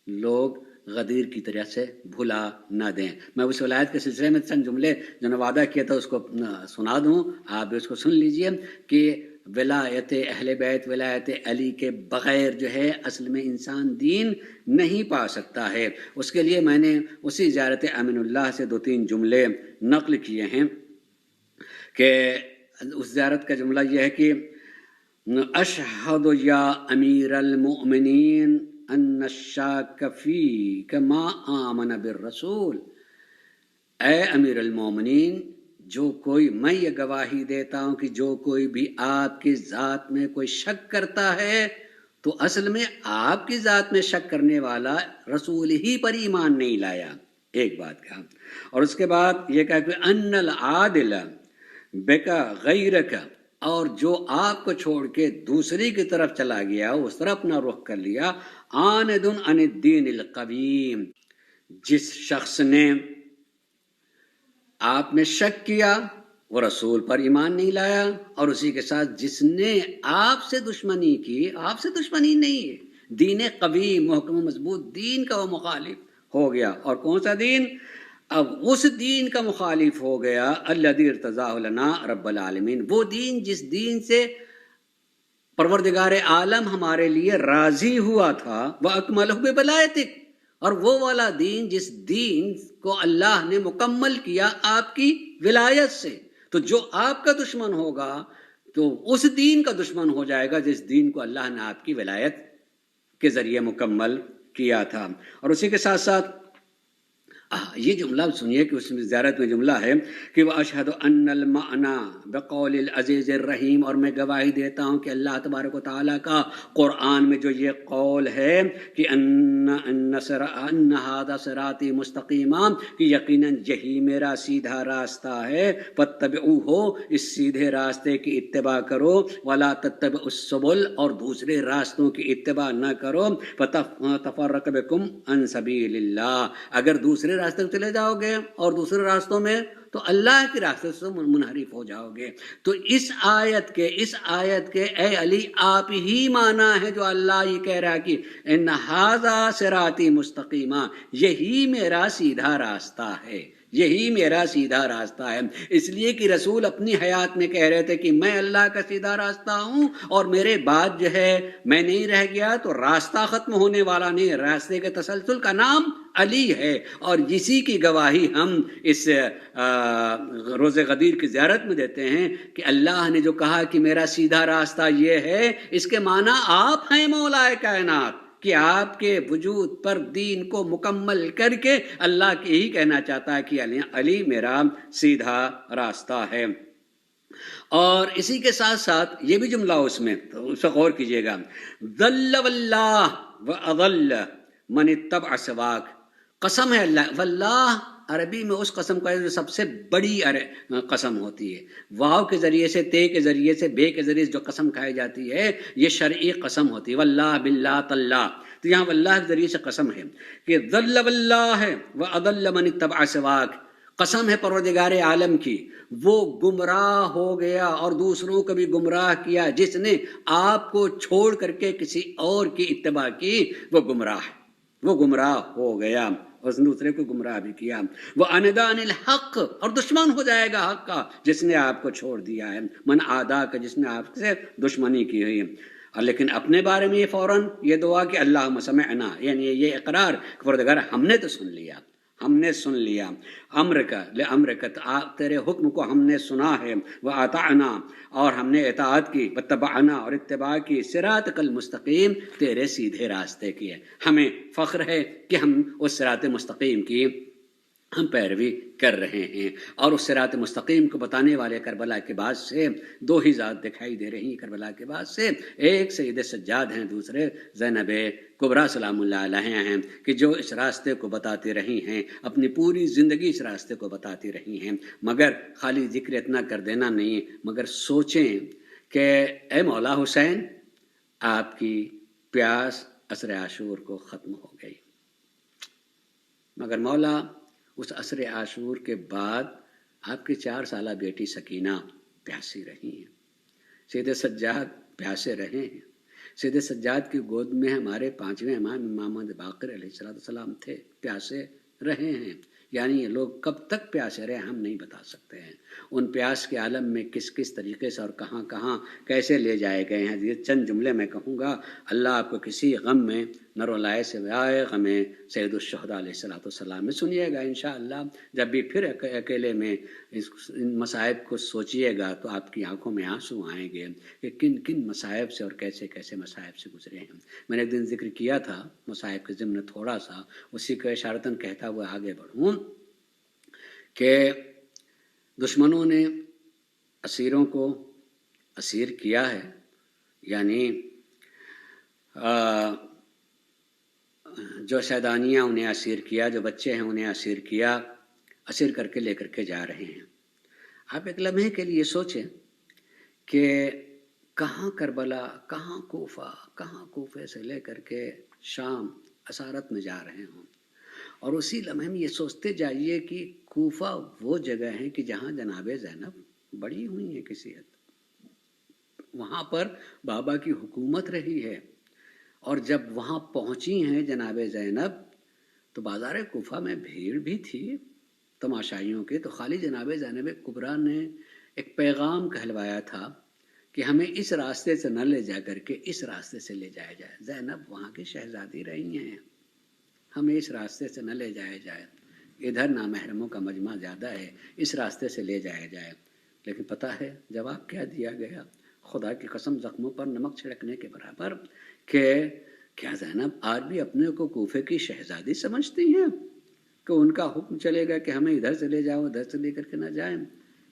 لوگ غدیر کی طرح سے بھلا نہ دیں. میں اس ولایت کے سلسلے میں چند جملے جو نے وعدہ کیا تھا اس کو سنا دوں، آپ بھی اس کو سن لیجئے کہ ولایت اہل بیت، ولایت علی کے بغیر جو ہے اصل میں انسان دین نہیں پا سکتا ہے. اس کے لیے میں نے اسی زیارت امین اللہ سے 2-3 جملے نقل کیے ہیں، کہ اس زیارت کا جملہ یہ ہے کہ اشہد یا امیر المؤمنین ان الشاک فیک ما آمن بالرسول. اے امیر المومنین، میں یہ گواہی دیتا ہوں کہ جو کوئی بھی آپ کی ذات میں کوئی شک کرتا ہے تو اصل میں آپ کی ذات میں شک کرنے والا رسول ہی پر ایمان نہیں لایا. ایک بات کہا، اور اس کے بعد یہ کہا کہ ان العادل بکا غیرک، اور جو آپ کو چھوڑ کے دوسری کی طرف چلا گیا، اس طرف اپنا رخ کر لیا، عاند عن الدین القویم. جس شخص نے آپ نے شک کیا وہ رسول پر ایمان نہیں لایا، اور اسی کے ساتھ جس نے آپ سے دشمنی کی، آپ سے دشمنی نہیں ہے، دین قوی محکم و مضبوط دین کا وہ مخالف ہو گیا. اور کون سا دین؟ اب اس دین کا مخالف ہو گیا الذی ارتضاہ لنا رب العالمین، وہ دین جس دین سے پروردگار عالم ہمارے لیے راضی ہوا تھا، وَأَكْمَلَهُ بِوَلَایَتِكَ، اور وہ والا دین جس دین کو اللہ نے مکمل کیا آپ کی ولایت سے. تو جو آپ کا دشمن ہوگا تو اس دین کا دشمن ہو جائے گا جس دین کو اللہ نے آپ کی ولایت کے ذریعے مکمل کیا تھا. اور اسی کے ساتھ ساتھ یہ جملہ سنیے کہ اس میں زیارت میں جملہ ہے کہ وَأَشْهَدُ أَنَّ الْمَعْنَى بِقَوْلِ الْعَزِيزِ الرَّحِيمِ، اور میں گواہی دیتا ہوں کہ اللہ تبارک و تعالیٰ کا قرآن میں جو یہ قول ہے کہ ان هذا صراطی مستقیما، کہ یقیناً یہی میرا سیدھا راستہ ہے، فاتبعوہ، اس سیدھے راستے کی اتباع کرو، ولا تتبعوا السبل، اور دوسرے راستوں کی اتباع نہ کرو، فتفرق بکم عن سبیل اللہ، اگر دوسرے راستے میں چلے جاؤ گے اور دوسرے راستوں میں تو اللہ کے راستے سے منحرف ہو جاؤ گے. تو اس آیت کے اے علی آپ ہی مانا ہے جو اللہ یہ کہہ رہا ہے کہ ان ھذا صراطی مستقیما، یہی میرا سیدھا راستہ ہے، یہی میرا سیدھا راستہ ہے. اس لیے کہ رسول اپنی حیات میں کہہ رہے تھے کہ میں اللہ کا سیدھا راستہ ہوں، اور میرے بعد جو ہے میں نہیں رہ گیا تو راستہ ختم ہونے والا نہیں، راستے کے تسلسل کا نام علی ہے. اور اسی کی گواہی ہم اس روز غدیر کی زیارت میں دیتے ہیں کہ اللہ نے جو کہا کہ میرا سیدھا راستہ یہ ہے، اس کے معنی آپ ہیں مولا کائنات، کہ آپ کے وجود پر دین کو مکمل کر کے اللہ کے یہی کہنا چاہتا ہے کہ علی میرا سیدھا راستہ ہے. اور اسی کے ساتھ ساتھ یہ بھی جملہ اس میں، تو اس پر غور کیجیے گا، ضل واللہ واضل من اتبع سواک، قسم ہے اللہ، واللہ عربی میں اس قسم کا جو سب سے بڑی قسم ہوتی ہے. واو کے ذریعے سے، تے کے ذریعے سے، بے کے ذریعے سے جو قسم کھائی جاتی ہے یہ شرعی قسم ہوتی ہے، واللہ باللہ تاللہ. تو یہاں واللہ کے ذریعے سے قسم ہے کہ ضل واللہ ہے واضل من اتبع سواک، قسم ہے پروردگار عالم کی، وہ گمراہ ہو گیا اور دوسروں کو بھی گمراہ کیا جس نے آپ کو چھوڑ کر کے کسی اور کی اتباع کی، وہ گمراہ ہے، وہ گمراہ ہو گیا، اس نے دوسرے کو گمراہ بھی کیا. وہ اندان الحق، اور دشمن ہو جائے گا حق کا جس نے آپ کو چھوڑ دیا ہے، من آدا کا جس نے آپ سے دشمنی کی ہوئی. اور لیکن اپنے بارے میں یہ فوراً یہ دعا کہ اللہم سمعنا، یعنی یہ اقرار کہ پروردگار ہم نے تو سن لیا، ہم نے سن لیا، امر کا لامرک، تیرے حکم کو ہم نے سنا ہے، واطعنا، اور ہم نے اطاعت کی، واتبعنا، اور اتباع کی، صراطک المستقیم، تیرے سیدھے راستے کی ہے. ہمیں فخر ہے کہ ہم اس صراط مستقیم کی ہم پیروی کر رہے ہیں. اور اس صراط مستقیم کو بتانے والے کربلا کے بعد سے دو ہی ذات دکھائی دے رہی ہیں کربلا کے بعد سے، ایک سید سجاد ہیں، دوسرے زینب کبریٰ سلام اللہ علیہ ہیں، کہ جو اس راستے کو بتاتی رہی ہیں، اپنی پوری زندگی اس راستے کو بتاتی رہی ہیں. مگر خالی ذکر اتنا کر دینا نہیں، مگر سوچیں کہ اے مولا حسین، آپ کی پیاس عصر عاشور کو ختم ہو گئی، مگر مولا اس عصر عاشور کے بعد آپ کی 4 سالہ بیٹی سکینہ پیاسی رہی ہیں، سید سجاد پیاسے رہے ہیں. سید سجاد کی گود میں ہمارے 5ویں امام محمد باقر علیہ السلام تھے، پیاسے رہے ہیں. یعنی یہ لوگ کب تک پیاسے رہے ہم نہیں بتا سکتے ہیں. ان پیاس کے عالم میں کس کس طریقے سے اور کہاں کہاں کیسے لے جائے گئے ہیں، یہ چند جملے میں کہوں گا. اللہ آپ کو کسی غم میں نہ رلائے سوائے غم سید الشہداء علیہ السلام میں. سنیے گا انشاءاللہ، جب بھی پھر اکیلے میں ان مصائب کو سوچیے گا تو آپ کی آنکھوں میں آنسو آئیں گے کہ کن کن مصائب سے اور کیسے کیسے مصائب سے گزرے ہیں. میں نے ایک دن ذکر کیا تھا مصائب کے ضمن تھوڑا سا، اسی کو اشارتاً کہتا ہوا آگے بڑھوں کہ دشمنوں نے اسیروں کو اسیر کیا ہے، یعنی جو شیدانیاں انہیں اسیر کیا، جو بچے ہیں انہیں اسیر کیا، اسیر کر کے لے کر کے جا رہے ہیں. آپ ایک لمحے کے لیے سوچیں کہ کہاں کربلا، کہاں کوفہ، کہاں کوفے سے لے کر کے شام اسارت میں جا رہے ہوں، اور اسی لمحے میں یہ سوچتے جائیے کہ کوفہ وہ جگہ ہے کہ جہاں جناب زینب بڑی ہوئی ہیں کسی حد، وہاں پر بابا کی حکومت رہی ہے. اور جب وہاں پہنچی ہیں جناب زینب تو بازار کوفہ میں بھیڑ بھی تھی، تماشائیوں کے، تو خالی جناب زینب کبریٰ نے ایک پیغام کہلوایا تھا کہ ہمیں اس راستے سے نہ لے جا کر کے اس راستے سے لے جایا جائے. زینب وہاں کی شہزادی رہی ہیں، ہمیں اس راستے سے نہ لے جایا جائے، ادھر نامحرموں کا مجمع زیادہ ہے، اس راستے سے لے جایا جائے. لیکن پتہ ہے جواب کیا دیا گیا؟ خدا کی قسم زخموں پر نمک چھڑکنے کے برابر، کہ کیا زینب آج بھی اپنے کو کوفے کی شہزادی سمجھتی ہیں کہ ان کا حکم چلے گا کہ ہمیں ادھر سے لے جاؤ ادھر سے لے کر کے نہ جائیں؟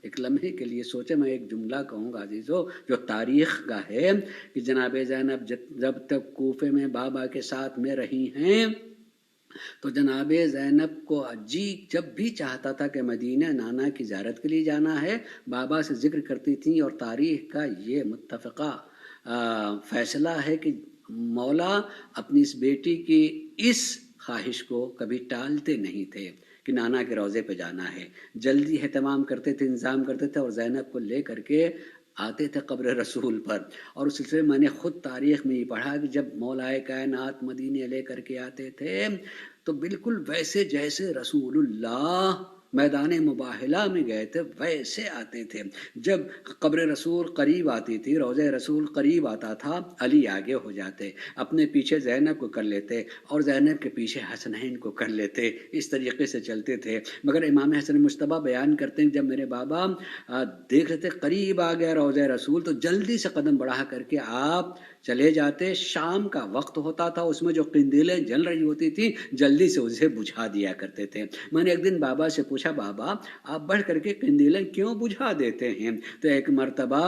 ایک لمحے کے لیے سوچے. میں ایک جملہ کہوں گا عزیزو جو تاریخ کا ہے کہ جناب زینب جب تک کوفے میں بابا کے ساتھ میں رہی ہیں تو جناب زینب کو جب بھی چاہتا تھا کہ مدینہ نانا کی زیارت کے لیے جانا ہے بابا سے ذکر کرتی تھیں، اور تاریخ کا یہ متفقہ فیصلہ ہے کہ مولا اپنی اس بیٹی کی اس خواہش کو کبھی ٹالتے نہیں تھے کہ نانا کے روضے پہ جانا ہے. جلدی اہتمام کرتے تھے، انتظام کرتے تھے، اور زینب کو لے کر کے آتے تھے قبر رسول پر. اور اس سلسلے میں نے خود تاریخ میں یہ پڑھا کہ جب مولائے کائنات مدینے لے کر کے آتے تھے تو بالکل ویسے جیسے رسول اللہ میدان مباہلہ میں گئے تھے ویسے آتے تھے. جب قبر رسول قریب آتی تھی، روضہ رسول قریب آتا تھا، علی آگے ہو جاتے، اپنے پیچھے زینب کو کر لیتے اور زینب کے پیچھے حسنین کو کر لیتے. اس طریقے سے چلتے تھے. مگر امام حسن مجتبیٰ بیان کرتے ہیں جب میرے بابا دیکھ رہے تھے قریب آ گیا روضہ رسول تو جلدی سے قدم بڑھا کر کے آپ چلے جاتے. شام کا وقت ہوتا تھا، اس میں جو قندیلیں جل رہی ہوتی تھی جلدی سے اسے بجھا دیا کرتے تھے. میں نے ایک دن بابا سے پوچھا بابا آپ بڑھ کر کے قندیلیں کیوں بجھا دیتے ہیں؟ تو ایک مرتبہ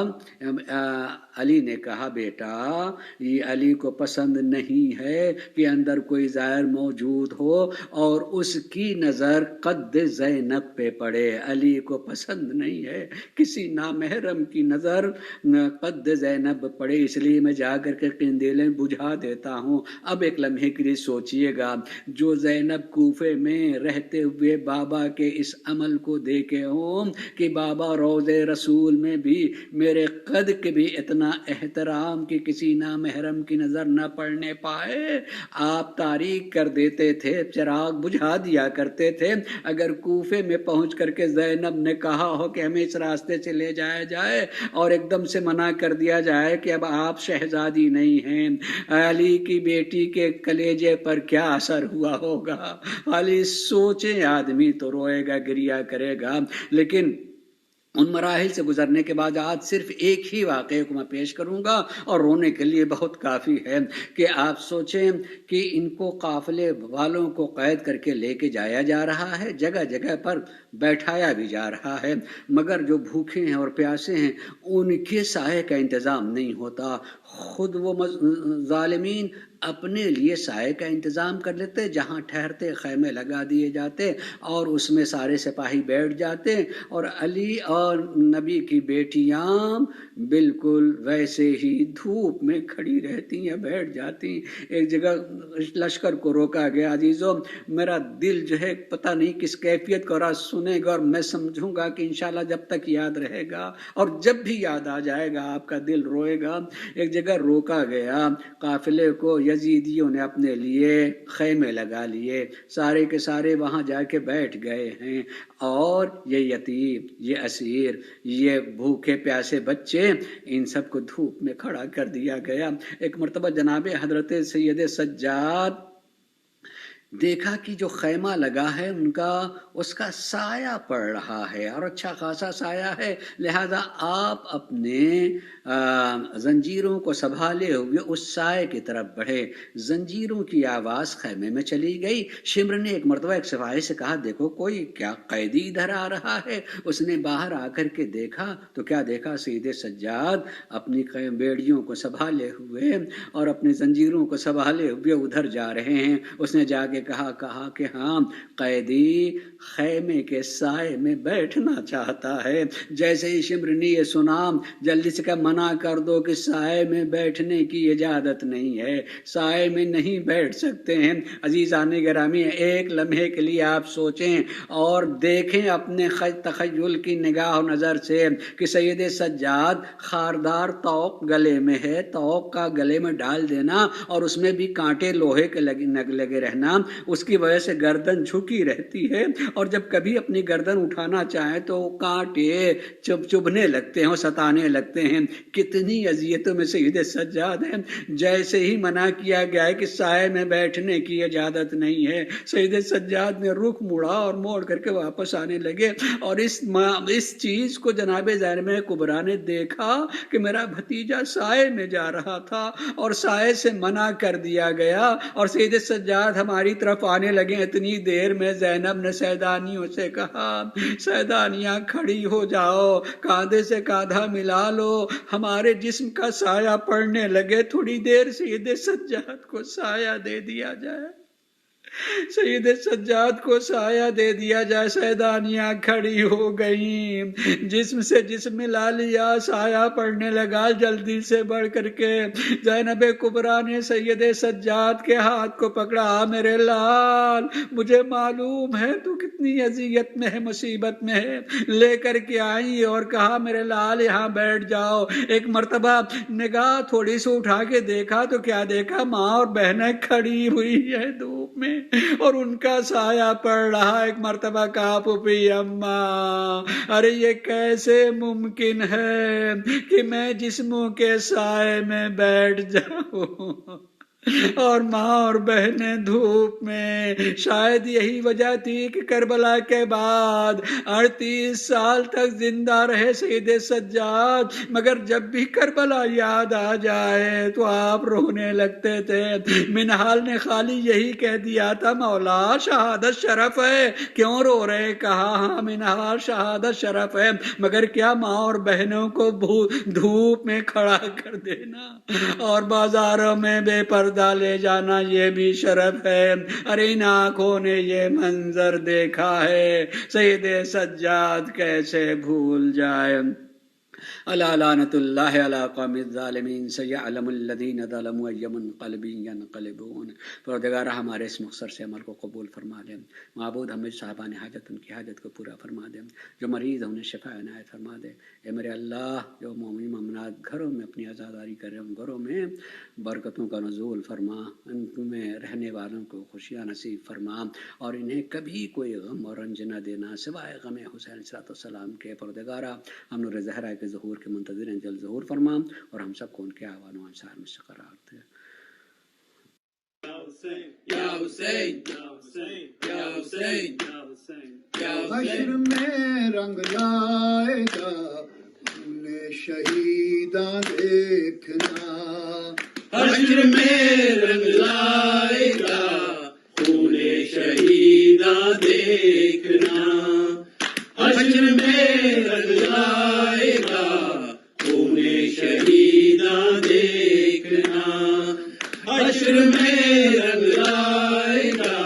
علی نے کہا بیٹا یہ علی کو پسند نہیں ہے کہ اندر کوئی زائر موجود ہو اور اس کی نظر قد زینب پہ پڑے. علی کو پسند نہیں ہے کسی نامحرم کی نظر قد زینب پڑے، اس لیے میں جا کر کے قندیلیں بجھا دیتا ہوں. اب ایک لمحے کے لیے سوچئے گا جو زینب کوفے میں رہتے ہوئے بابا کے اس عمل کو دیکھے ہوں کہ بابا روضے رسول میں بھی میرے قد کے بھی اتنا احترام کہ کسی نامحرم کی نظر نہ پڑنے پائے، آپ تاریک کر دیتے تھے، چراغ بجھا دیا کرتے تھے. اگر کوفے میں پہنچ کر کے زینب نے کہا ہو کہ ہمیں اس راستے سے لے جایا جائے اور ایک دم سے منع کر دیا جائے کہ اب آپ شہزادی نہیں ہیں، علی کی بیٹی کے کلیجے پر کیا اثر ہوا ہوگا؟ علی سوچے آدمی تو روئے گا، گریہ کرے گا. لیکن ان مراحل سے گزرنے کے بعد آج صرف ایک ہی واقعے کو میں پیش کروں گا اور رونے کے لیے بہت کافی ہے کہ آپ سوچیں کہ ان کو قافلے والوں کو قید کر کے لے کے جایا جا رہا ہے، جگہ جگہ پر بیٹھایا بھی جا رہا ہے، مگر جو بھوکے ہیں اور پیاسے ہیں ان کے سائے کا انتظام نہیں ہوتا. خود وہ ظالمین اپنے لیے سائے کا انتظام کر لیتے، جہاں ٹھہرتے خیمے لگا دیے جاتے اور اس میں سارے سپاہی بیٹھ جاتے، اور علی اور نبی کی بیٹیاں بالکل ویسے ہی دھوپ میں کھڑی رہتی ہیں، بیٹھ جاتی. ایک جگہ لشکر کو روکا گیا. عزیزو میرا دل جو ہے پتہ نہیں کس کیفیت کو راز سنے گا، اور میں سمجھوں گا کہ انشاءاللہ جب تک یاد رہے گا اور جب بھی یاد آ جائے گا آپ کا دل روئے گا. ایک جگہ روکا گیا، قافلے کو یزیدیوں نے اپنے لیے خیمے لگا لیے، سارے کے سارے وہاں جا کے بیٹھ گئے ہیں، اور یہ یتیم، یہ اسیر، یہ بھوکے پیاسے بچے ان سب کو دھوپ میں کھڑا کر دیا گیا. ایک مرتبہ جناب حضرت سید سجاد دیکھا کہ جو خیمہ لگا ہے ان کا اس کا سایہ پڑ رہا ہے اور اچھا خاصا سایہ ہے، لہذا آپ اپنے زنجیروں کو سنبھالے ہوئے اس سائے کی طرف بڑھے. زنجیروں کی آواز خیمے میں چلی گئی. شمر نے ایک مرتبہ ایک سپاہی سے کہا دیکھو کوئی کیا قیدی ادھر آ رہا ہے. اس نے باہر آ کر کے دیکھا تو کیا دیکھا، سید سجاد اپنی بیڑیوں کو سنبھالے ہوئے اور اپنی زنجیروں کو سنبھالے ہوئے ادھر جا رہے ہیں. اس نے جا کے کہا کہ ہاں قیدی خیمے کے سائے میں بیٹھنا چاہتا ہے. جیسے ہی شمر نے یہ سنا جلدی سے منع کر دو کہ سائے میں بیٹھنے کی اجازت نہیں ہے، سائے میں نہیں بیٹھ سکتے ہیں. عزیزان گرامی ایک لمحے کے لیے آپ سوچیں اور دیکھیں اپنے تخیل کی نگاہ و نظر سے کہ سید سجاد خاردار توق گلے میں ہے، توق کا گلے میں ڈال دینا اور اس میں بھی کانٹے لوہے کے لگے رہنا، اس کی وجہ سے گردن جھکی رہتی ہے، اور جب کبھی اپنی گردن اٹھانا چاہیں تو کانٹے چبھنے لگتے ہیں اور ستانے لگتے ہیں۔ کتنی اذیتوں میں سید سجاد ہیں۔ جیسے ہی منع کیا گیا ہے کہ سائے میں بیٹھنے کی اجازت نہیں ہے، سید سجاد نے رخ مڑا اور موڑ کر کے واپس آنے لگے، اور اس چیز کو جناب زینب کبریٰ نے دیکھا کہ میرا بھتیجا سائے میں جا رہا تھا اور سائے سے منع کر دیا گیا، اور سید سجاد ہماری طرف آنے لگے۔ اتنی دیر میں زینب نے سیدانیوں سے کہا، سیدانیاں کھڑی ہو جاؤ، کاندھے سے کاندھا ملا لو، ہمارے جسم کا سایہ پڑنے لگے، تھوڑی دیر سید سجاد کو سایہ دے دیا جائے، سید سجاد کو سایہ دے دیا جائے۔ سیدانیاں کھڑی ہو گئیں، جسم سے جسم ملا لیا، سایہ پڑنے لگا۔ جلدی سے بڑھ کر کے زینب کبریٰ نے سید سجاد کے ہاتھ کو پکڑا، میرے لال مجھے معلوم ہے تو کتنی اذیت میں ہے، مصیبت میں ہے، لے کر کے آئی اور کہا میرے لال یہاں بیٹھ جاؤ۔ ایک مرتبہ نگاہ تھوڑی سی اٹھا کے دیکھا تو کیا دیکھا، ماں اور بہنیں کھڑی ہوئی ہے دھوپ میں اور ان کا سایہ پڑ رہا۔ ایک مرتبہ کہا پھوپھی اماں، ارے یہ کیسے ممکن ہے کہ میں جسموں کے سائے میں بیٹھ جاؤں اور ماں اور بہنیں دھوپ میں۔ شاید یہی وجہ تھی کہ کربلا کے بعد 38 سال تک زندہ رہے سید سجاد، مگر جب بھی کربلا یاد آ جائے تو آپ رونے لگتے تھے۔ منہال نے خالی یہی کہہ دیا تھا، مولا شہادت شرف ہے، کیوں رو رہے؟ کہا ہاں منہال شہادت شرف ہے، مگر کیا ماں اور بہنوں کو دھوپ میں کھڑا کر دینا اور بازاروں میں بے پردہ لے جانا یہ بھی شرف ہے۔ ارے ان آنکھوں نے یہ منظر دیکھا ہے، سید سجاد کیسے بھول جائے۔ الا لعنت اللہ علی قوم الظالمین سیعلم الذین ظلموا ای منقلب ینقلبون۔ پروردگار ہمارے اس مختصر سے عمل کو قبول فرما دے۔ معبود ہمیں صاحبان حاجت ان کی حاجت کو پورا فرما دے، جو مریض انہیں شفا عنایت فرما دے۔ اے میرے اللہ، جو مومن مومنات گھروں میں اپنی عزاداری کر رہے ہیں، گھروں میں برکتوں کا نزول فرما، ان میں رہنے والوں کو خوشیاں نصیب فرما، اور انہیں کبھی کوئی غم اور رنج نہ دینا سوائے غم حسین علیہ السلام کے۔ پروردگارا ہم نور زہرا کے ظہور کے منتظر ہیں، جلد ظہور فرما اور ہم سب کو ان کے اعوان و انصار میں سے قرار دے۔ حشر میں رنگ لائے گا انہیں شہیداں دیکھنا، حشر میں رنگ لائے گا خون شہیداں دیکھنا، حشر میں رنگ لائے گا خون شہیداں دیکھنا، حشر میں رنگ لائے گا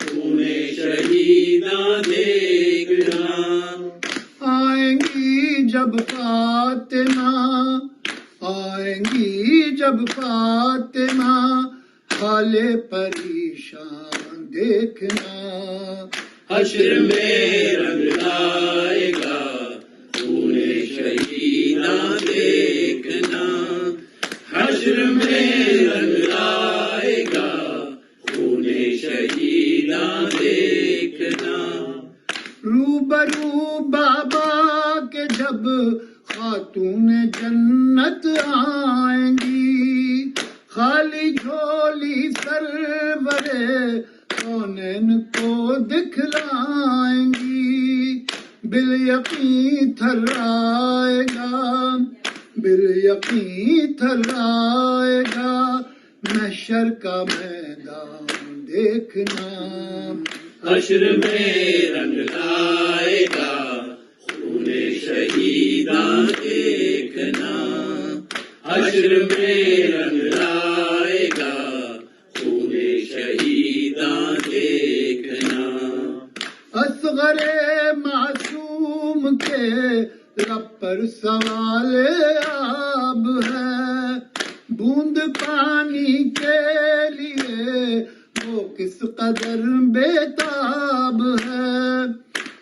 خون شہیداں دیکھنا۔ آئیں گی جب فاطمہ، آئیں گی جب فاطمہ حال پریشان دیکھنا، حشر میں رنگ لائے گا خون شہیداں دیکھنا، حشر میں رنگ لائے گا خون شہیداں دیکھنا۔ روبرو بابا کے جب خاتون جنت آئیں گی، خالی جھولی سرورے کونین کو دکھلائیں گی، بالیقین تھرائے گا، بالیقین تھرائے گا محشر کا میدان دیکھنا، حشر میں رنگ لائے گا خون شہیداں دیکھنا، حشر میں رنگ لائے گا خون شہیداں دیکھنا۔ اصغر معصوم کے لب پر سوال آب ہے، بوند پانی کے لیے وہ کس قدر بےتاب ہے،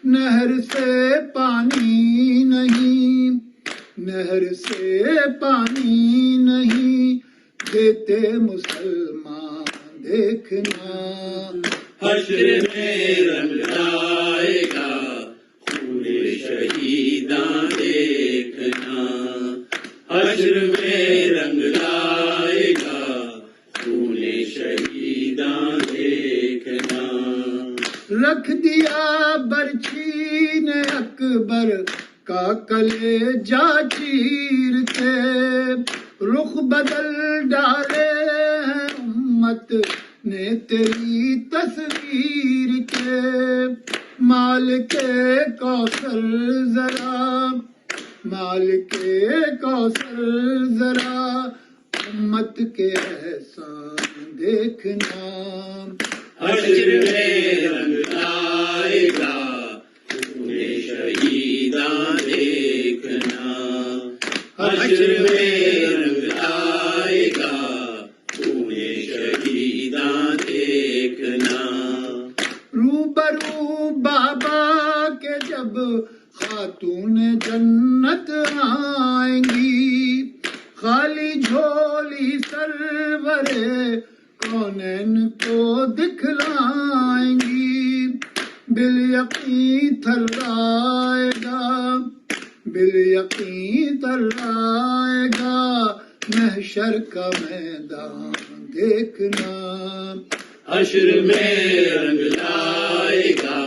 نہر سے پانی نہیں، نہر سے پانی نہیں دیتے مسلمان دیکھنا حشر میں رنگ لائے گا خون شہیداں دیکھنا حشر میں رنگ لائے گا خون شہیداں دیکھنا رکھ دیا برچھی نے اکبر کا کلیجہ چیر کے رخ بدل ڈالے ہیں امت نے تیری تصویر کے مالک کوثر ذرا مالک کوثر ذرا امت کے احسان دیکھنا حشر میں رنگ لائے گا خون شہیداں دیکھنا حشر میں رنگ لائے گا خون شہیداں دیکھنا روبرو بابا کے جب خاتون جنت آئیں گی خالی جھولی سرور کونین کو دکھلائیں گی بالیقین تھرائے گا بالیقین تھرائے گا محشر کا میدان دیکھنا حشر میں رنگ لائے گا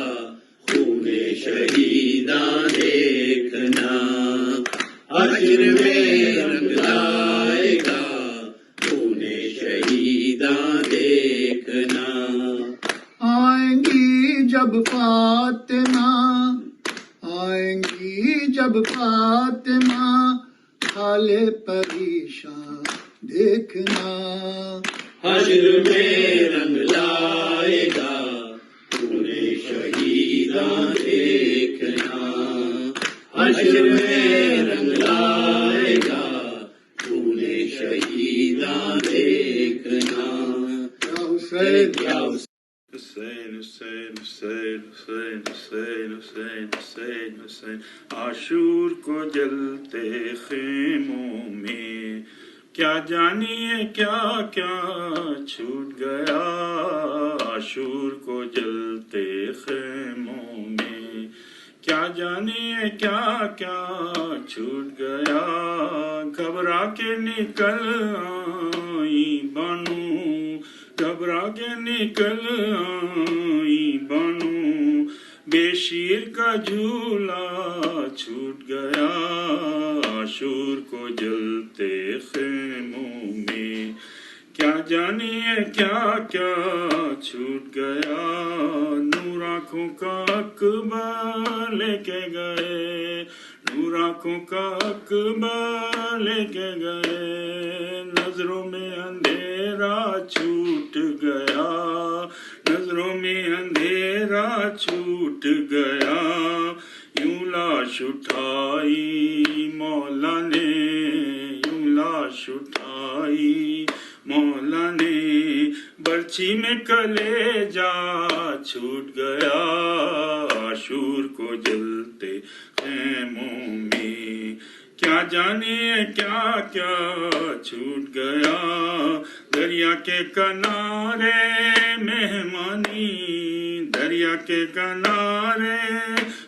خون شہیداں دیکھنا حشر میں رنگ لائے گا خون شہیداں دیکھنا آئیں گی جب فاطمہ آئیں گی جب فاطمہ حال پریشان دیکھنا حشر میں رنگ لائے گا خون شہیداں دیکھنا حشر میں رنگ لائے گا خون شہیداں دیکھنا یا حسین یا حسین حسین حسین حسین حسین حسین حسین حسین عاشور کو جلتے خیموں میں کیا جانیے کیا کیا چھوٹ گیا عاشور کو جلتے خیموں میں کیا جانیے کیا کیا چھوٹ گیا گھبرا کے نکل آئی بانو گھبرا کے نکل آئی بانو بے شیر کا جھولا چھوٹ گیا عاشور کو جلتے خیموں میں کیا جانیے کیا کیا چھوٹ گیا نور آنکھوں کا اکبر لے کے گئے نور آنکھوں کا اکبر لے کے گئے نظروں میں اندھیرا چھوٹ گیا نظروں میں اندھیرا چھوٹ گیا یوں لاش اٹھائی مولا نے یوں لاش اٹھائی مولا نے برچھی میں کلیجہ چھوٹ گیا عاشور کو جلتے خیموں میں کیا جانیے کیا کیا چھوٹ گیا دریا کے کنارے مہمانی دریا کے کنارے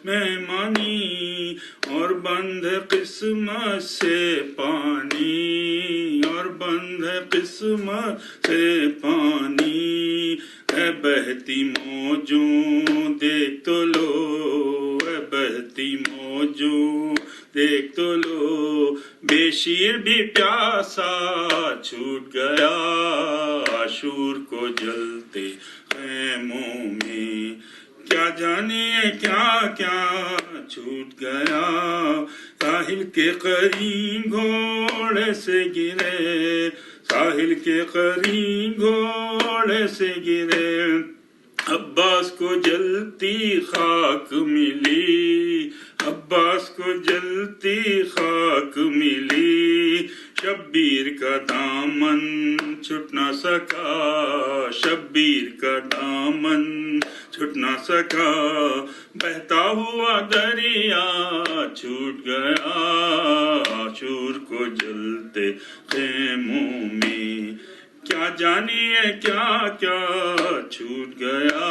مہمانی اور بند قسمت سے پانی اور بند قسمت سے پانی اے بہتی موجوں دیکھ تو لو اے بہتی موجوں دیکھ تو لو بے شیر بھی پیاسا چھوٹ گیا عاشور کو جلتے خیموں میں کیا جانیے کیا کیا چھوٹ گیا ساحل کے قریب گھوڑے سے گرے ساحل کے قریب گھوڑے سے گرے عباس کو جلتی خاک ملی عباس کو جلتی خاک ملی شبیر کا دامن چھٹ نہ سکا شبیر کا دامن چھٹ نہ سکا بہتا ہوا دریا چھوٹ گیا عاشور کو جلتے خیموں میں کیا جانیے کیا کیا چھوٹ گیا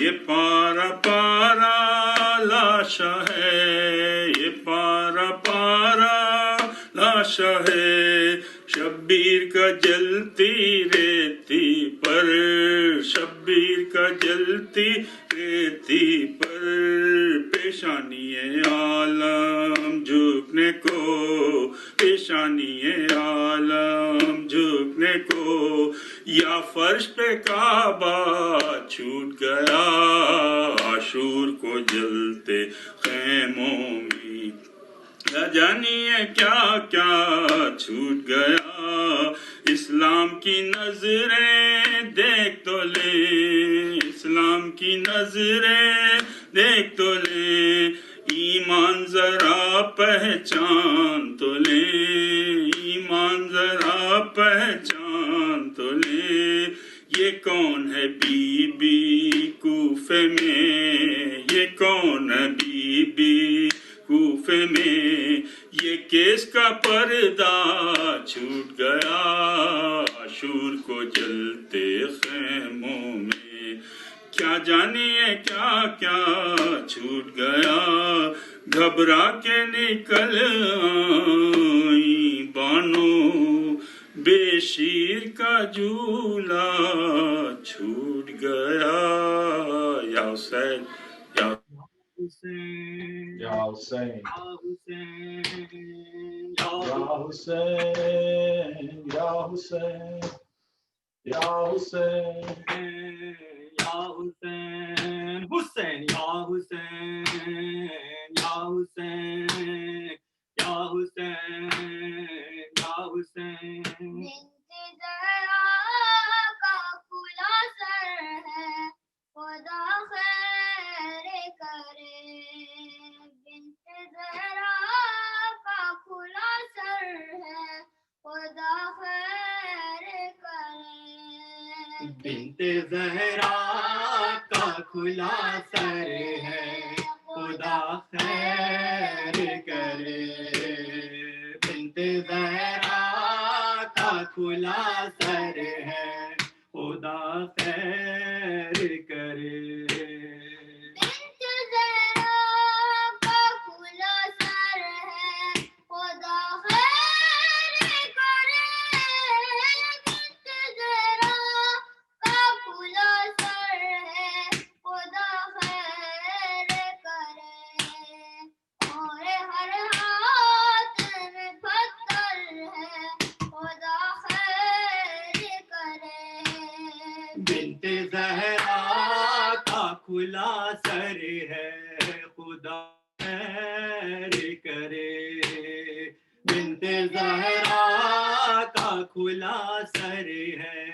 یہ پارا پارا لاشا ہے یہ پارا پارا لاشا ہے شبیر کا جلتی ریتی پر شبیر کا جلتی ریتی پر پیشانی عالم جھکنے کو پیشانی عالم جھکنے کو یا فرش پہ کعبہ چھوٹ گیا عاشور کو جلتے خیموں میں کیا جانیے کیا کیا چھوٹ گیا اسلام کی نظریں دیکھ تو لیں اسلام کی نظریں دیکھ تو لیں ایمان ذرا پہچان تو لیں ایمان ذرا پہچان تو لیں یہ کون ہے بی بی کوفے میں یہ کون ہے بی بی کوفے میں یہ کیس کا پردہ چھوٹ گیا عاشور کو جلتے خیموں میں کیا جانیے کیا کیا چھوٹ گیا گھبرا کے نکل آئی بانو بے شیر کا جھولا چھوٹ گیا یا حسین یا حسین یا حسین یا حسین یا حسین یا حسین یا حسین حسین یا حسین حسین یا حسین یا حسین یا حسین بنت زہرا کا کھلا سر ہے خدا خیر کرے بنت زہرا کا کھلا سر ہے خدا خیر کرے بنت زہرا کا کھلا سر ہے خدا خیر کرے بنت زہرا کا کھلا سر ہے خدا خیر کرے بنت زہرا کا کھلا سر ہے خدا خیر کرے بنت زہرا کا کھلا سر ہے خدا خیر کرے اور ہر ہاتھ میں پتھر ہے خدا خیر کرے بنت زہرا کا کھلا سر ہے خدا خیر کرے بنت زہرا کا کھلا سر ہے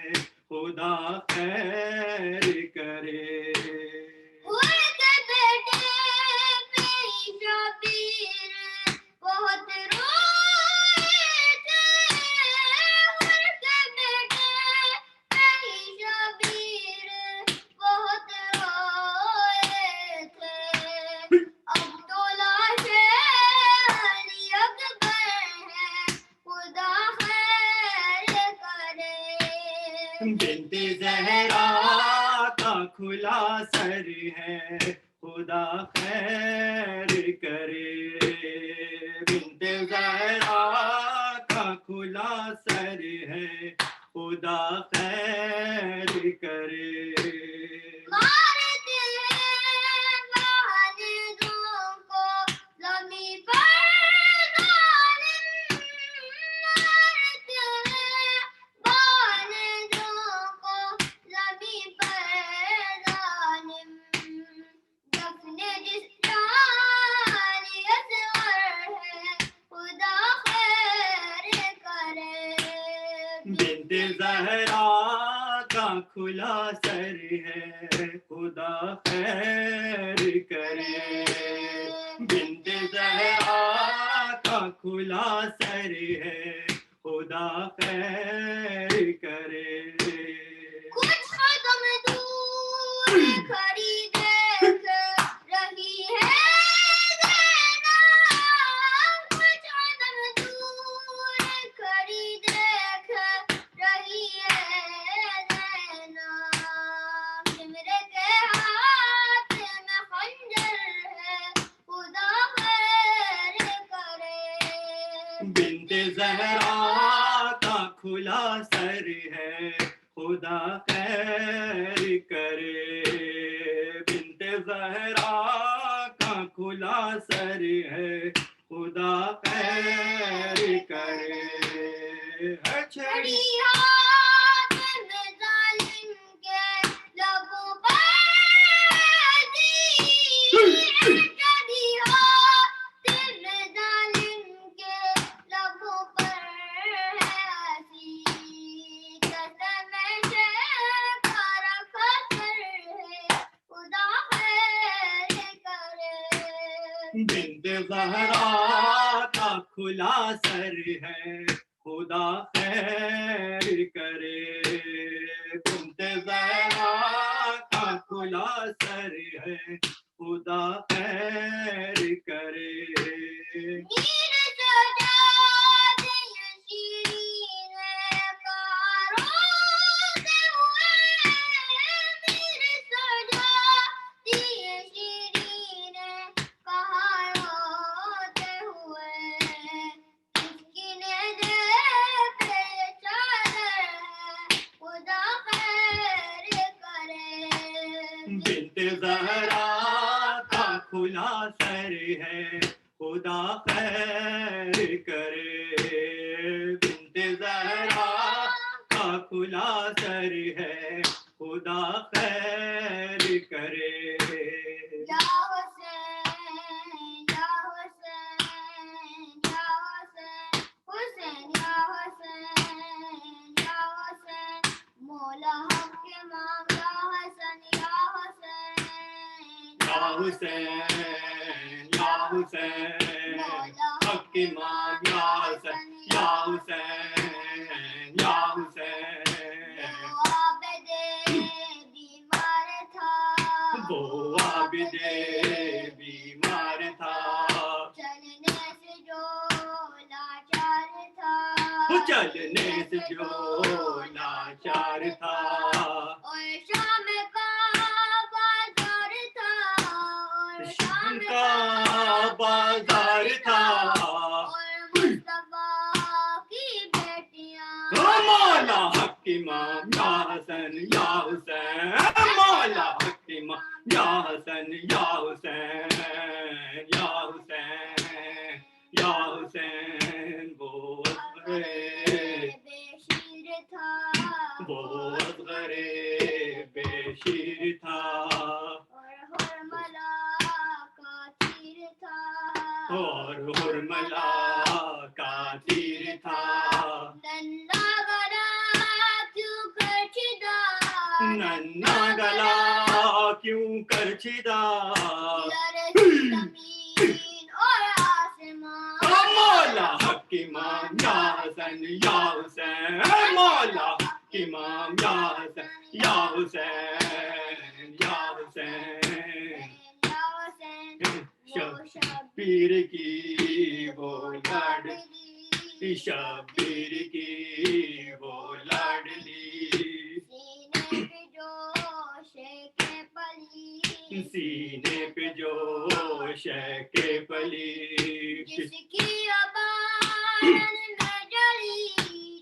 خدا خیر کرے ہوئے کے بیٹے میری شبیر بہت روئے تھے ہوئے کے بیٹے میری شبیر بہت روئے تھے اب تو لاشیں علی اکبر ہے خدا خیر کرے بنت زہرا کا کھلا سر ہے خدا خیر کرے بنت زہرا کا کھلا سر ہے خدا خیر کرے مارتے ہیں باندھوں کو زمیں پر ظالم مارتے ہیں باندھوں کو زمیں پر ظالم دفن جس جان اصغر ہے خدا خیر کرے بنت زہرا کا کھلا سر ہے خدا خیر کرے بنت زہرا کا کھلا سر ہے خدا خیر کرے کچھ قدم دور کھڑی دیکھ رہی ہے زینب کچھ قدم دور کھڑی دیکھ رہی زہرا کا کھلا سر ہے خدا خیر کرے بنت زہرا کا کھلا سر ہے خدا خیر کرے چھڑی ہاتھ میں ظالم کے لبوں پر چھڑی ہاتھ میں ظالم کے لبوں پر ہے ہنسی قسم شہر کا رکھا سر ہے خدا خیر کرے بنت زہرا کا کھلا سر ہے خدا خیر کرے بنت زہرا کا کھلا سر ہے خدا خیر کرے میر سجاد شیرین کاروتے ہوئے میر سجاد شیرین کہاں روتے ہوئے مسکین دے پہ چادر ہے خدا خیر کرے بنت زہرا کا کھلا سر ہے خدا خیر کرے بنت زہرا کا کھلا سر ہے خدا خیر کرے یا حسین یا حسین یا حسین حسین یا حسین یا حسین مولا حق امام یا حسن یا حسین یا حسین یا حسین حق امام یا حسن یا حسین یا حسین وہ عابد بیمار تھا وہ عابد بیمار تھا چلنے سے جو لاچار تھا چلنے سے جو لاچار تھا اور شام کا بازار تھا اور شام کا بازار تھا اور مصطفیٰ کی بیٹیاں مولا حق امام یا حسن یا حسین مولا حق امام یا حسن یا حسین یا حسین یا حسین وہ اصغر بے شیر تھا وہ اصغر بے شیر تھا اور حرملہ کا تیر تھا اور حرملہ کا تیر تھا ننھا گلا کیوں کرچھدا ننھا گلا کیوں کرچھدا لرزی زمین اور آسمان مولا حق امام یا حسن یا حسین مولا حق امام یا حسن یا حسین یا حسین یا حسین وہ شبیر کی وہ لاڈلی شبیر کی وہ لاڈلی سینے پہ جوش کے پلی سینے پہ جوش کے پلی جس کی ابارن میں جلی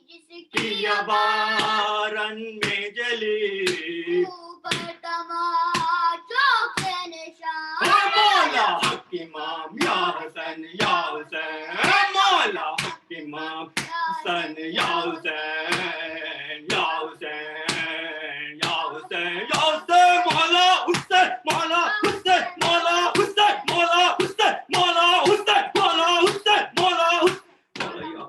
جس کی ابارن میں جلی اوپر تماچوں کے نشان مولا حق امام یا حسن یا حسین مولا حق امام حسن یا حسین یا حسین یا حسین یا حسین مولا حسین مولا حسین مولا حسین مولا حسین مولا حسین مولا حسین مولا حسین یا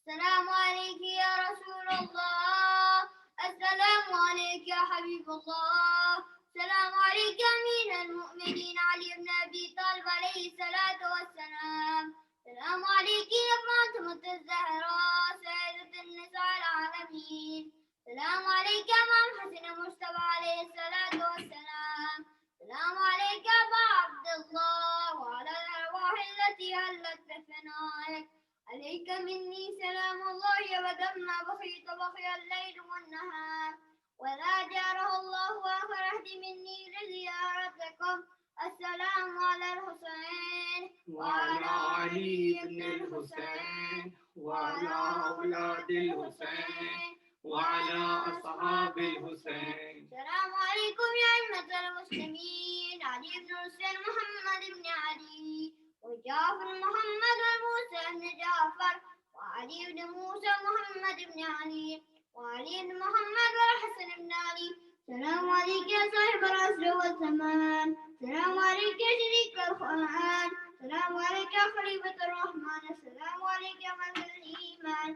السلام علیکم یا رسول اللہ السلام علیکم یا حبیب اللہ السلام علیکم امیر المؤمنین علی بن ابی طالب علیہ الصلاۃ والسلام السلام علیکم یا فاطمۃ الزہراء سیدۃ النساء العالمین السلام علیکم امام حسن مصطفیٰ علیہ الصلاۃ والسلام السلام علیکم ابا عبد اللہ وعلی الارواح التي حلت بفنائک عليك مني سلام الله ودمنا بخيط بخي الليل والنهار ولا جاره الله آخر عهد مني لزيارتكم السلام على الحسين وعلى علي بن الحسين وعلى أولاد الحسين وعلى أصحاب الحسين. السلام عليكم يا أئمة المسلمين، علي بن الحسين محمد بن علي وجعفر محمد وموسى بن جعفر وعلي بن موسى محمد بن علي وعلي بن محمد والحسن بن علي. السلام عليك يا صاحب العصر والزمان، السلام عليك يا شريك القرآن، السلام عليك يا خليفة الرحمن، السلام عليك يا ملك الإيمان.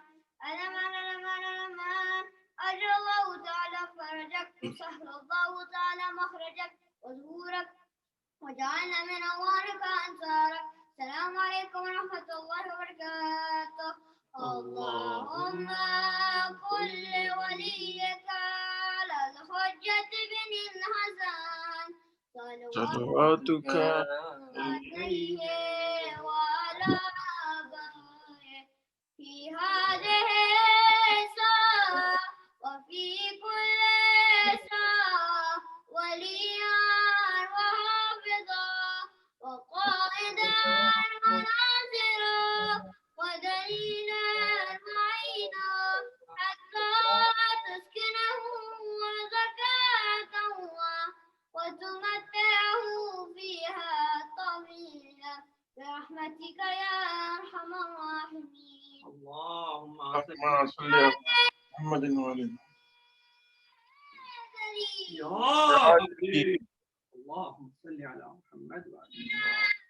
الأمان أجر الله تعالى فرجك وسهل الله تعالى مخرجك وظهورك وجعلنا من أوانك أنصارك. السلام عليكم ورحمة الله وبركاته. اللهم كن لوليك على الحجة بن الحسن صلواتك عليه وعلى آبائه في هذه الساعة وفي كل ساعة وليا وحافظا وقائدا وناصرا ودليلا معينا حتى تسكنه زكاة وتمتعه فيها طويلا برحمتك يا أرحم الراحمين. اللهم صل على محمد وآله يا ربي. اللهم صل على محمد وعلى آله.